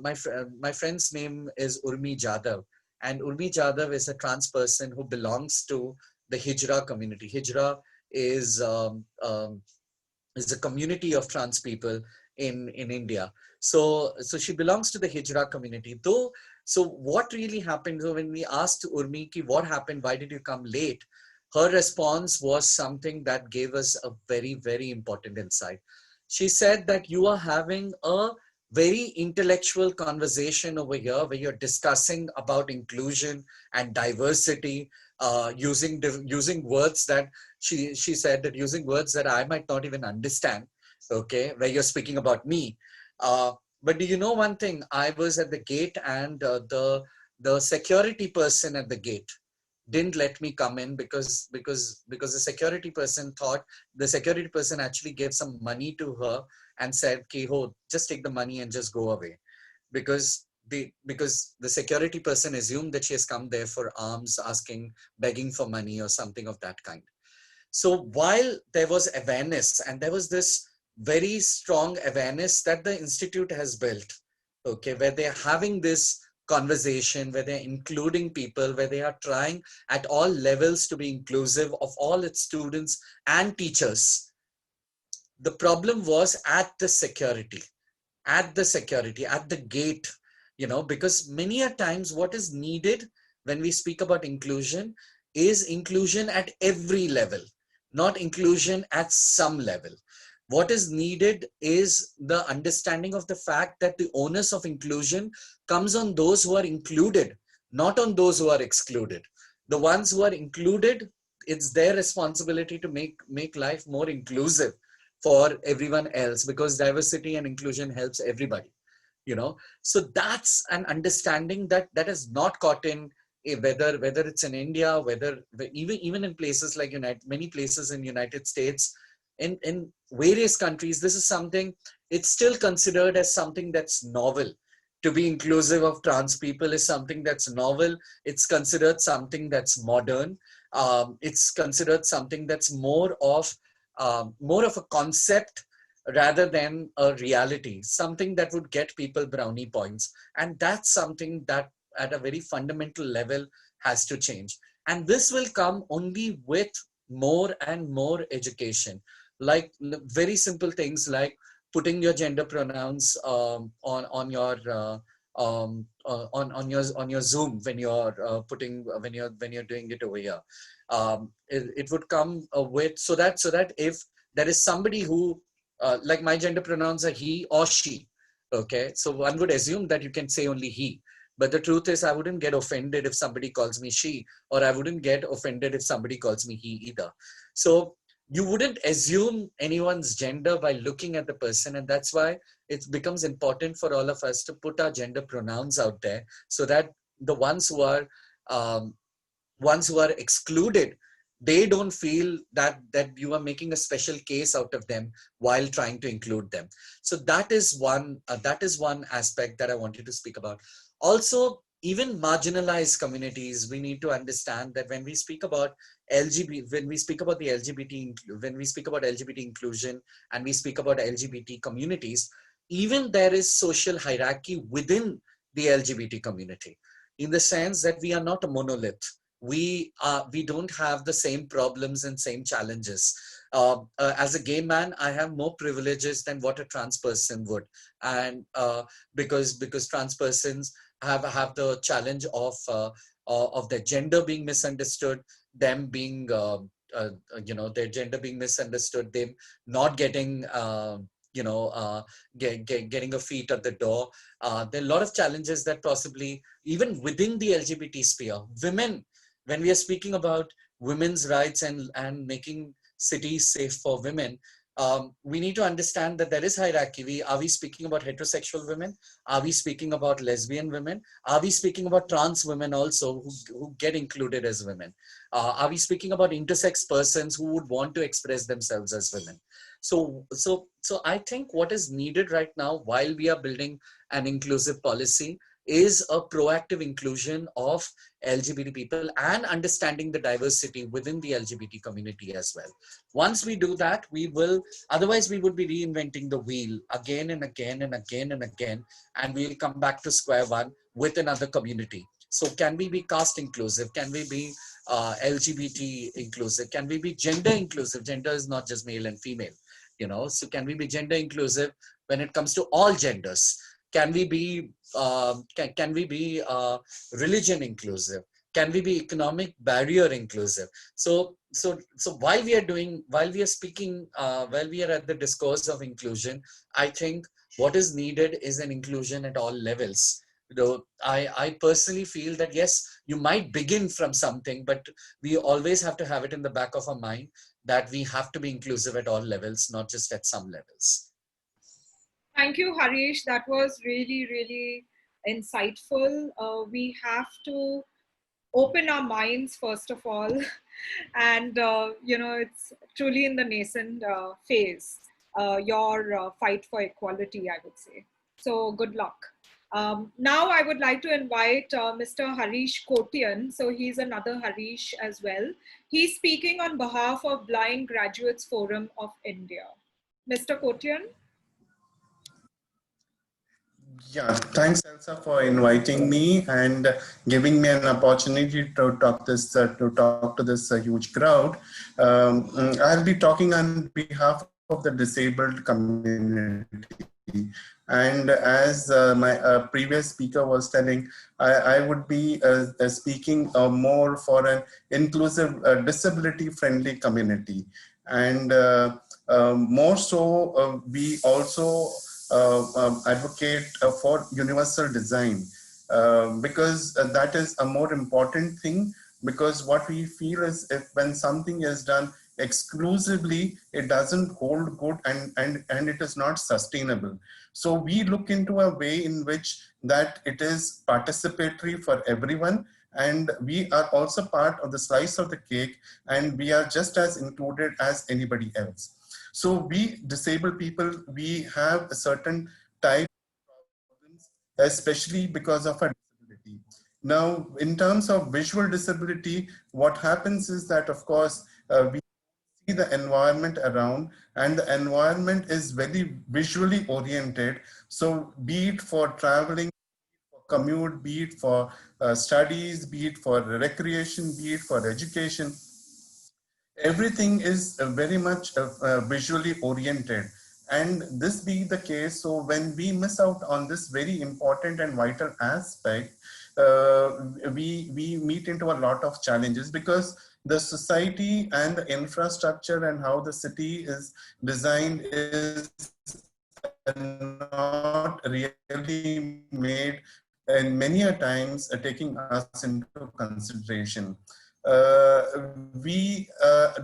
My friend's name is Urmi Jadhav, and Urmi Jadhav is a trans person who belongs to the Hijra community. Hijra is a community of trans people in India. So she belongs to the Hijra community. So what really happened? So when we asked Urmi ki, what happened, why did you come late? Her response was something that gave us a very, very important insight. She said that you are having a very intellectual conversation over here where you're discussing about inclusion and diversity, using words that she said that using words that I might not even understand, okay, where you're speaking about me. But do you know one thing? I was at the gate, and the security person at the gate didn't let me come in because the security person actually gave some money to her and said, "Keho, just take the money and just go away," because the security person assumed that she has come there for alms, begging for money or something of that kind. So while there was awareness, and there was this very strong awareness that the institute has built, okay, where they're having this conversation, where they're including people, where they are trying at all levels to be inclusive of all its students and teachers. The problem was at the security, at the gate, because many a times what is needed when we speak about inclusion is inclusion at every level, not inclusion at some level. What is needed is the understanding of the fact that the onus of inclusion comes on those who are included, not on those who are excluded. The ones who are included, it's their responsibility to make life more inclusive for everyone else, because diversity and inclusion helps everybody. So that's an understanding that is not caught in whether it's in India, whether even in places like many places in United States. in various countries, this is something, it's still considered as something that's novel. To be inclusive of trans people is something that's novel. It's considered something that's modern. It's considered something that's more of a concept rather than a reality, something that would get people brownie points. And that's something that at a very fundamental level has to change. And this will come only with more and more education, like very simple things like putting your gender pronouns on your Zoom when you're when you're doing it over here. It would come with so that if there is somebody who like my gender pronouns are he or she. Okay, so one would assume that you can say only he. But the truth is, I wouldn't get offended if somebody calls me she, or I wouldn't get offended if somebody calls me he either. So you wouldn't assume anyone's gender by looking at the person. And that's why it becomes important for all of us to put our gender pronouns out there, so that the ones who are excluded, they don't feel that you are making a special case out of them while trying to include them. So that is one aspect that I wanted to speak about. Also, even marginalized communities, we need to understand that when we speak about when we speak about LGBT inclusion, and we speak about LGBT communities, even there is social hierarchy within the LGBT community, in the sense that we are not a monolith. We don't have the same problems and same challenges. As a gay man, I have more privileges than what a trans person would, and because trans persons have the challenge of their gender being misunderstood, them being their gender being misunderstood, them not getting getting a feet at the door. There are a lot of challenges that possibly even within the LGBT sphere, women, when we are speaking about women's rights and making cities safe for women, we need to understand that there is hierarchy. Are we speaking about heterosexual women? Are we speaking about lesbian women? Are we speaking about trans women also who get included as women? Are we speaking about intersex persons who would want to express themselves as women? So I think what is needed right now while we are building an inclusive policy is a proactive inclusion of LGBT people and understanding the diversity within the LGBT community as well. Once we do that, otherwise we would be reinventing the wheel again and again and again and again, and we'll come back to square one with another community. So can we be caste inclusive? Can we be LGBT inclusive? Can we be gender inclusive? Gender is not just male and female, so can we be gender inclusive when it comes to all genders? Can we be religion inclusive? Can we be economic barrier inclusive? So while we are speaking, while we are at the discourse of inclusion, I think what is needed is an inclusion at all levels. I personally feel that yes, you might begin from something, but we always have to have it in the back of our mind that we have to be inclusive at all levels, not just at some levels. Thank you, Harish. That was really, really insightful. We have to open our minds, first of all, and it's truly in the nascent phase, your fight for equality, I would say. So good luck. Now I would like to invite Mr. Harish Kotian. So he's another Harish as well. He's speaking on behalf of Blind Graduates Forum of India. Mr. Kotian. Yeah, thanks Elsa for inviting me and giving me an opportunity to talk to this huge crowd. I'll be talking on behalf of the disabled community. And as my previous speaker was telling, I would be speaking more for an inclusive, disability-friendly community. And more so, we also advocate for universal design because that is a more important thing, because what we feel is when something is done exclusively, it doesn't hold good and it is not sustainable. So we look into a way in which that it is participatory for everyone, and we are also part of the slice of the cake, and we are just as included as anybody else. So we disabled people, we have a certain type of problems, especially because of our disability. Now, in terms of visual disability, what happens is that, of course, we see the environment around, and the environment is very visually oriented. So be it for traveling, for commute, be it for studies, be it for recreation, be it for education, everything is very much visually oriented. And this being the case, so when we miss out on this very important and vital aspect, we meet into a lot of challenges, because the society and the infrastructure and how the city is designed is not really made, and many a times taking us into consideration. We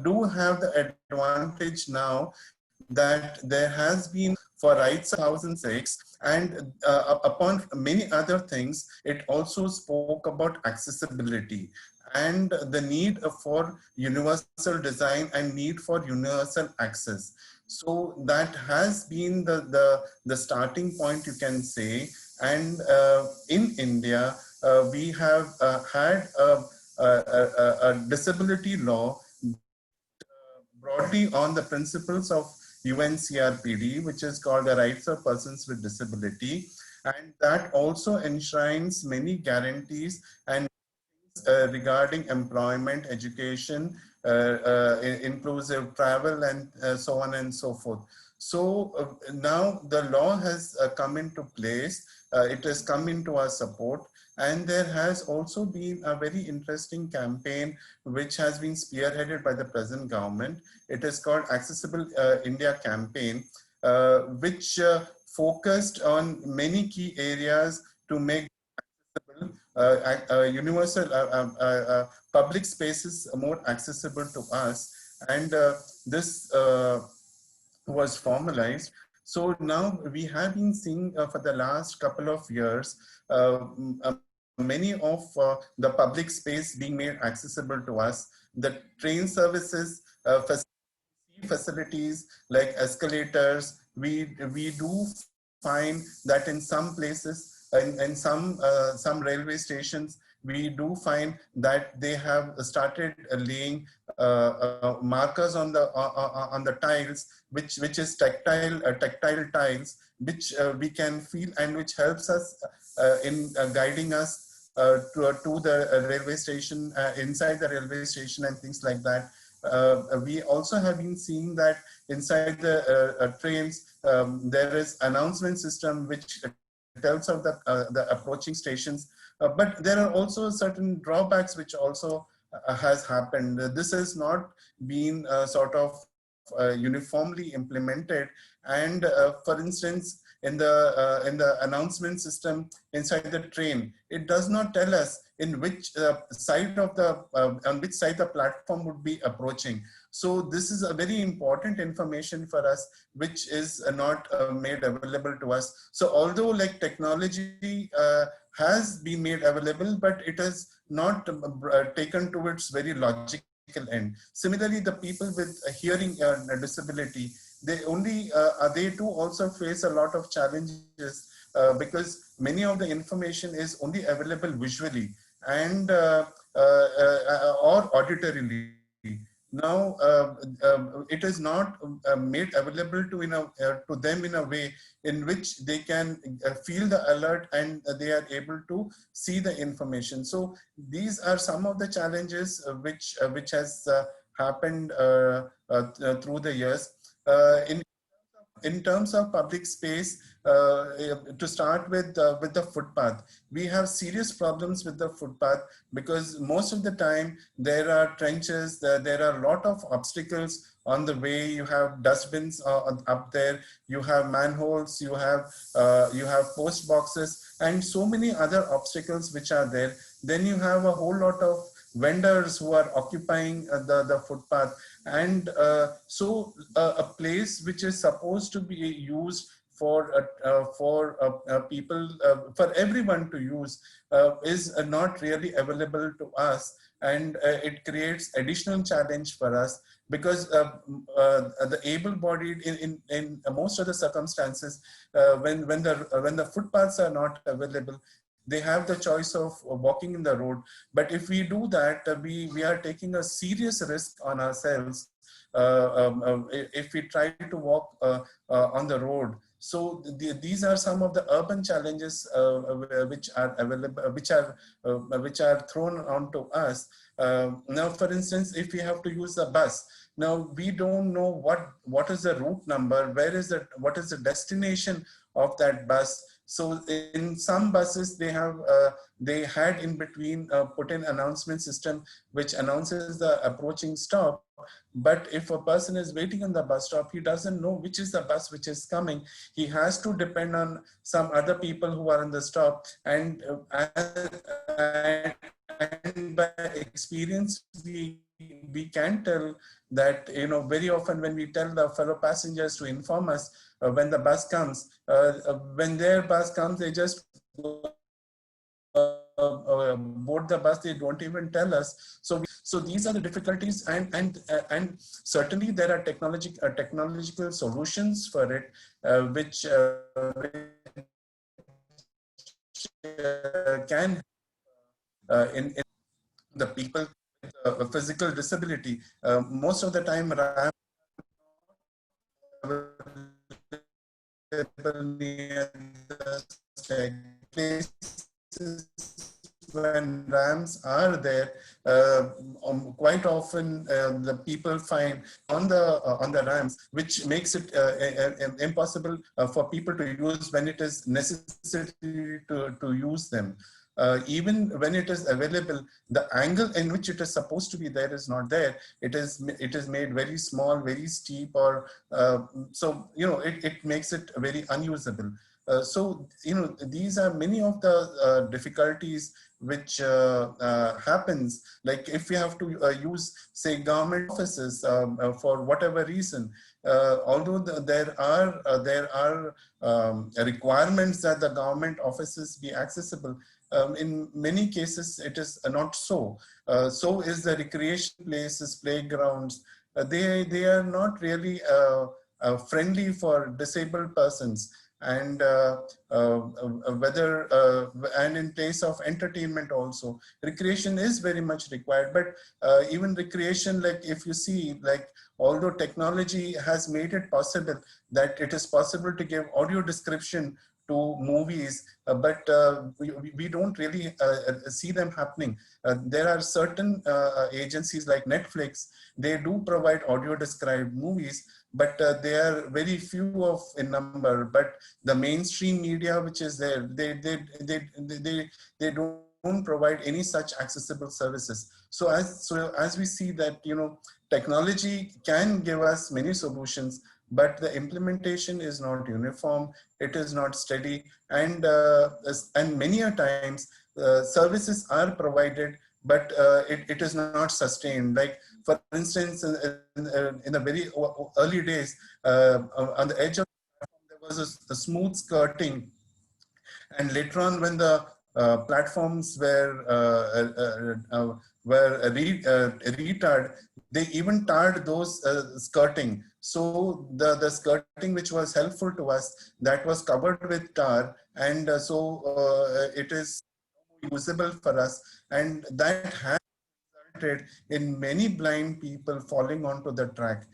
do have the advantage now that there has been for rights of 2006, and upon many other things, it also spoke about accessibility and the need for universal design and need for universal access. So that has been the starting point, you can say. And in India, we have had a disability law broadly on the principles of UNCRPD, which is called the Rights of Persons with Disability. And that also enshrines many guarantees and regarding employment, education, inclusive travel, and so on and so forth. So now the law has come into place, it has come into our support, and there has also been a very interesting campaign which has been spearheaded by the present government. It is called Accessible India Campaign, which focused on many key areas to make universal public spaces more accessible to us. And this was formalized. So now we have been seeing for the last couple of years, many of the public space being made accessible to us. The train services, facilities like escalators, we do find that in some places, in some railway stations, we do find that they have started laying markers on the tiles, which is tactile tiles, which we can feel, and which helps us in guiding us to the railway station, inside the railway station, and things like that. We also have been seeing that inside the trains, there is announcement system which tells of the approaching stations. But there are also certain drawbacks which also has happened. This has not been sort of uniformly implemented. And for instance, in the announcement system inside the train, it does not tell us in which side of the on which side the platform would be approaching. So this is a very important information for us, which is not made available to us. So although like technology has been made available, but it is not taken to its very logical end. Similarly, the people with a hearing disability, they too also face a lot of challenges because many of the information is only available visually and or auditorily. Now, it is not made available to them in a way in which they can feel the alert and they are able to see the information. So these are some of the challenges which has happened through the years. In terms of public space, to start with the footpath, we have serious problems with the footpath because most of the time there are trenches, there are a lot of obstacles on the way. You have dustbins up there, you have manholes, you have post boxes, and so many other obstacles which are there. Then you have a whole lot of vendors who are occupying the footpath. And so a place which is supposed to be used for people, for everyone to use, is not really available to us, and it creates additional challenge for us, because the able-bodied in most of the circumstances, when the footpaths are not available, they have the choice of walking in the road. But if we do that, we are taking a serious risk on ourselves if we try to walk on the road. So these are some of the urban challenges which are available, which are thrown onto us. Now, for instance, if we have to use a bus, now we don't know what is the route number, what is the destination of that bus. So in some buses, they had in between put in announcement system which announces the approaching stop. But if a person is waiting on the bus stop, he doesn't know which is the bus which is coming. He has to depend on some other people who are on the stop. And by experience, we can tell that, very often when we tell the fellow passengers to inform us when the bus comes, when their bus comes, they just board the bus, they don't even tell us. So these are the difficulties, and certainly there are technological solutions for it, which can in the people with a physical disability. Most of the time, near the places when ramps are there, quite often the people find on the ramps, which makes it impossible for people to use when it is necessary to use them. Even when it is available, the angle in which it is supposed to be there is not there. It is made very small, very steep, or so it makes it very unusable. So these are many of the difficulties which happens. Like if we have to use, say, government offices for whatever reason, although there are requirements that the government offices be accessible, in many cases it is not so. So is the recreation places, playgrounds. They are not really friendly for disabled persons. And and in place of entertainment also, recreation is very much required. But even recreation, like if you see, like although technology has made it possible that it is possible to give audio description to movies, but we don't really see them happening. There are certain agencies like Netflix, they do provide audio described movies, but they are very few in number. But the mainstream media which is there, they don't provide any such accessible services. So as we see that technology can give us many solutions, but the implementation is not uniform, it is not steady, and many a times services are provided, but it is not sustained. Like for instance, in the very early days, on the edge of the platform, there was a smooth skirting, and later on, when the platforms were retarred, they even tarred those skirting. So the skirting which was helpful to us, that was covered with tar, and it is usable for us, and that has resulted in many blind people falling onto the track.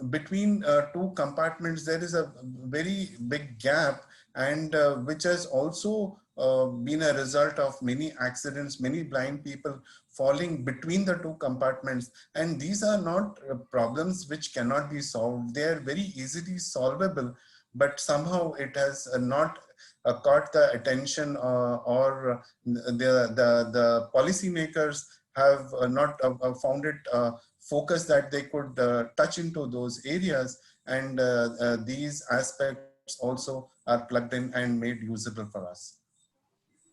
Between two compartments, there is a very big gap, and which has also been a result of many accidents, many blind people falling between the two compartments. And these are not problems which cannot be solved. They are very easily solvable, but somehow it has not caught the attention, or the policymakers have not found it focus that they could touch into those areas, and these aspects also are plugged in and made usable for us.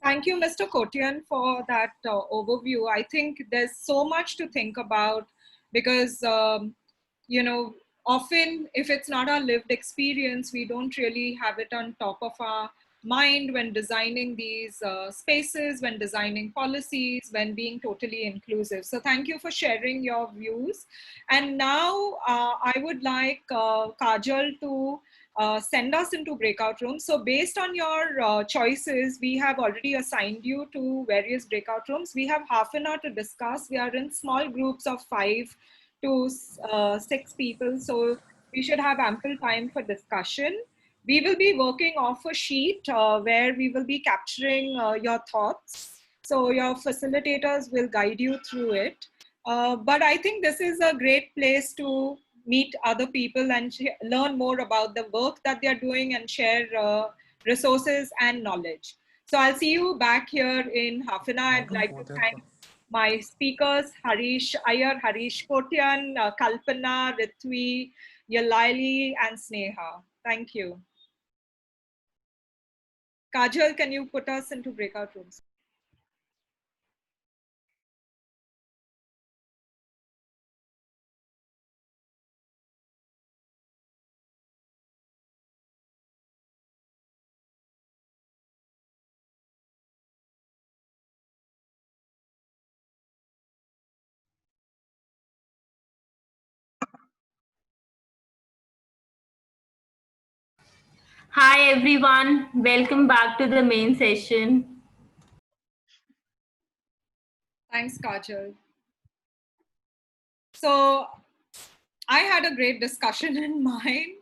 Thank you, Mr. Kotian, for that overview. I think there's so much to think about, because, often, if it's not our lived experience, we don't really have it on top of our mind when designing these spaces, when designing policies, when being totally inclusive. So thank you for sharing your views. And now I would like Kajal to send us into breakout rooms. So based on your choices, we have already assigned you to various breakout rooms. We have half an hour to discuss. We are in small groups of 5 to 6 people. So we should have ample time for discussion. We will be working off a sheet where we will be capturing your thoughts. So your facilitators will guide you through it. But I think this is a great place to meet other people and learn more about the work that they're doing and share resources and knowledge. So I'll see you back here in half an hour. I'd like to thank my speakers, Harish Iyer, Harish Kotian, Kalpana, Ritvi, Yalaili, and Sneha. Thank you. Kajal, can you put us into breakout rooms? Hi everyone, welcome back to the main session. Thanks, Kajal. So I had a great discussion in mind,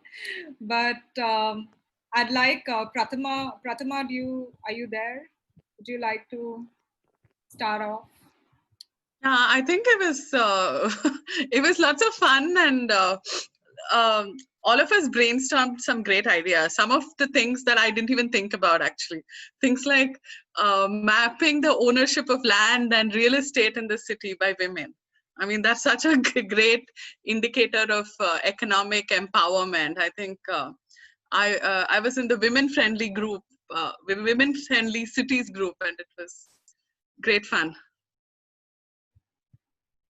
but I'd like Prathama, are you there? Would you like to start off? Yeah, I think it was it was lots of fun, and all of us brainstormed some great ideas. Some of the things that I didn't even think about, actually. Things like mapping the ownership of land and real estate in the city by women. I mean, that's such a great indicator of economic empowerment. I think I was in the women-friendly group, women-friendly cities group, and it was great fun.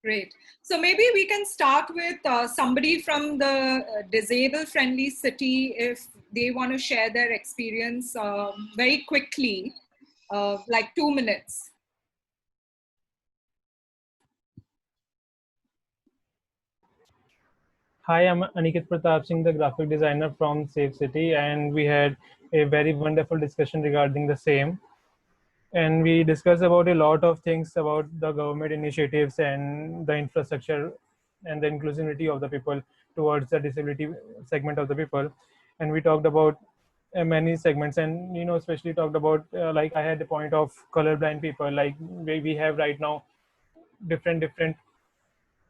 Great. So maybe we can start with somebody from the disabled-friendly city if they want to share their experience very quickly, like 2 minutes. Hi, I'm Aniket Pratap Singh, the graphic designer from Safe City, and we had a very wonderful discussion regarding the same. And we discussed about a lot of things about the government initiatives and the infrastructure and the inclusivity of the people towards the disability segment of the people. And we talked about many segments, and especially talked about like I had the point of colorblind people. Like we have right now different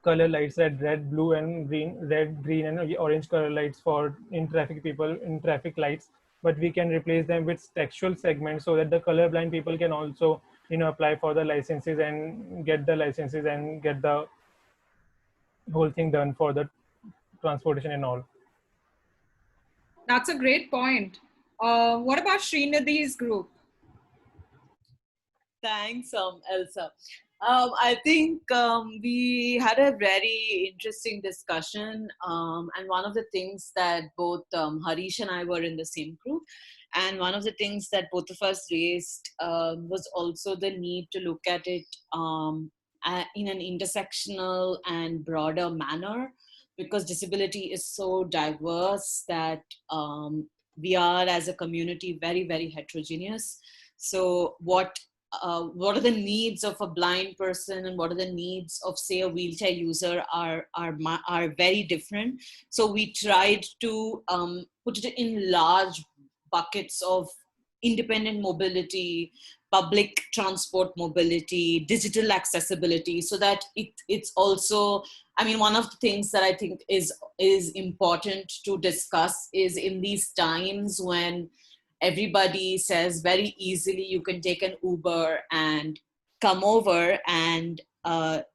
color lights, red, blue, and green, red, green, and orange color lights for in traffic people in traffic lights. But we can replace them with textual segments so that the colorblind people can also, apply for the licenses and get the licenses and get the whole thing done for the transportation and all. That's a great point. What about Srinidhi's group? Thanks, Elsa. I think we had a very interesting discussion, and one of the things that both Harish and I were in the same group, and one of the things that both of us raised was also the need to look at it in an intersectional and broader manner, because disability is so diverse that we are as a community very, very heterogeneous. So what are the needs of a blind person and what are the needs of, say, a wheelchair user are very different. So we tried to put it in large buckets of independent mobility, public transport mobility, digital accessibility, so that it's also, I mean, one of the things that I think is important to discuss is in these times when everybody says very easily you can take an Uber and come over, and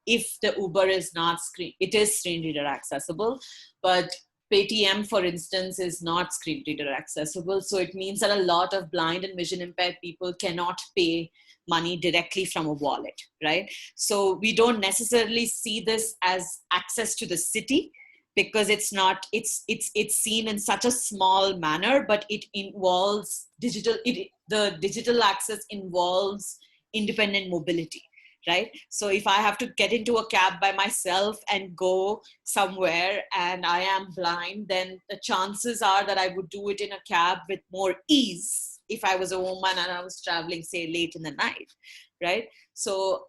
if the Uber is not it is screen reader accessible, but Paytm, for instance, is not screen reader accessible. So it means that a lot of blind and vision impaired people cannot pay money directly from a wallet, right? So we don't necessarily see this as access to the city, because it's seen in such a small manner, but it involves the digital access involves independent mobility, right? So if I have to get into a cab by myself and go somewhere and I am blind, then the chances are that I would do it in a cab with more ease if I was a woman and I was traveling, say, late in the night, right? So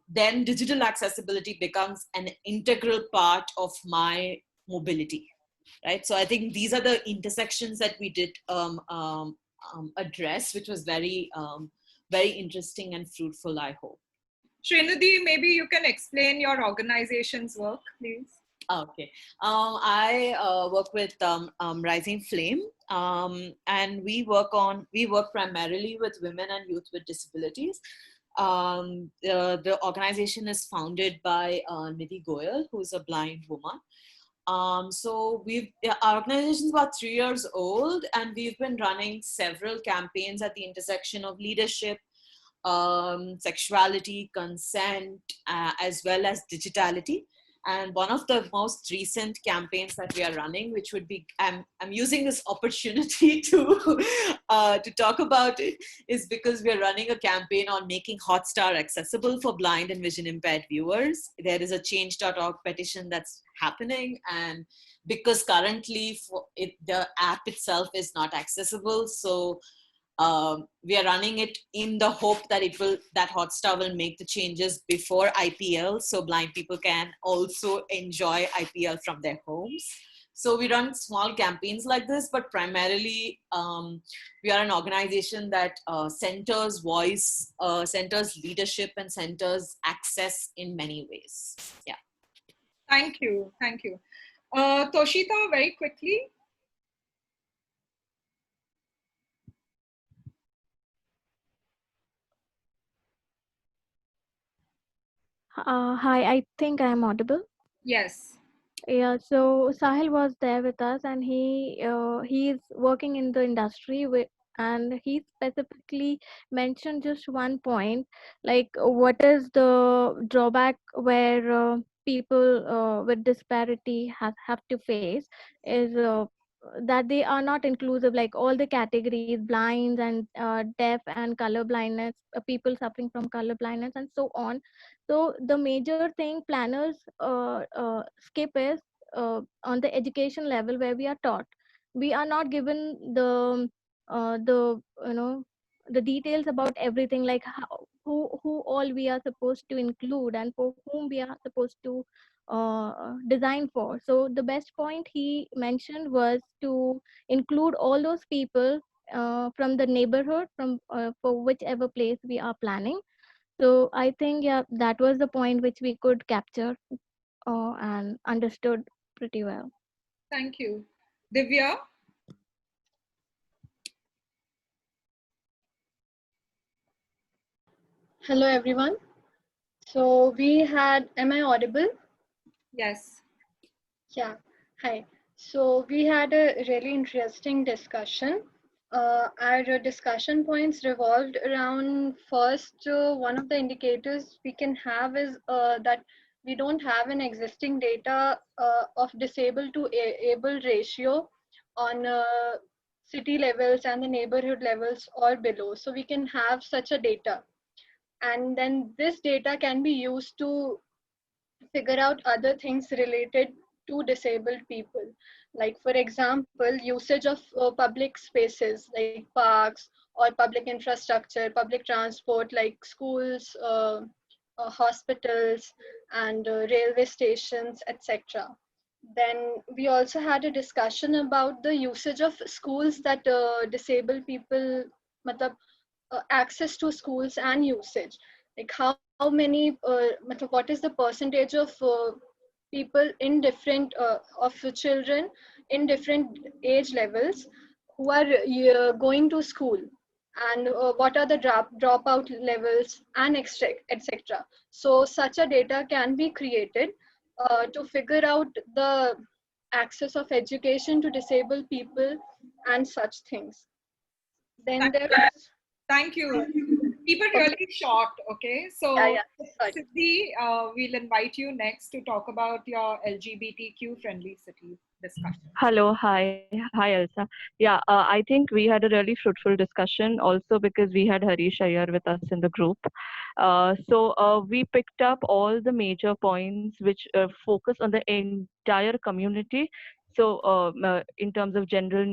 then digital accessibility becomes an integral part of my mobility, right? So I think these are the intersections that we did address, which was very, very interesting and fruitful, I hope. Srinidhi, maybe you can explain your organization's work, please. Okay. I work with Rising Flame, and we work primarily with women and youth with disabilities. The organization is founded by Nidhi Goyal, who is a blind woman. So our organization is about 3 years old, and we've been running several campaigns at the intersection of leadership, sexuality, consent, as well as digitality. And one of the most recent campaigns that we are running, which would be, I'm using this opportunity to talk about it, is because we are running a campaign on making Hotstar accessible for blind and vision impaired viewers. There is a change.org petition that's happening, and because currently the app itself is not accessible, so we are running it in the hope that that Hotstar will make the changes before IPL, so blind people can also enjoy IPL from their homes. So we run small campaigns like this, but primarily we are an organization that centers voice, centers leadership, and centers access in many ways. Yeah. Thank you. Thank you. Toshita, very quickly. Hi, I think I'm audible. Yes. Yeah, so Sahil was there with us, and he is working in the industry with, and he specifically mentioned just one point, like what is the drawback where people with disparity have to face is that they are not inclusive, like all the categories, blinds and deaf and color blindness, people suffering from color blindness and so on. So the major thing planners skip is on the education level where we are taught. We are not given the the details about everything, like who all we are supposed to include and for whom we are supposed to design for. So the best point he mentioned was to include all those people from the neighborhood, from for whichever place we are planning. So I think, yeah, that was the point which we could capture and understood pretty well. Thank you. Divya? Hello, everyone. So we had, am I audible? Yes. Yeah, hi. So we had a really interesting discussion. Our discussion points revolved around first, one of the indicators we can have is that we don't have an existing data of disabled to able ratio on city levels and the neighborhood levels or below. So we can have such a data. And then this data can be used to figure out other things related to disabled people. Like, for example, usage of public spaces like parks or public infrastructure, public transport like schools, hospitals, and railway stations, etc. Then we also had a discussion about the usage of schools that disabled people, access to schools and usage. Like how many, what is the percentage of people in different, of children in different age levels who are going to school, and what are the dropout levels and etc. So such a data can be created to figure out the access of education to disabled people and such things. Then there is... Thank you. Keep it really short, okay? So, Sorry. Siddhi, we'll invite you next to talk about your LGBTQ friendly city discussion. Hello, hi Elsa. Yeah, I think we had a really fruitful discussion also because we had Shayer with us in the group. We picked up all the major points which focus on the entire community. In terms of gender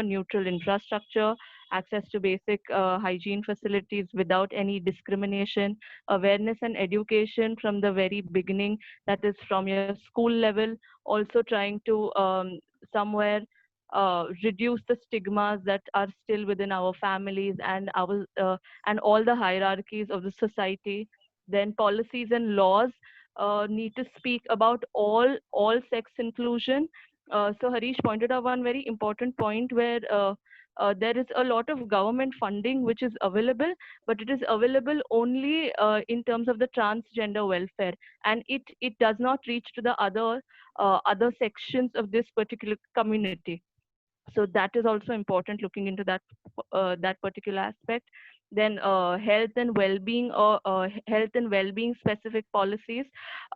neutral infrastructure, access to basic hygiene facilities without any discrimination, awareness and education from the very beginning, that is from your school level, also trying to somewhere reduce the stigmas that are still within our families and and all the hierarchies of the society. Then policies and laws need to speak about all sex inclusion. So Harish pointed out one very important point where there is a lot of government funding which is available, but it is available only in terms of the transgender welfare, and it does not reach to the other sections of this particular community. So that is also important, looking into that particular aspect. Then health and well-being, or health and well-being specific policies.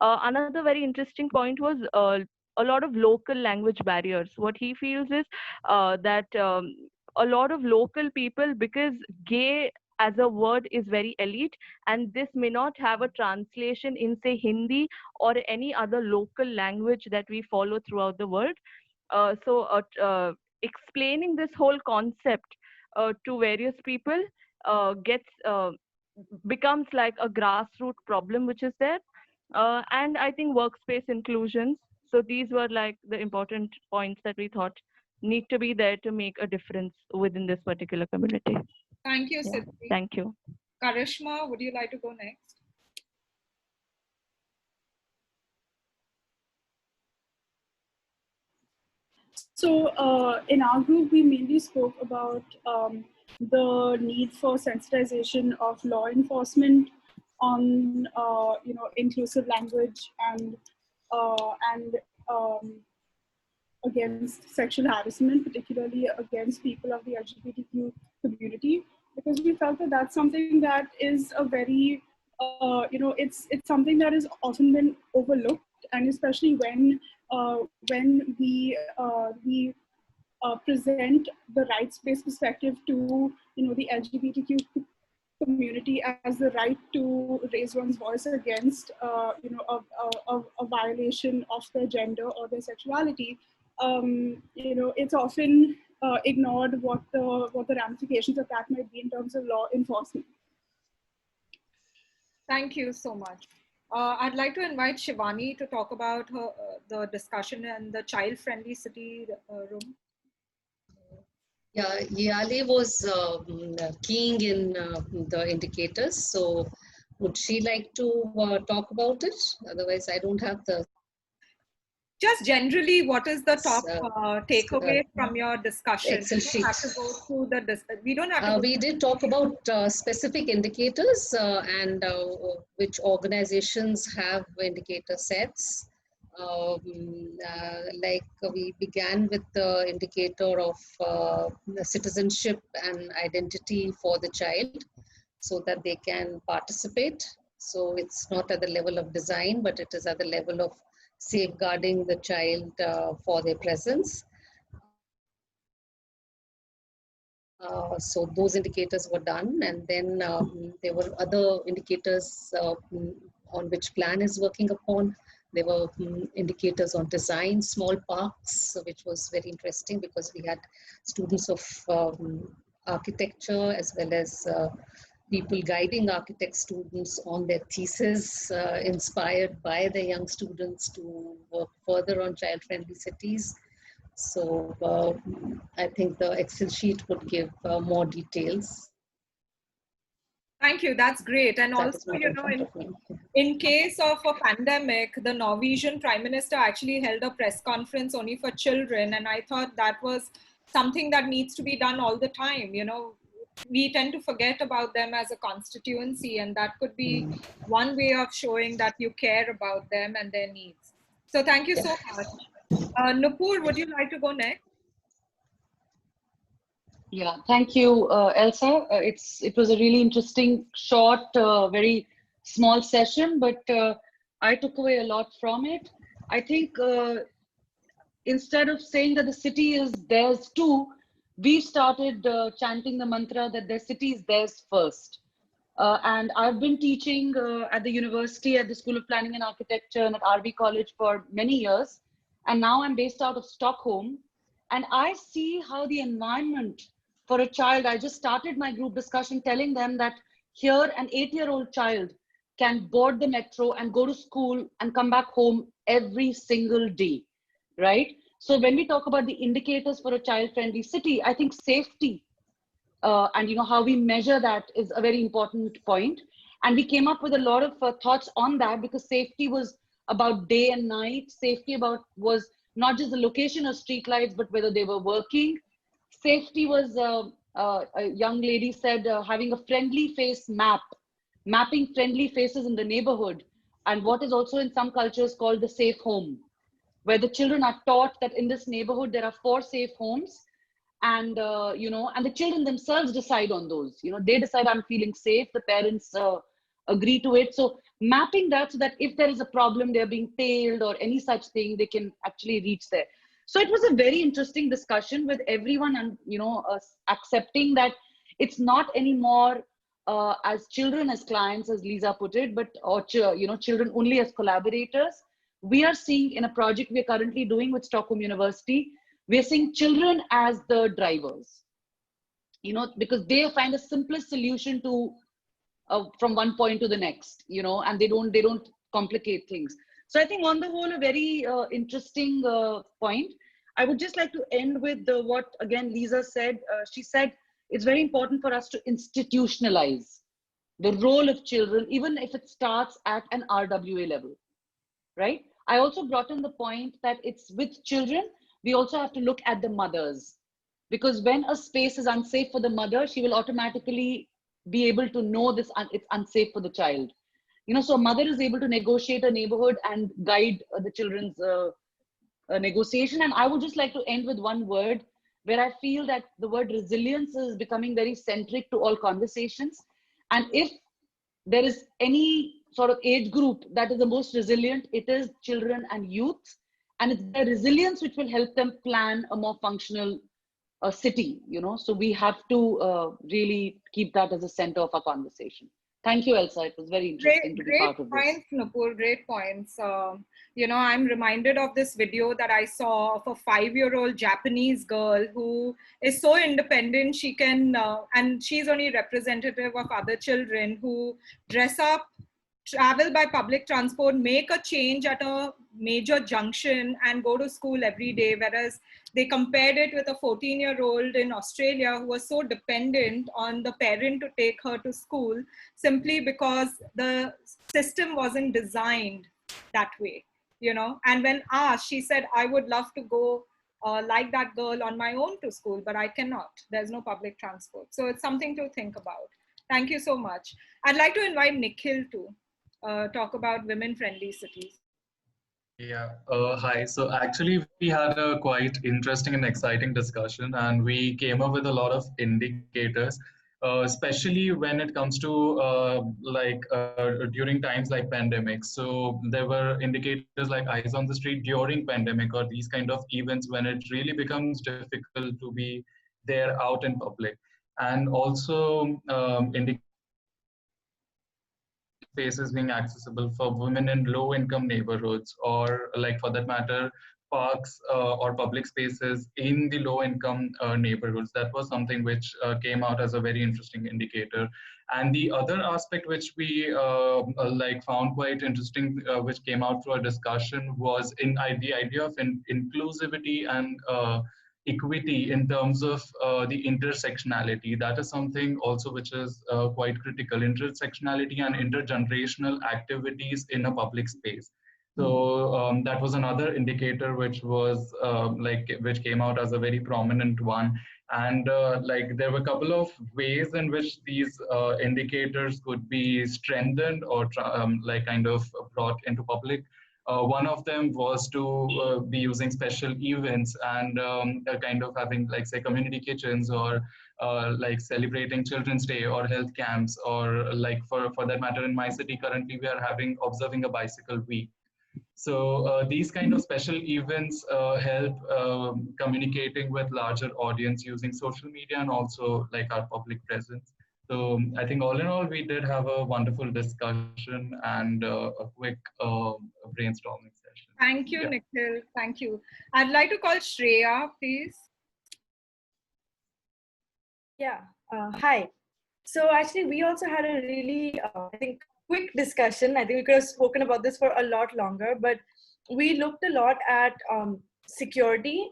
Another very interesting point was a lot of local language barriers. What he feels is that a lot of local people, because gay as a word is very elite, and this may not have a translation in, say, Hindi or any other local language that we follow throughout the world. Explaining this whole concept to various people becomes like a grassroots problem which is there. And I think workspace inclusions. So these were like the important points that we thought need to be there to make a difference within this particular community. Thank you, Yeah, Siddhi. thank you. Karishma, would you like to go next? So in our group, we mainly spoke about the need for sensitization of law enforcement on inclusive language and against sexual harassment, particularly against people of the LGBTQ community, because we felt that that's something that is a very it's something that has often been overlooked, and especially when we present the rights-based perspective to the LGBTQ community as the right to raise one's voice against a violation of their gender or their sexuality. It's often ignored what the ramifications of that might be in terms of law enforcement. Thank you so much. I'd like to invite Shivani to talk about the discussion in the child-friendly city room. Yeah, Yali was keying in the indicators. So would she like to talk about it? Otherwise, I don't have the... Just generally, what is the top takeaway from your discussion? Excel sheet. We don't have to we did talk about specific indicators and which organizations have indicator sets. Like we began with the indicator of citizenship and identity for the child so that they can participate. So it's not at the level of design, but it is at the level of safeguarding the child for their presence. So those indicators were done, and then there were other indicators on which plan is working upon. There were indicators on design, small parks, which was very interesting because we had students of architecture as well as people guiding architect students on their thesis, inspired by the young students to work further on child-friendly cities. So I think the Excel sheet would give more details. Thank you. That's great. And also, in case of a pandemic, the Norwegian Prime Minister actually held a press conference only for children. And I thought that was something that needs to be done all the time. We tend to forget about them as a constituency, and that could be one way of showing that you care about them and their needs. So thank you so much. Nupur, would you like to go next? Yeah, thank you, Elsa. It was a really interesting, short, very small session, but I took away a lot from it. I think instead of saying that the city is theirs too, we started chanting the mantra that the city is theirs first. And I've been teaching at the university, at the School of Planning and Architecture and at RV College for many years. And now I'm based out of Stockholm. And I see how the environment for a child, I just started my group discussion telling them that here an 8-year-old child can board the metro and go to school and come back home every single day, right? So when we talk about the indicators for a child-friendly city, I think safety and how we measure that is a very important point. And we came up with a lot of thoughts on that, because safety was about day and night. Safety was not just the location of streetlights, but whether they were working. Safety was, a young lady said, having a friendly face map, mapping friendly faces in the neighborhood, and what is also in some cultures called the safe home, where the children are taught that in this neighborhood there are 4 safe homes, and and the children themselves decide on those. They decide, I'm feeling safe, the parents agree to it. So mapping that so that if there is a problem, they're being tailed or any such thing, they can actually reach there. So it was a very interesting discussion with everyone, and accepting that it's not anymore as children as clients, as Lisa put it, but children only as collaborators. We are seeing in a project we're currently doing with Stockholm University, we're seeing children as the drivers, because they find the simplest solution to from one point to the next, and they don't complicate things. So I think on the whole, a very interesting point. I would just like to end with what again Lisa said. She said it's very important for us to institutionalize the role of children, even if it starts at an RWA level, right? I also brought in the point that it's with children, we also have to look at the mothers, because when a space is unsafe for the mother, she will automatically be able to know this it's unsafe for the child. So a mother is able to negotiate a neighborhood and guide the children's negotiation. And I would just like to end with one word, where I feel that the word resilience is becoming very centric to all conversations. And if there is any sort of age group that is the most resilient, it is children and youth. And it's their resilience which will help them plan a more functional city, So we have to really keep that as a center of our conversation. Thank you, Elsa. It was very interesting to be part of this. Great points, Nupur. Great points. I'm reminded of this video that I saw of a 5-year-old Japanese girl who is so independent. She can, and she's only representative of other children who dress up, travel by public transport, make a change at a major junction and go to school every day. Whereas they compared it with a 14-year-old in Australia who was so dependent on the parent to take her to school, simply because the system wasn't designed that way, And when asked, she said, I would love to go like that girl on my own to school, but I cannot. There's no public transport. So it's something to think about. Thank you so much. I'd like to invite Nikhil to talk about women-friendly cities. Yeah, hi. So actually, we had a quite interesting and exciting discussion, and we came up with a lot of indicators, especially when it comes to during times like pandemics. So there were indicators like eyes on the street during pandemic, or these kind of events when it really becomes difficult to be there out in public, and also spaces being accessible for women in low-income neighborhoods, or like for that matter, parks or public spaces in the low-income neighborhoods. That was something which came out as a very interesting indicator. And the other aspect which we found quite interesting, which came out through a discussion, was in the idea of inclusivity and equity in terms of the intersectionality. That is something also which is quite critical, intersectionality and intergenerational activities in a public space. So that was another indicator which was which came out as a very prominent one. And there were a couple of ways in which these indicators could be strengthened or kind of brought into public One of them was to be using special events and kind of having, like, say, community kitchens, or like celebrating Children's Day or health camps, or like for that matter, in my city currently we are having observing a bicycle week. So these kind of special events help communicating with larger audience using social media and also like our public presence. So I think all in all, we did have a wonderful discussion and a quick brainstorming session. Thank you, Yeah. Nikhil. Thank you. I'd like to call Shreya, please. Yeah, hi. So actually, we also had a really, I think, quick discussion. I think we could have spoken about this for a lot longer, but we looked a lot at security,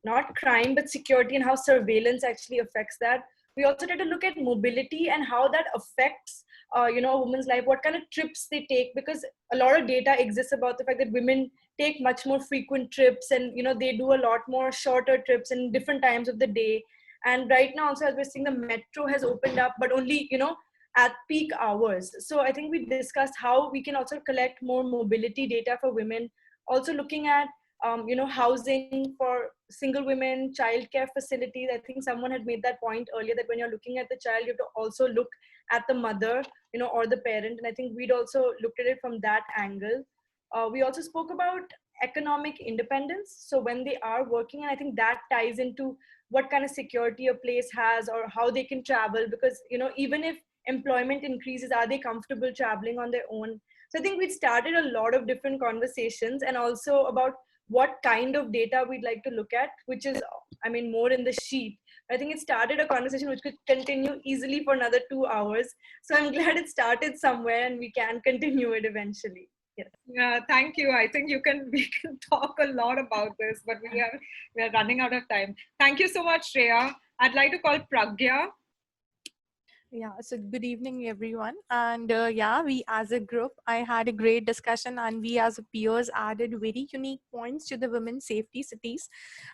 not crime, but security, and how surveillance actually affects that. We also tried to look at mobility and how that affects, a woman's life, what kind of trips they take, because a lot of data exists about the fact that women take much more frequent trips, and they do a lot more shorter trips in different times of the day. And right now also, as we're seeing, the metro has opened up, but only at peak hours. So I think we discussed how we can also collect more mobility data for women, also looking at housing for single women, childcare facilities. I think someone had made that point earlier, that when you're looking at the child, you have to also look at the mother, or the parent. And I think we'd also looked at it from that angle. We also spoke about economic independence. So when they are working, and I think that ties into what kind of security a place has, or how they can travel, because even if employment increases, are they comfortable traveling on their own? So I think we started a lot of different conversations, and also about what kind of data we'd like to look at, which is, I mean, more in the sheet. I think it started a conversation which could continue easily for another 2 hours. So I'm glad it started somewhere, and we can continue it eventually. Yes. Yeah, thank you. I think we can talk a lot about this, but we are running out of time. Thank you so much, Shreya. I'd like to call Pragya. Yeah, so good evening, everyone. And yeah, we as a group, I had a great discussion, and we as peers added very unique points to the women's safety cities.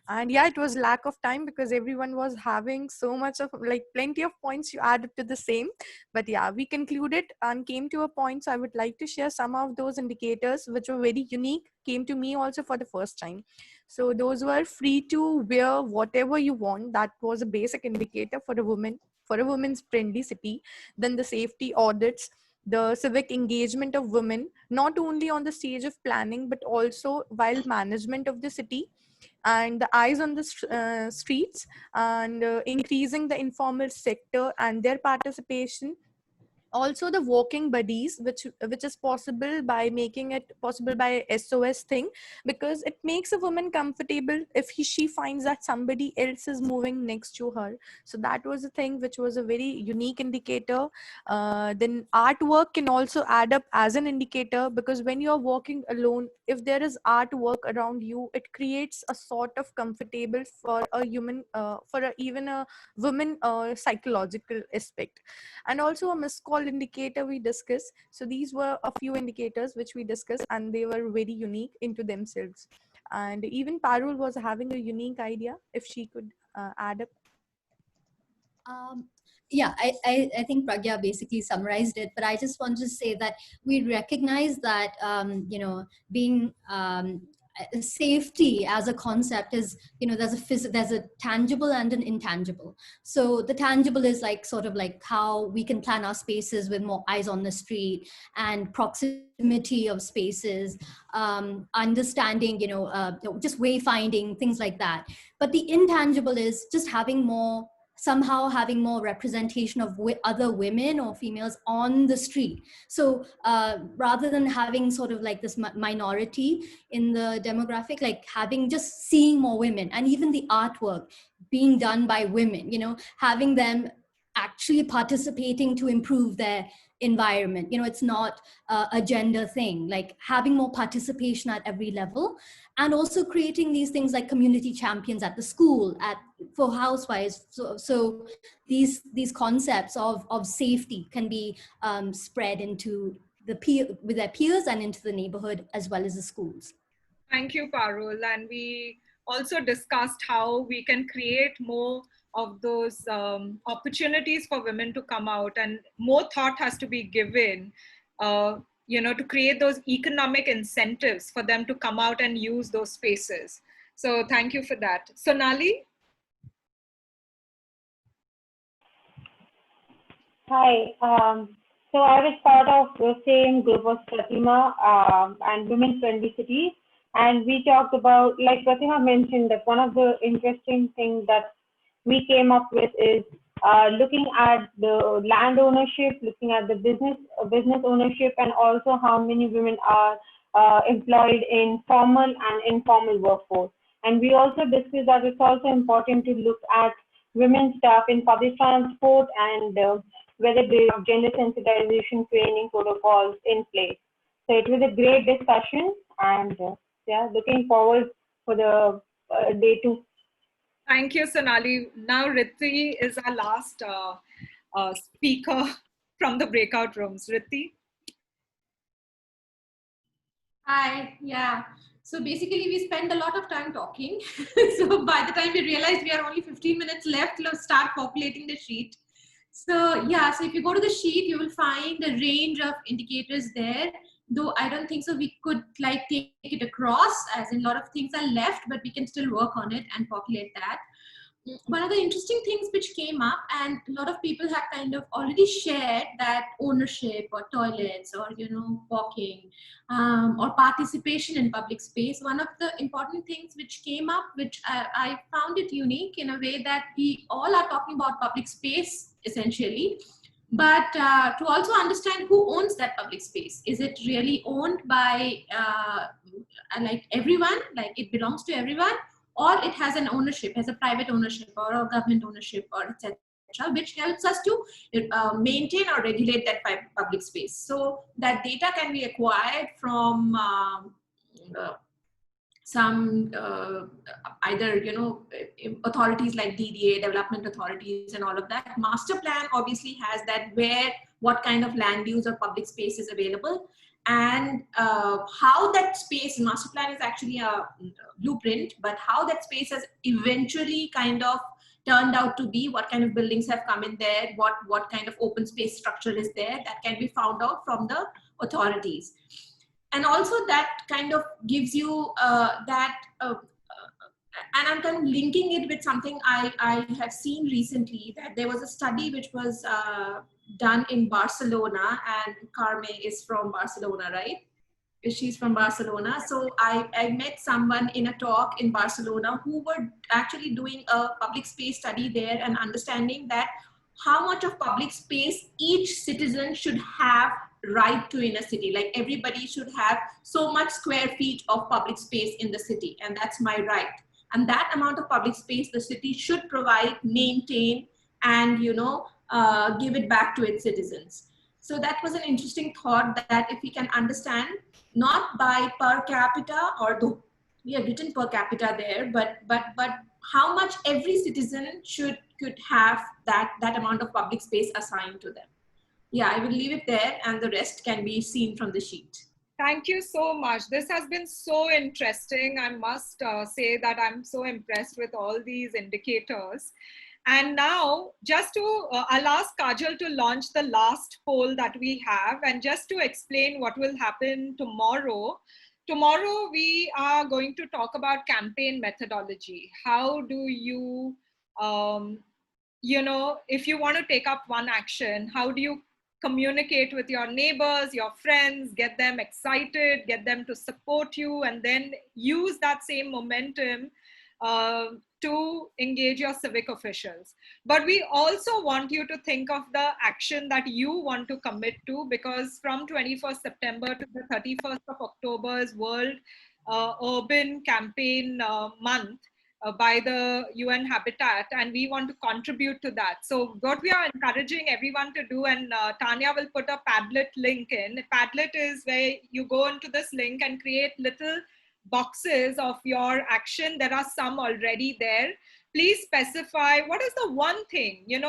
And yeah, it was lack of time because everyone was having so much of, like, plenty of points you added to the same. But yeah, we concluded and came to a point. So I would like to share some of those indicators which were very unique, came to me also for the first time. So those were free to wear whatever you want. That was a basic indicator for a woman, for a women's friendly city. Then the safety audits, the civic engagement of women, not only on the stage of planning, but also while management of the city, and the eyes on the streets, and increasing the informal sector and their participation. Also the walking buddies, which is possible by making it possible by SOS thing, because it makes a woman comfortable if she finds that somebody else is moving next to her. So that was a thing which was a very unique indicator. Then artwork can also add up as an indicator, because when you're walking alone, if there is artwork around you, it creates a sort of comfortable for a human, even a woman psychological aspect. And also a missed call indicator we discussed. So these were a few indicators which we discussed, and they were very unique into themselves. And even Parul was having a unique idea, if she could add up. Yeah, I think Pragya basically summarized it, but I just want to say that we recognize that, being safety as a concept is, there's a tangible and an intangible. So the tangible is like sort of like how we can plan our spaces with more eyes on the street and proximity of spaces, understanding, just wayfinding, things like that. But the intangible is just somehow having more representation of other women or females on the street. So rather than having sort of like this minority in the demographic, like just seeing more women, and even the artwork being done by women, having them actually participating to improve their environment. It's not a gender thing, like having more participation at every level, and also creating these things like community champions at the school, for housewives. So these concepts of safety can be spread into with their peers and into the neighborhood as well as the schools. Thank you, Parul. And we also discussed how we can create more of those opportunities for women to come out, and more thought has to be given. to create those economic incentives for them to come out and use those spaces. So thank you for that. Sonali? Hi. So I was part of the same group of Pratima and Women Friendly Cities. And we talked about, like Pratima mentioned, that one of the interesting things that we came up with is looking at the land ownership, looking at the business ownership, and also how many women are employed in formal and informal workforce. And we also discussed that it's also important to look at women staff in public transport and whether they have gender sensitization training protocols in place. So it was a great discussion, and yeah, looking forward for the day 2. Thank you, Sonali. Now Ritti is our last speaker from the breakout rooms. Ritti? Hi, yeah. So basically we spend a lot of time talking. So by the time we realize we are only 15 minutes left, let's start populating the sheet. So yeah, so if you go to the sheet, you will find a range of indicators there. Though I don't think so we could like take it across, as in a lot of things are left, but we can still work on it and populate that. One of the interesting things which came up, and a lot of people have kind of already shared, that ownership or toilets or walking or participation in public space. One of the important things which came up, which I found it unique in a way, that we all are talking about public space essentially, but to also understand who owns that public space. Is it really owned by like everyone, like it belongs to everyone, or it has an ownership, has a private ownership or a government ownership, or etc., which helps us to maintain or regulate that public space. So that data can be acquired from some either authorities like DDA, development authorities, and all of that. Master plan obviously has that, where what kind of land use or public space is available, and how that space, master plan is actually a blueprint, but how that space has eventually kind of turned out to be, what kind of buildings have come in there, what kind of open space structure is there, that can be found out from the authorities. And also that kind of gives you and I'm kind of linking it with something I have seen recently, that there was a study which was done in Barcelona, and Carme is from Barcelona, right? She's from Barcelona. So I met someone in a talk in Barcelona who were actually doing a public space study there, and understanding that how much of public space each citizen should have right to in a city. Like everybody should have so much square feet of public space in the city, and that's my right. And that amount of public space the city should provide, maintain, and give it back to its citizens. So that was an interesting thought, that if we can understand, not by per capita, or though we have written per capita there, but how much every citizen could have that amount of public space assigned to them. Yeah, I will leave it there, and the rest can be seen from the sheet. Thank you so much. This has been so interesting. I must say that I'm so impressed with all these indicators. And now, just to, I'll ask Kajal to launch the last poll that we have, and just to explain what will happen tomorrow. Tomorrow, we are going to talk about campaign methodology. How do you, if you want to take up one action, how do you communicate with your neighbors, your friends, get them excited, get them to support you, and then use that same momentum to engage your civic officials. But we also want you to think of the action that you want to commit to, because from 21st September to the 31st of October is World Urban Campaign Month by the UN Habitat, and we want to contribute to that. So what we are encouraging everyone to do, and Tanya will put a Padlet link in. Padlet is where you go into this link and create little boxes of your action. There are some already there. Please specify what is the one thing, you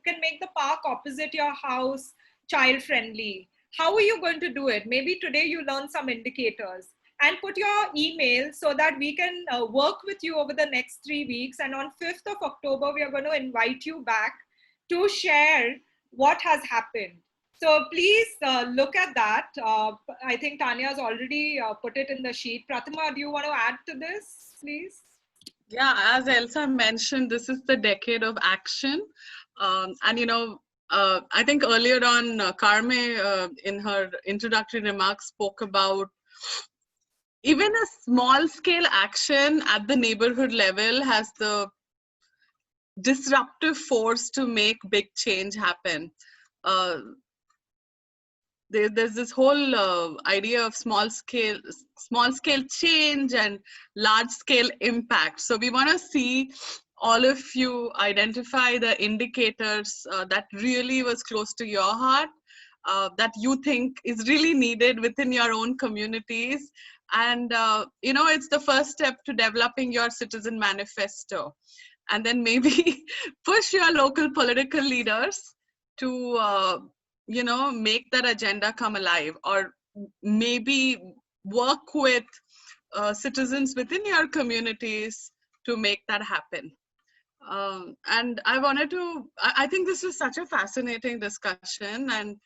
can make the park opposite your house child friendly. How are you going to do it? Maybe today you learn some indicators, and put your email so that we can work with you over the next 3 weeks. And on 5th of October, we are going to invite you back to share what has happened. So please look at that. I think Tanya's already put it in the sheet. Pratima, do you want to add to this, please? Yeah, as Elsa mentioned, this is the decade of action. And, you know, I think earlier on, Carme, in her introductory remarks, spoke about even a small scale action at the neighborhood level has the disruptive force to make big change happen. There's this whole idea of small scale change and large scale impact. So we want to see all of you identify the indicators that really was close to your heart, that you think is really needed within your own communities. And you know, it's the first step to developing your citizen manifesto. And then maybe push your local political leaders to you know, make that agenda come alive, or maybe work with citizens within your communities to make that happen. And I wanted to, I think this was such a fascinating discussion, and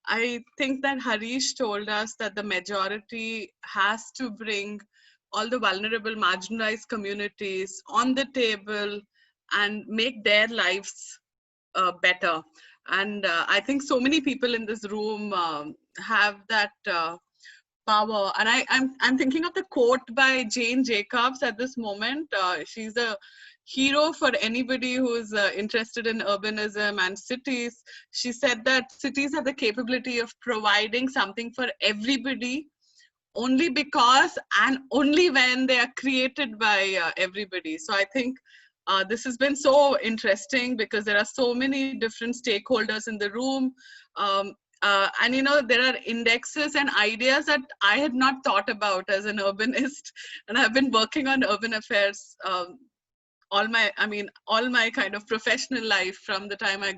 I think that Harish told us that the majority has to bring all the vulnerable, marginalized communities on the table and make their lives better. And I think so many people in this room have that power. And I'm thinking of the quote by Jane Jacobs at this moment. She's a hero for anybody who's interested in urbanism and cities. She said that cities have the capability of providing something for everybody only because and only when they are created by everybody. So I think this has been so interesting because there are so many different stakeholders in the room. And you know, there are indexes and ideas that I had not thought about as an urbanist, and I've been working on urban affairs all my kind of professional life, from the time I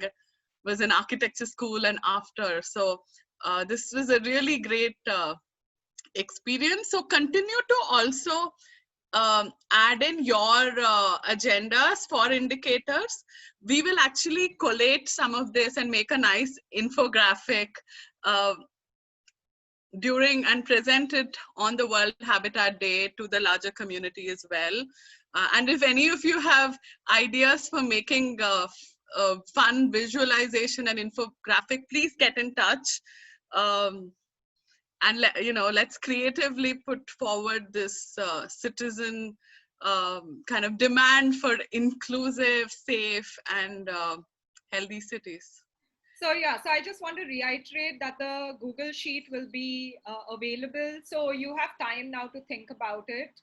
was in architecture school and after. So this was a really great experience. So continue to also add in your agendas for indicators. We will actually collate some of this and make a nice infographic during and present it on the World Habitat Day to the larger community as well. And if any of you have ideas for making fun visualization and infographic, please get in touch. And you know, let's creatively put forward this citizen kind of demand for inclusive, safe, and healthy cities. So yeah, so I just want to reiterate that the Google Sheet will be available. So you have time now to think about it.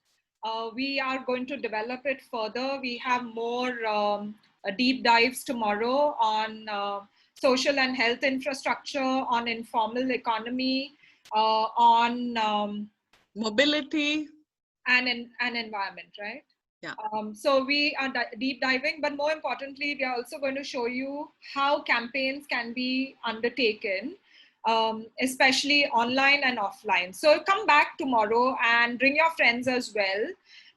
We are going to develop it further. We have more deep dives tomorrow on social and health infrastructure, on informal economy, on mobility and environment, right? Yeah. So we are deep diving, but more importantly, we are also going to show you how campaigns can be undertaken, especially online and offline. So come back tomorrow and bring your friends as well.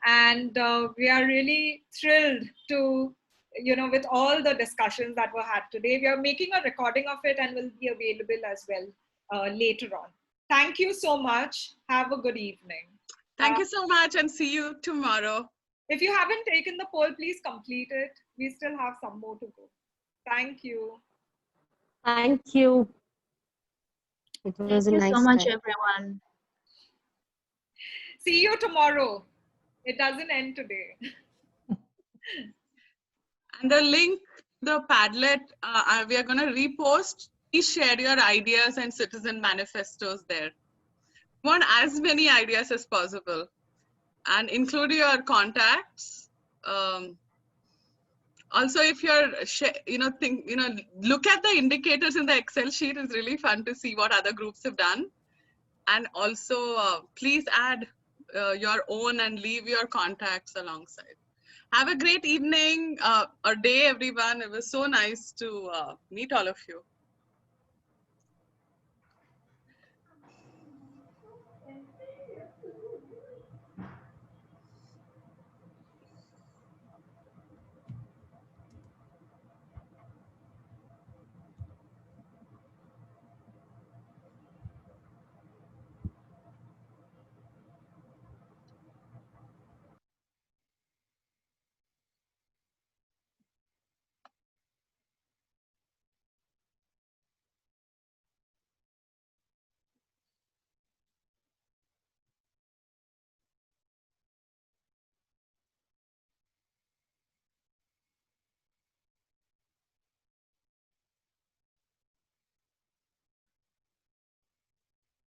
And we are really thrilled to, you know, with all the discussions that were had today. We are making a recording of it and will be available as well later on. Thank you so much. Have a good evening. Thank you so much, and see you tomorrow. If you haven't taken the poll, please complete it. We still have some more to go. Thank you. Thank you. It was a nice Thank you so much, time. everyone. See you tomorrow. It doesn't end today. And the link to the Padlet, we are going to repost. Please share your ideas and citizen manifestos there. We want as many ideas as possible, and include your contacts. Also, if you're, look at the indicators in the Excel sheet. It's really fun to see what other groups have done. And also, please add your own and leave your contacts alongside. Have a great evening or day, everyone. It was so nice to meet all of you.